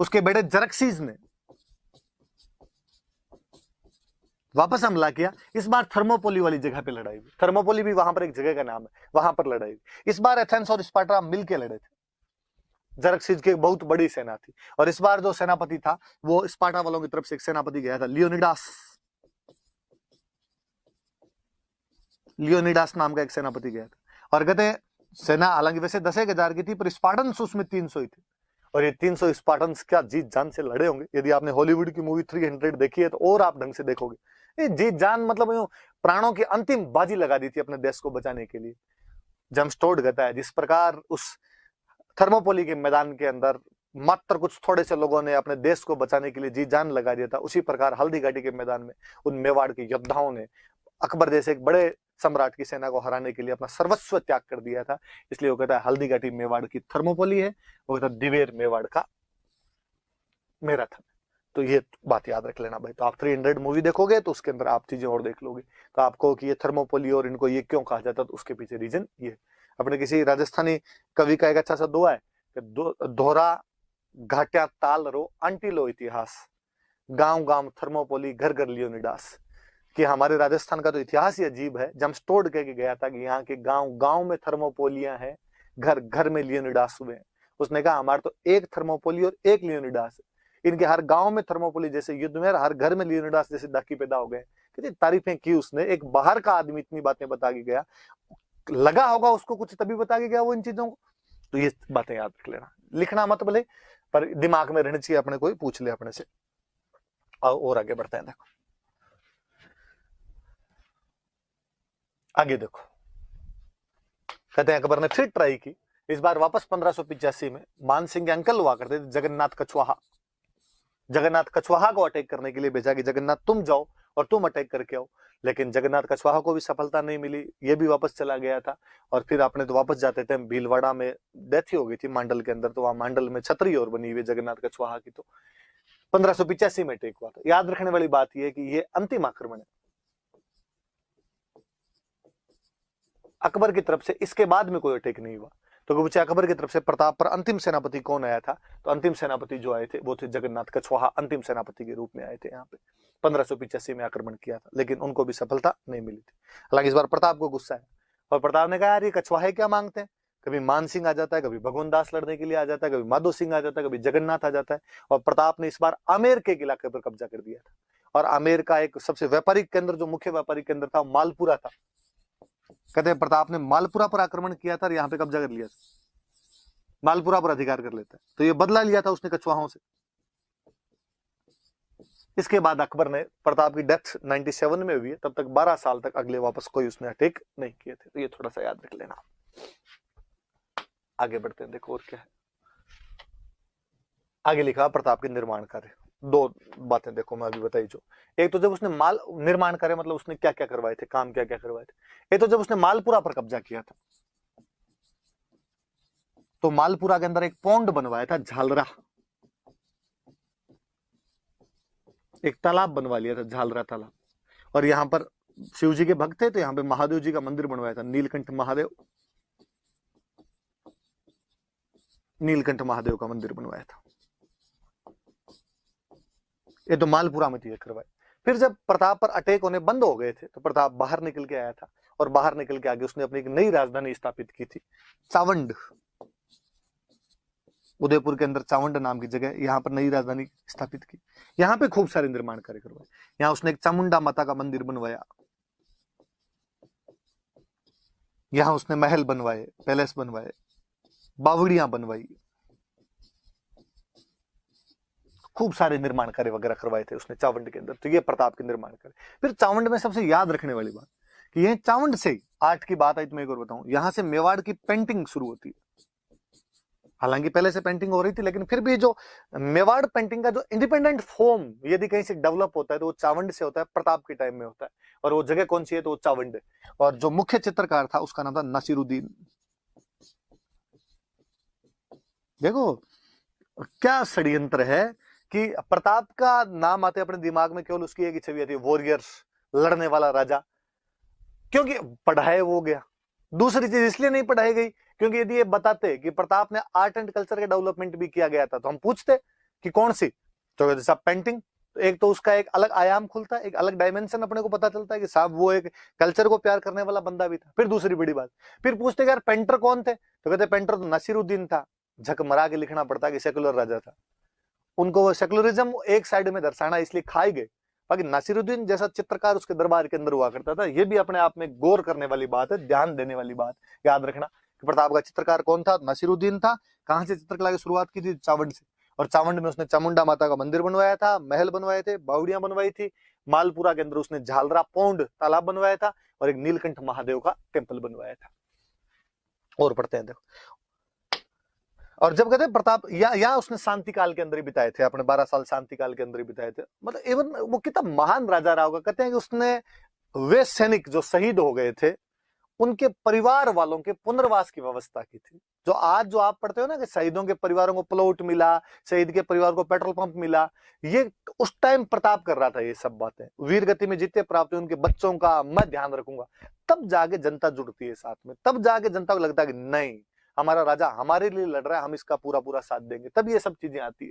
उसके बेटे जरक्सीज ने वापस हमला किया। इस बार थर्मोपोली वाली जगह पे लड़ाई हुई। थर्मोपोली भी वहां पर एक जगह का नाम है, वहां पर लड़ाई हुई। इस बार एथेंस और स्पार्टा मिलकर लड़े थे। जरक्सीज की एक बहुत बड़ी सेना थी और इस बार जो सेनापति था वो स्पार्टा वालों की तरफ से एक सेनापति गया था, लियोनिडास नाम का एक सेनापति गया था। और कहते हैं सेना हालांकि वैसे 10,000 की थी पर स्पार्टन्स उसमें 300 ही थे। और ये 300 स्पार्टन्स क्या जीत जान से लड़े होंगे। यदि आपने हॉलीवुड की मूवी 300 देखी है तो और आप ढंग से देखोगे। ये जीत जान मतलब प्राणों की अंतिम बाजी लगा दी थी अपने देश को बचाने के लिए। जेम्सटोड कहता है जिस प्रकार उस थर्मोपोली के मैदान के अंदर मात्र कुछ थोड़े से लोगों ने अपने देश को बचाने के लिए जी जान लगा दिया था, उसी प्रकार हल्दी घाटी के मैदान में उन मेवाड़ के योद्धाओं ने अकबर जैसे एक बड़े सम्राट की सेना को हराने के लिए अपना सर्वस्व त्याग कर दिया था। इसलिए वो कहता है हल्दी घाटी मेवाड़ की थर्मोपोली है, वो कहता है दिवेर मेवाड़ का मैराथन। तो ये बात याद रख लेना भाई। तो आप 300 मूवी देखोगे तो उसके अंदर आप चीजें और देख लोगे, तो आपको कि ये थर्मोपोली और इनको ये क्यों कहा जाता, तो उसके पीछे रीजन ये। अपने किसी राजस्थानी कवि का एक अच्छा सा दुआ है कि दोहरा घाट्या ताल रो अंटिलो इतिहास, गांव गांव थर्मोपोली घर घर लियोनिडास। कि हमारे राजस्थान का तो इतिहास ही अजीब है। जेम्सटोड कह के गया था कि यहाँ के गांव गांव में थर्मोपोलियां हैं, घर घर में लियोनिडास हुए हैं। उसने कहा हमारे तो एक थर्मोपोली और एक लियोनिडास है, इनके हर गांव में थर्मोपोली जैसे युद्ध में, हर घर में लियोनिडास जैसे डाकी पैदा हो गए। कितनी तारीफें की उसने। एक बाहर का आदमी इतनी बातें बता के गया, लगा होगा उसको कुछ तभी बता के गया वो इन चीजों को। तो ये बातें याद रख लेना, लिखना मत भले पर दिमाग में रहनी चाहिए अपने, कोई पूछ ले अपने से। और आगे बढ़ते हैं। देखो आगे देखो, कहते हैं अकबर ने फिर ट्राई की। इस बार वापस 1585 में मानसिंह के अंकल हुआ करते थे जगन्नाथ कछवाहा, जगन्नाथ कछवाहा को अटैक करने के लिए भेजा कि जगन्नाथ तुम जाओ और तुम अटैक करके आओ। लेकिन जगन्नाथ कछवाहा को भी सफलता नहीं मिली, ये भी वापस चला गया था। और फिर अपने तो वापस जाते थे, भीलवाड़ा में डेथ ही हो गई थी मांडल के अंदर, तो वहां मांडल में छतरी और बनी हुई जगन्नाथ कछवाहा की। तो 1585 में अटैक हुआ था। याद रखने वाली बात यह है कि ये अंतिम आक्रमण है अकबर की तरफ से, इसके बाद में कोई अटैक नहीं हुआ। तो पूछे अकबर की तरफ से प्रताप पर अंतिम सेनापति कौन आया था, तो अंतिम सेनापति जो आए थे वो थे जगन्नाथ कछवाहा, अंतिम सेनापति के रूप में आए थे यहाँ पे। 1585 में आक्रमण किया था, लेकिन उनको भी सफलता नहीं मिली थी। हालांकि इस बार प्रताप को गुस्सा है और प्रताप ने कहा यार ये कछवाहे क्या मांगते हैं। कभी मान सिंह आ जाता है, कभी भगवान दास लड़ने के लिए आ जाता है, कभी माधो सिंह आ जाता है, कभी जगन्नाथ आ जाता है। और प्रताप ने इस बार आमेर के इलाके पर कब्जा कर दिया था। और आमेर का एक सबसे व्यापारिक केंद्र, जो मुख्य व्यापारिक केंद्र था, मालपुरा था। कहते हैं प्रताप ने मालपुरा पर आक्रमण किया था और यहाँ पे कब्जा कर लिया था, मालपुरा पर अधिकार कर लेता है। तो ये बदला लिया था उसने कछवाहों से। इसके बाद अकबर ने, प्रताप की डेथ 97 में हुई है, तब तक 12 साल तक अगले वापस कोई उसने अटैक नहीं किए थे। तो ये थोड़ा सा याद रख लेना। आगे बढ़ते हैं, देखो और क्या है। आगे लिखा प्रताप के निर्माण कार्य। दो बातें देखो मैं अभी बताई जो, एक तो जब उसने माल निर्माण कार्य मतलब उसने क्या क्या करवाए थे, काम क्या क्या करवाए थे। एक तो जब उसने मालपुरा पर कब्जा किया था, तो मालपुरा के अंदर एक पौंड बनवाया था, झालरा, एक तालाब बनवा लिया था, झालरा तालाब। और यहां पर शिव जी के भक्त थे, तो यहां पे महादेव जी का मंदिर बनवाया था, नीलकंठ महादेव, नीलकंठ महादेव का मंदिर बनवाया था। ये तो मालपुरा में थी करवाए। फिर जब प्रताप पर अटैक होने बंद हो गए थे, तो प्रताप बाहर निकल के आया था, और बाहर निकल के आगे उसने अपनी एक नई राजधानी स्थापित की थी, चावंड। उदयपुर के अंदर चावंड नाम की जगह, यहाँ पर नई राजधानी स्थापित की। यहाँ पे खूब सारे निर्माण कार्य करवाए। यहाँ उसने एक चामुंडा माता का मंदिर बनवाया, यहाँ उसने महल बनवाए, पैलेस बनवाए, बावड़ियां बनवाई, खूब सारे निर्माण कार्य वगैरह करवाए थे उसने चावंड के अंदर। तो ये प्रताप के निर्माण कार्य। फिर चावंड में सबसे याद रखने वाली बात कि ये चावंड से आर्ट की बात आई तो मैं एक और बताऊं, यहां से मेवाड़ की पेंटिंग शुरू होती है। हालांकि पहले से पेंटिंग हो रही थी, लेकिन फिर भी जो मेवाड़ पेंटिंग का जो इंडिपेंडेंट फॉर्म यदि कहीं से डेवलप होता है तो वो चावंड से होता है, प्रताप के टाइम में होता है। और वो जगह कौन सी है, तो वो चावंड है। और जो मुख्य चित्रकार था उसका नाम था नसीरुद्दीन। देखो क्या षड्यंत्र है कि प्रताप का नाम आते अपने दिमाग में केवल उसकी एक ही छवि आती है, वॉरियर्स, लड़ने वाला राजा। क्योंकि पढ़ाए वो गया। दूसरी चीज इसलिए नहीं पढ़ाई गई क्योंकि यदि ये बताते कि प्रताप ने आर्ट एंड कल्चर के डेवलपमेंट भी किया गया था, तो हम पूछते कि कौन सी। तो जैसा पेंटिंग, तो एक तो उसका एक अलग आयाम खुलता है, एक अलग डायमेंशन अपने को पता चलता है कि साहब वो एक कल्चर को प्यार करने वाला बंदा भी था। फिर दूसरी बड़ी बात, फिर पूछते यार पेंटर कौन थे, तो कहते पेंटर तो नसीरुद्दीन था। झक मरा के लिखना पड़ता कि सेकुलर राजा था। उनको वो सेकुलरिज्म एक साइड में दर्शाना इसलिए खाई गए। बाकी नासिरुद्दीन जैसा चित्रकार उसके दरबार के अंदर हुआ करता था। ये भी अपने आप में गौर करने वाली बात है, ध्यान देने वाली बात। याद रखना कि प्रताप का चित्रकार कौन था, नासिरुद्दीन था। कहां से चित्रकला की शुरुआत की थी, चावंड से। और चावंड में उसने चामुंडा माता का मंदिर बनवाया था, महल बनवाए थे, बावड़ियां बनवाई थी। मालपुरा के अंदर उसने झालरा पौंड तालाब बनवाया था, और एक नीलकंठ महादेव का टेम्पल बनवाया था। और पढ़ते हैं देखो। और जब कहते हैं प्रताप या उसने शांति काल के अंदर ही बिताए थे, अपने 12 साल शांति काल के अंदर ही बिताए थे। मतलब इवन वो कितना महान राजा रहा होगा। कहते हैं कि उसने वे सैनिक जो शहीद हो गए थे उनके परिवार वालों के पुनर्वास की व्यवस्था की थी। जो आज जो आप पढ़ते हो ना कि शहीदों के परिवारों को प्लॉट मिला, शहीद के परिवार को पेट्रोल पंप मिला, ये उस टाइम प्रताप कर रहा था। ये सब बातें वीर गति में जितने प्राप्त हुए उनके बच्चों का मैं ध्यान रखूंगा। तब जाके जनता जुड़ती है साथ में, तब जाके जनता को लगता है कि नहीं, हमारा राजा हमारे लिए लड़ रहा है, हम इसका पूरा पूरा साथ देंगे। तब ये सब चीजें आती है।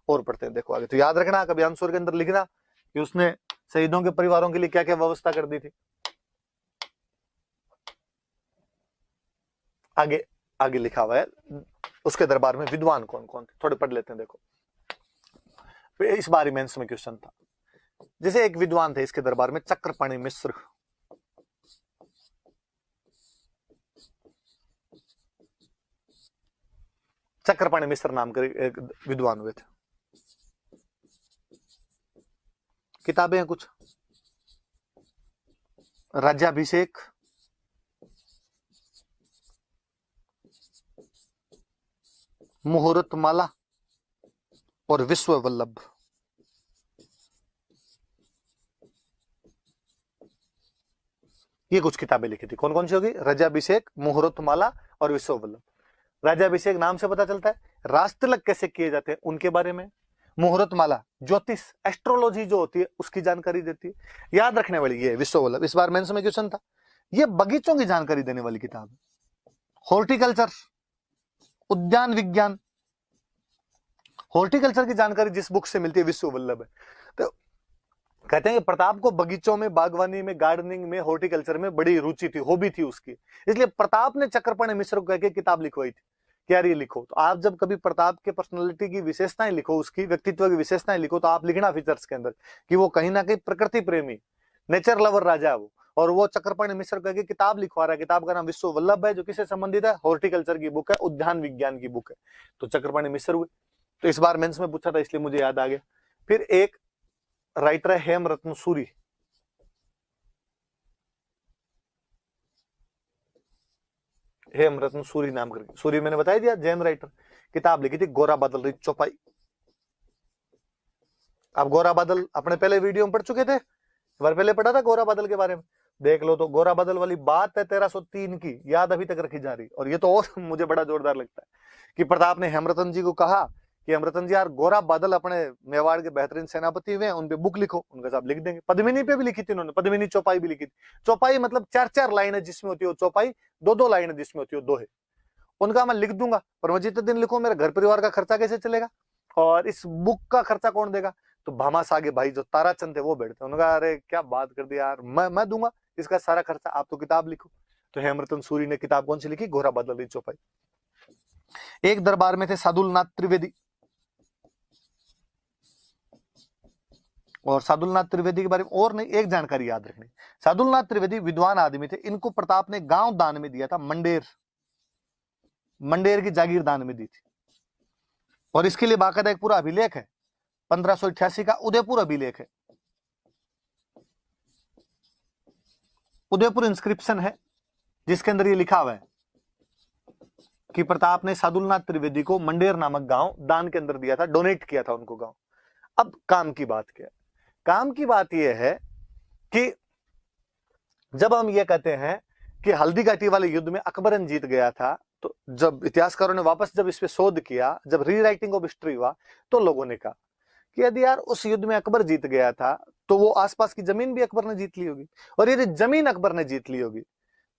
और पढ़ते हैं देखो आगे। तो याद रखना, कभी आंसर के अंदर लिखना कि उसने शहीदों के परिवारों के लिए क्या क्या व्यवस्था कर दी थी। आगे आगे लिखा हुआ है उसके दरबार में विद्वान कौन कौन थे, थोड़े पढ़ लेते हैं। देखो इस बार मेंस में क्वेश्चन था। जैसे एक विद्वान थे इसके दरबार में, चक्रपाणि मिश्र। चक्रपाणि मिश्र नाम के एक विद्वान हुए थे। किताबें हैं कुछ, राज्याभिषेक, मुहूर्त माला और विश्व वल्लभ। ये कुछ किताबें लिखी थी। कौन कौन सी होगी, राज्याभिषेक, मुहूर्त माला और विश्व वल्लभ। राज्याभिषेक नाम से पता चलता है, राजतिलक कैसे किए जाते हैं उनके बारे में। मुहूर्त माला ज्योतिष एस्ट्रोलॉजी जो होती है उसकी जानकारी देती है। याद रखने वाली ये विश्व वल्लभ, इस बार मेंस में क्वेश्चन था। ये बगीचों की जानकारी देने वाली किताब है। हॉर्टिकल्चर, उद्यान विज्ञान, हॉर्टिकल्चर की जानकारी जिस बुक से मिलती है विश्व वल्लभ है। तो कहते हैं कि प्रताप को बगीचों में, बागवानी में, गार्डनिंग में, हॉर्टिकल्चर में बड़ी रुचि थी, हॉबी थी उसकी। इसलिए प्रताप ने चक्रपाणि मिश्र को कहकर किताब लिखवाई थी कि यार ये लिखो। तो आप जब कभी प्रताप के पर्सनालिटी की विशेषताएं लिखो, उसकी व्यक्तित्व की विशेषताएं लिखो, तो आप लिखना फीचर्स के अंदर कि वो कहीं ना कहीं प्रकृति प्रेमी, नेचर लवर राजा है वो। और वो चक्रपाणि मिश्र कहकर किताब लिखवा रहा है। किताब का नाम विश्व वल्लभ है, जो किससे संबंधित है, हॉर्टिकल्चर की बुक है, उद्यान विज्ञान की बुक है। तो चक्रपाणि मिश्र हुए। तो इस बार मेंस में पूछा था इसलिए मुझे याद आ गया। फिर एक राइटर है हेमरत्न सूरी। हेमरत्न सूरी नाम करके, सूरी मैंने बता दिया, जैन राइटर। किताब लिखी थी गोरा बादल री चौपाई। आप गोरा बादल अपने पहले वीडियो में पढ़ चुके थे, एक बार पहले पढ़ा था गोरा बादल के बारे में, देख लो। तो गोरा बादल वाली बात है 1303 की, याद अभी तक रखी जा रही। और ये तो और मुझे बड़ा जोरदार लगता है कि प्रताप ने हेमरतन जी को कहा कि हेमरतन जी यार, गोरा बादल अपने मेवाड़ के बेहतरीन सेनापति हुए हैं, उन पे बुक लिखो। उनका साहब लिख देंगे। पद्मिनी पे भी लिखी थी उन्होंने, पद्मिनी चौपाई भी लिखी थी। चौपाई मतलब 4-4 लाइनें जिसमें होती है चौपाई, 2-2 लाइनें जिसमें होती है दोहे। उनका मैं लिख दूंगा, पर मैं जितने दिन लिखूं मेरे घर परिवार का खर्चा कैसे चलेगा, और इस बुक का खर्चा कौन देगा। तो भामास आगे भाई जो ताराचंद थे वो बैठते, उनका अरे क्या बात कर दी यार, मैं दूंगा इसका सारा खर्चा, आप तो किताब लिखो। तो हेमरतन सूरी ने किताब कौन सी लिखी, गोरा बादल री चौपाई। एक दरबार में थे सादुलनाथ त्रिवेदी, और सादुलनाथ त्रिवेदी के बारे में और नहीं एक जानकारी याद रखनी। सादुलनाथ त्रिवेदी विद्वान आदमी थे, इनको प्रताप ने गांव दान में दिया था, मंडेर, मंडेर की जागीर दान में दी थी। और इसके लिए बाकायदा एक पूरा अभिलेख है, 1588 का उदयपुर अभिलेख है, उदयपुर इंस्क्रिप्शन है, जिसके अंदर ये लिखा हुआ है कि प्रताप ने सादुलनाथ त्रिवेदी को मंडेर नामक गांव दान के अंदर दिया था, डोनेट किया था उनको गांव। अब काम की बात क्या है, काम की बात यह है कि जब हम ये कहते हैं कि हल्दी घाटी वाले युद्ध में अकबरन जीत गया था, तो जब इतिहासकारों ने वापस जब इस पे शोध किया, जब रीराइटिंग ऑफ हिस्ट्री हुआ, तो लोगों ने कहा कि यदि यार उस युद्ध में अकबर जीत गया था, तो वो आसपास की जमीन भी अकबर ने जीत ली होगी, और यदि जमीन अकबर ने जीत ली होगी,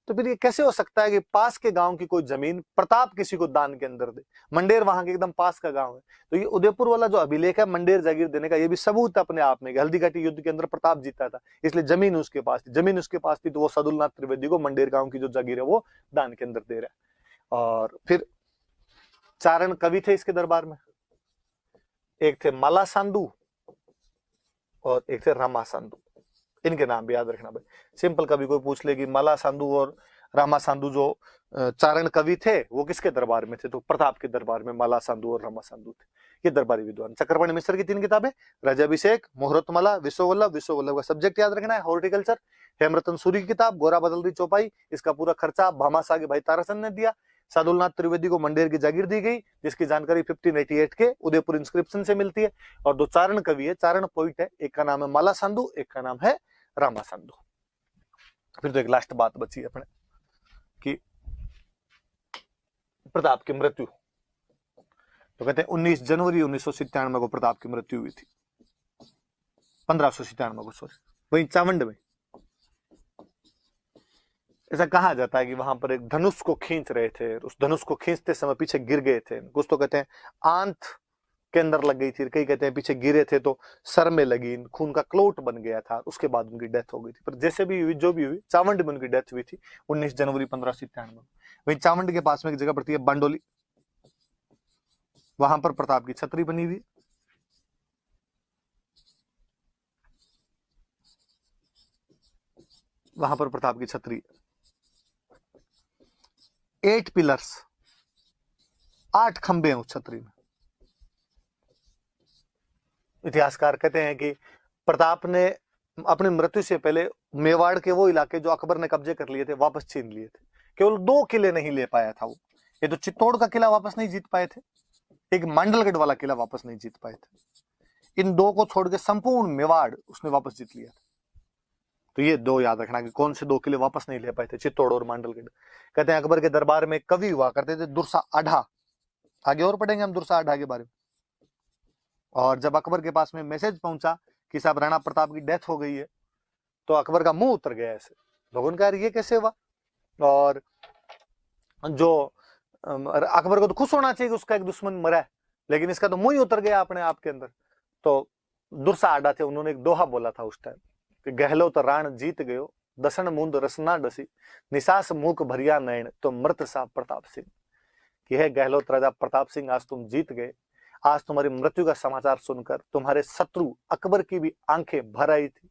तो फिर ये कैसे हो सकता है कि पास के गांव की कोई जमीन प्रताप किसी को दान के अंदर दे। मंडेर वहां के एकदम पास का गांव है। तो ये उदयपुर वाला जो अभिलेख है मंडेर जागीर देने का, ये भी सबूत अपने आप में, हल्दी घाटी युद्ध के अंदर प्रताप जीता था, इसलिए जमीन उसके पास थी। जमीन उसके पास थी तो वो सादुलनाथ त्रिवेदी को मंडेर गांव की जो जागीर है वो दान के अंदर दे रहा है। और फिर चारण कवि थे इसके दरबार में, एक थे माला सांदू और एक थे रामा सांदू। इनके नाम भी याद रखना भाई, सिंपल कभी कोई पूछ ले कि माला सांदू और रामा सांदू जो चारण कवि थे वो किसके दरबार में थे, तो प्रताप के दरबार में माला सांदू और रामा सांदू थे, ये दरबारी विद्वान। चक्रपाणी मिश्र की 3 किताबें, राज्याभिषेक, मुहूर्तमाला, विश्ववल्लभ। विश्ववल्लभ का सब्जेक्ट याद रखना है हॉर्टिकल्चर। हेमरतन सूरी की किताब गोरा बादल री चौपाई, इसका पूरा खर्चा भामाशाह के भाई ताराचंद ने दिया। सादुलनाथ त्रिवेदी को मंडेर की जागीर दी गई, जिसकी जानकारी 1588 के उदयपुर इंस्क्रिप्शन से मिलती है। और दो चारण कवि है, चारण पोइट है, एक का नाम है माला सांदू, एक का नाम है रामा सांदू। फिर तो एक लास्ट बात बची अपने कि प्रताप की मृत्यु, तो कहते हैं 19 जनवरी 1997 को प्रताप की मृत्यु हुई थी, 1597 को, सॉरी, वही चावंड में। ऐसा कहा जाता है कि वहां पर एक धनुष को खींच रहे थे, उस धनुष को खींचते समय पीछे गिर गए थे। कुछ तो कहते हैं आंत के अंदर लग गई थी, कई कहते हैं पीछे गिरे थे तो सर में लगी, खून का क्लोट बन गया था, उसके बाद उनकी डेथ हो गई थी। पर जैसे भी हुई, जो भी हुई, चावंड में उनकी डेथ हुई थी 19 जनवरी 1597। वही चावंड के पास में एक जगह पड़ती है बांडोली, वहां पर प्रताप की छतरी बनी हुई, वहां पर प्रताप की छतरी, 8 पिलर्स, 8 खंबे हैं उस छतरी में। इतिहासकार कहते हैं कि प्रताप ने अपनी मृत्यु से पहले मेवाड़ के वो इलाके जो अकबर ने कब्जे कर लिए थे वापस छीन लिए थे। केवल 2 किले नहीं ले पाया था वो, ये तो चित्तौड़ का किला वापस नहीं जीत पाए थे, एक मांडलगढ़ वाला किला वापस नहीं जीत पाए थे। इन 2 को छोड़ के संपूर्ण मेवाड़ उसने वापस जीत लिया था। तो ये 2 याद रखना कि कौन से 2 किले वापस नहीं ले पाए थे, चित्तौड़ और मांडलगढ़। कहते हैं अकबर के दरबार में कवि हुआ करते थे दुर्सा आढ़ा, आगे और पढ़ेंगे हम दुर्सा आढ़ा के बारे में। और जब अकबर के पास में मैसेज पहुंचा कि साहब राणा प्रताप की डेथ हो गई है, तो अकबर का मुंह उतर गया ऐसे, लोगों ने कहा ये कैसे हुआ। और जो अकबर को तो खुश होना चाहिए कि उसका एक दुश्मन मरा है, लेकिन इसका तो मुंह ही उतर गया अपने आप के अंदर। तो दुर्सा आढ़ा थे, उन्होंने एक दोहा बोला था उस टाइम कि गहलो तो राण जीत गयो, दसन मुंद रसना डसी, निसास मूक भरिया नयन, तो मृत सा प्रताप सिंह। कि है गहलोत राजा प्रताप सिंह, आज तुम जीत गए, आज तुम्हारी मृत्यु का समाचार सुनकर तुम्हारे शत्रु अकबर की भी आंखें भर आई थी,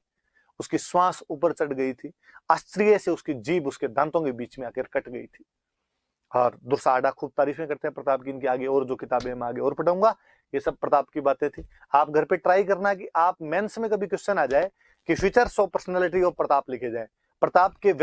उसकी श्वास ऊपर चढ़ गई थी, आश्चर्य से उसकी जीभ उसके दांतों के बीच में आकर कट गई थी। और दुर्सा आढ़ा खूब तारीफें करते हैं प्रताप की, इनकी आगे और जो किताबें मैं आगे और पढ़ूंगा ये सब प्रताप की बातें थी। आप घर पे ट्राई करना कि आप मेंस में कभी क्वेश्चन आ जाए कि features of personality of Pratap लिखे जाए, प्रताप के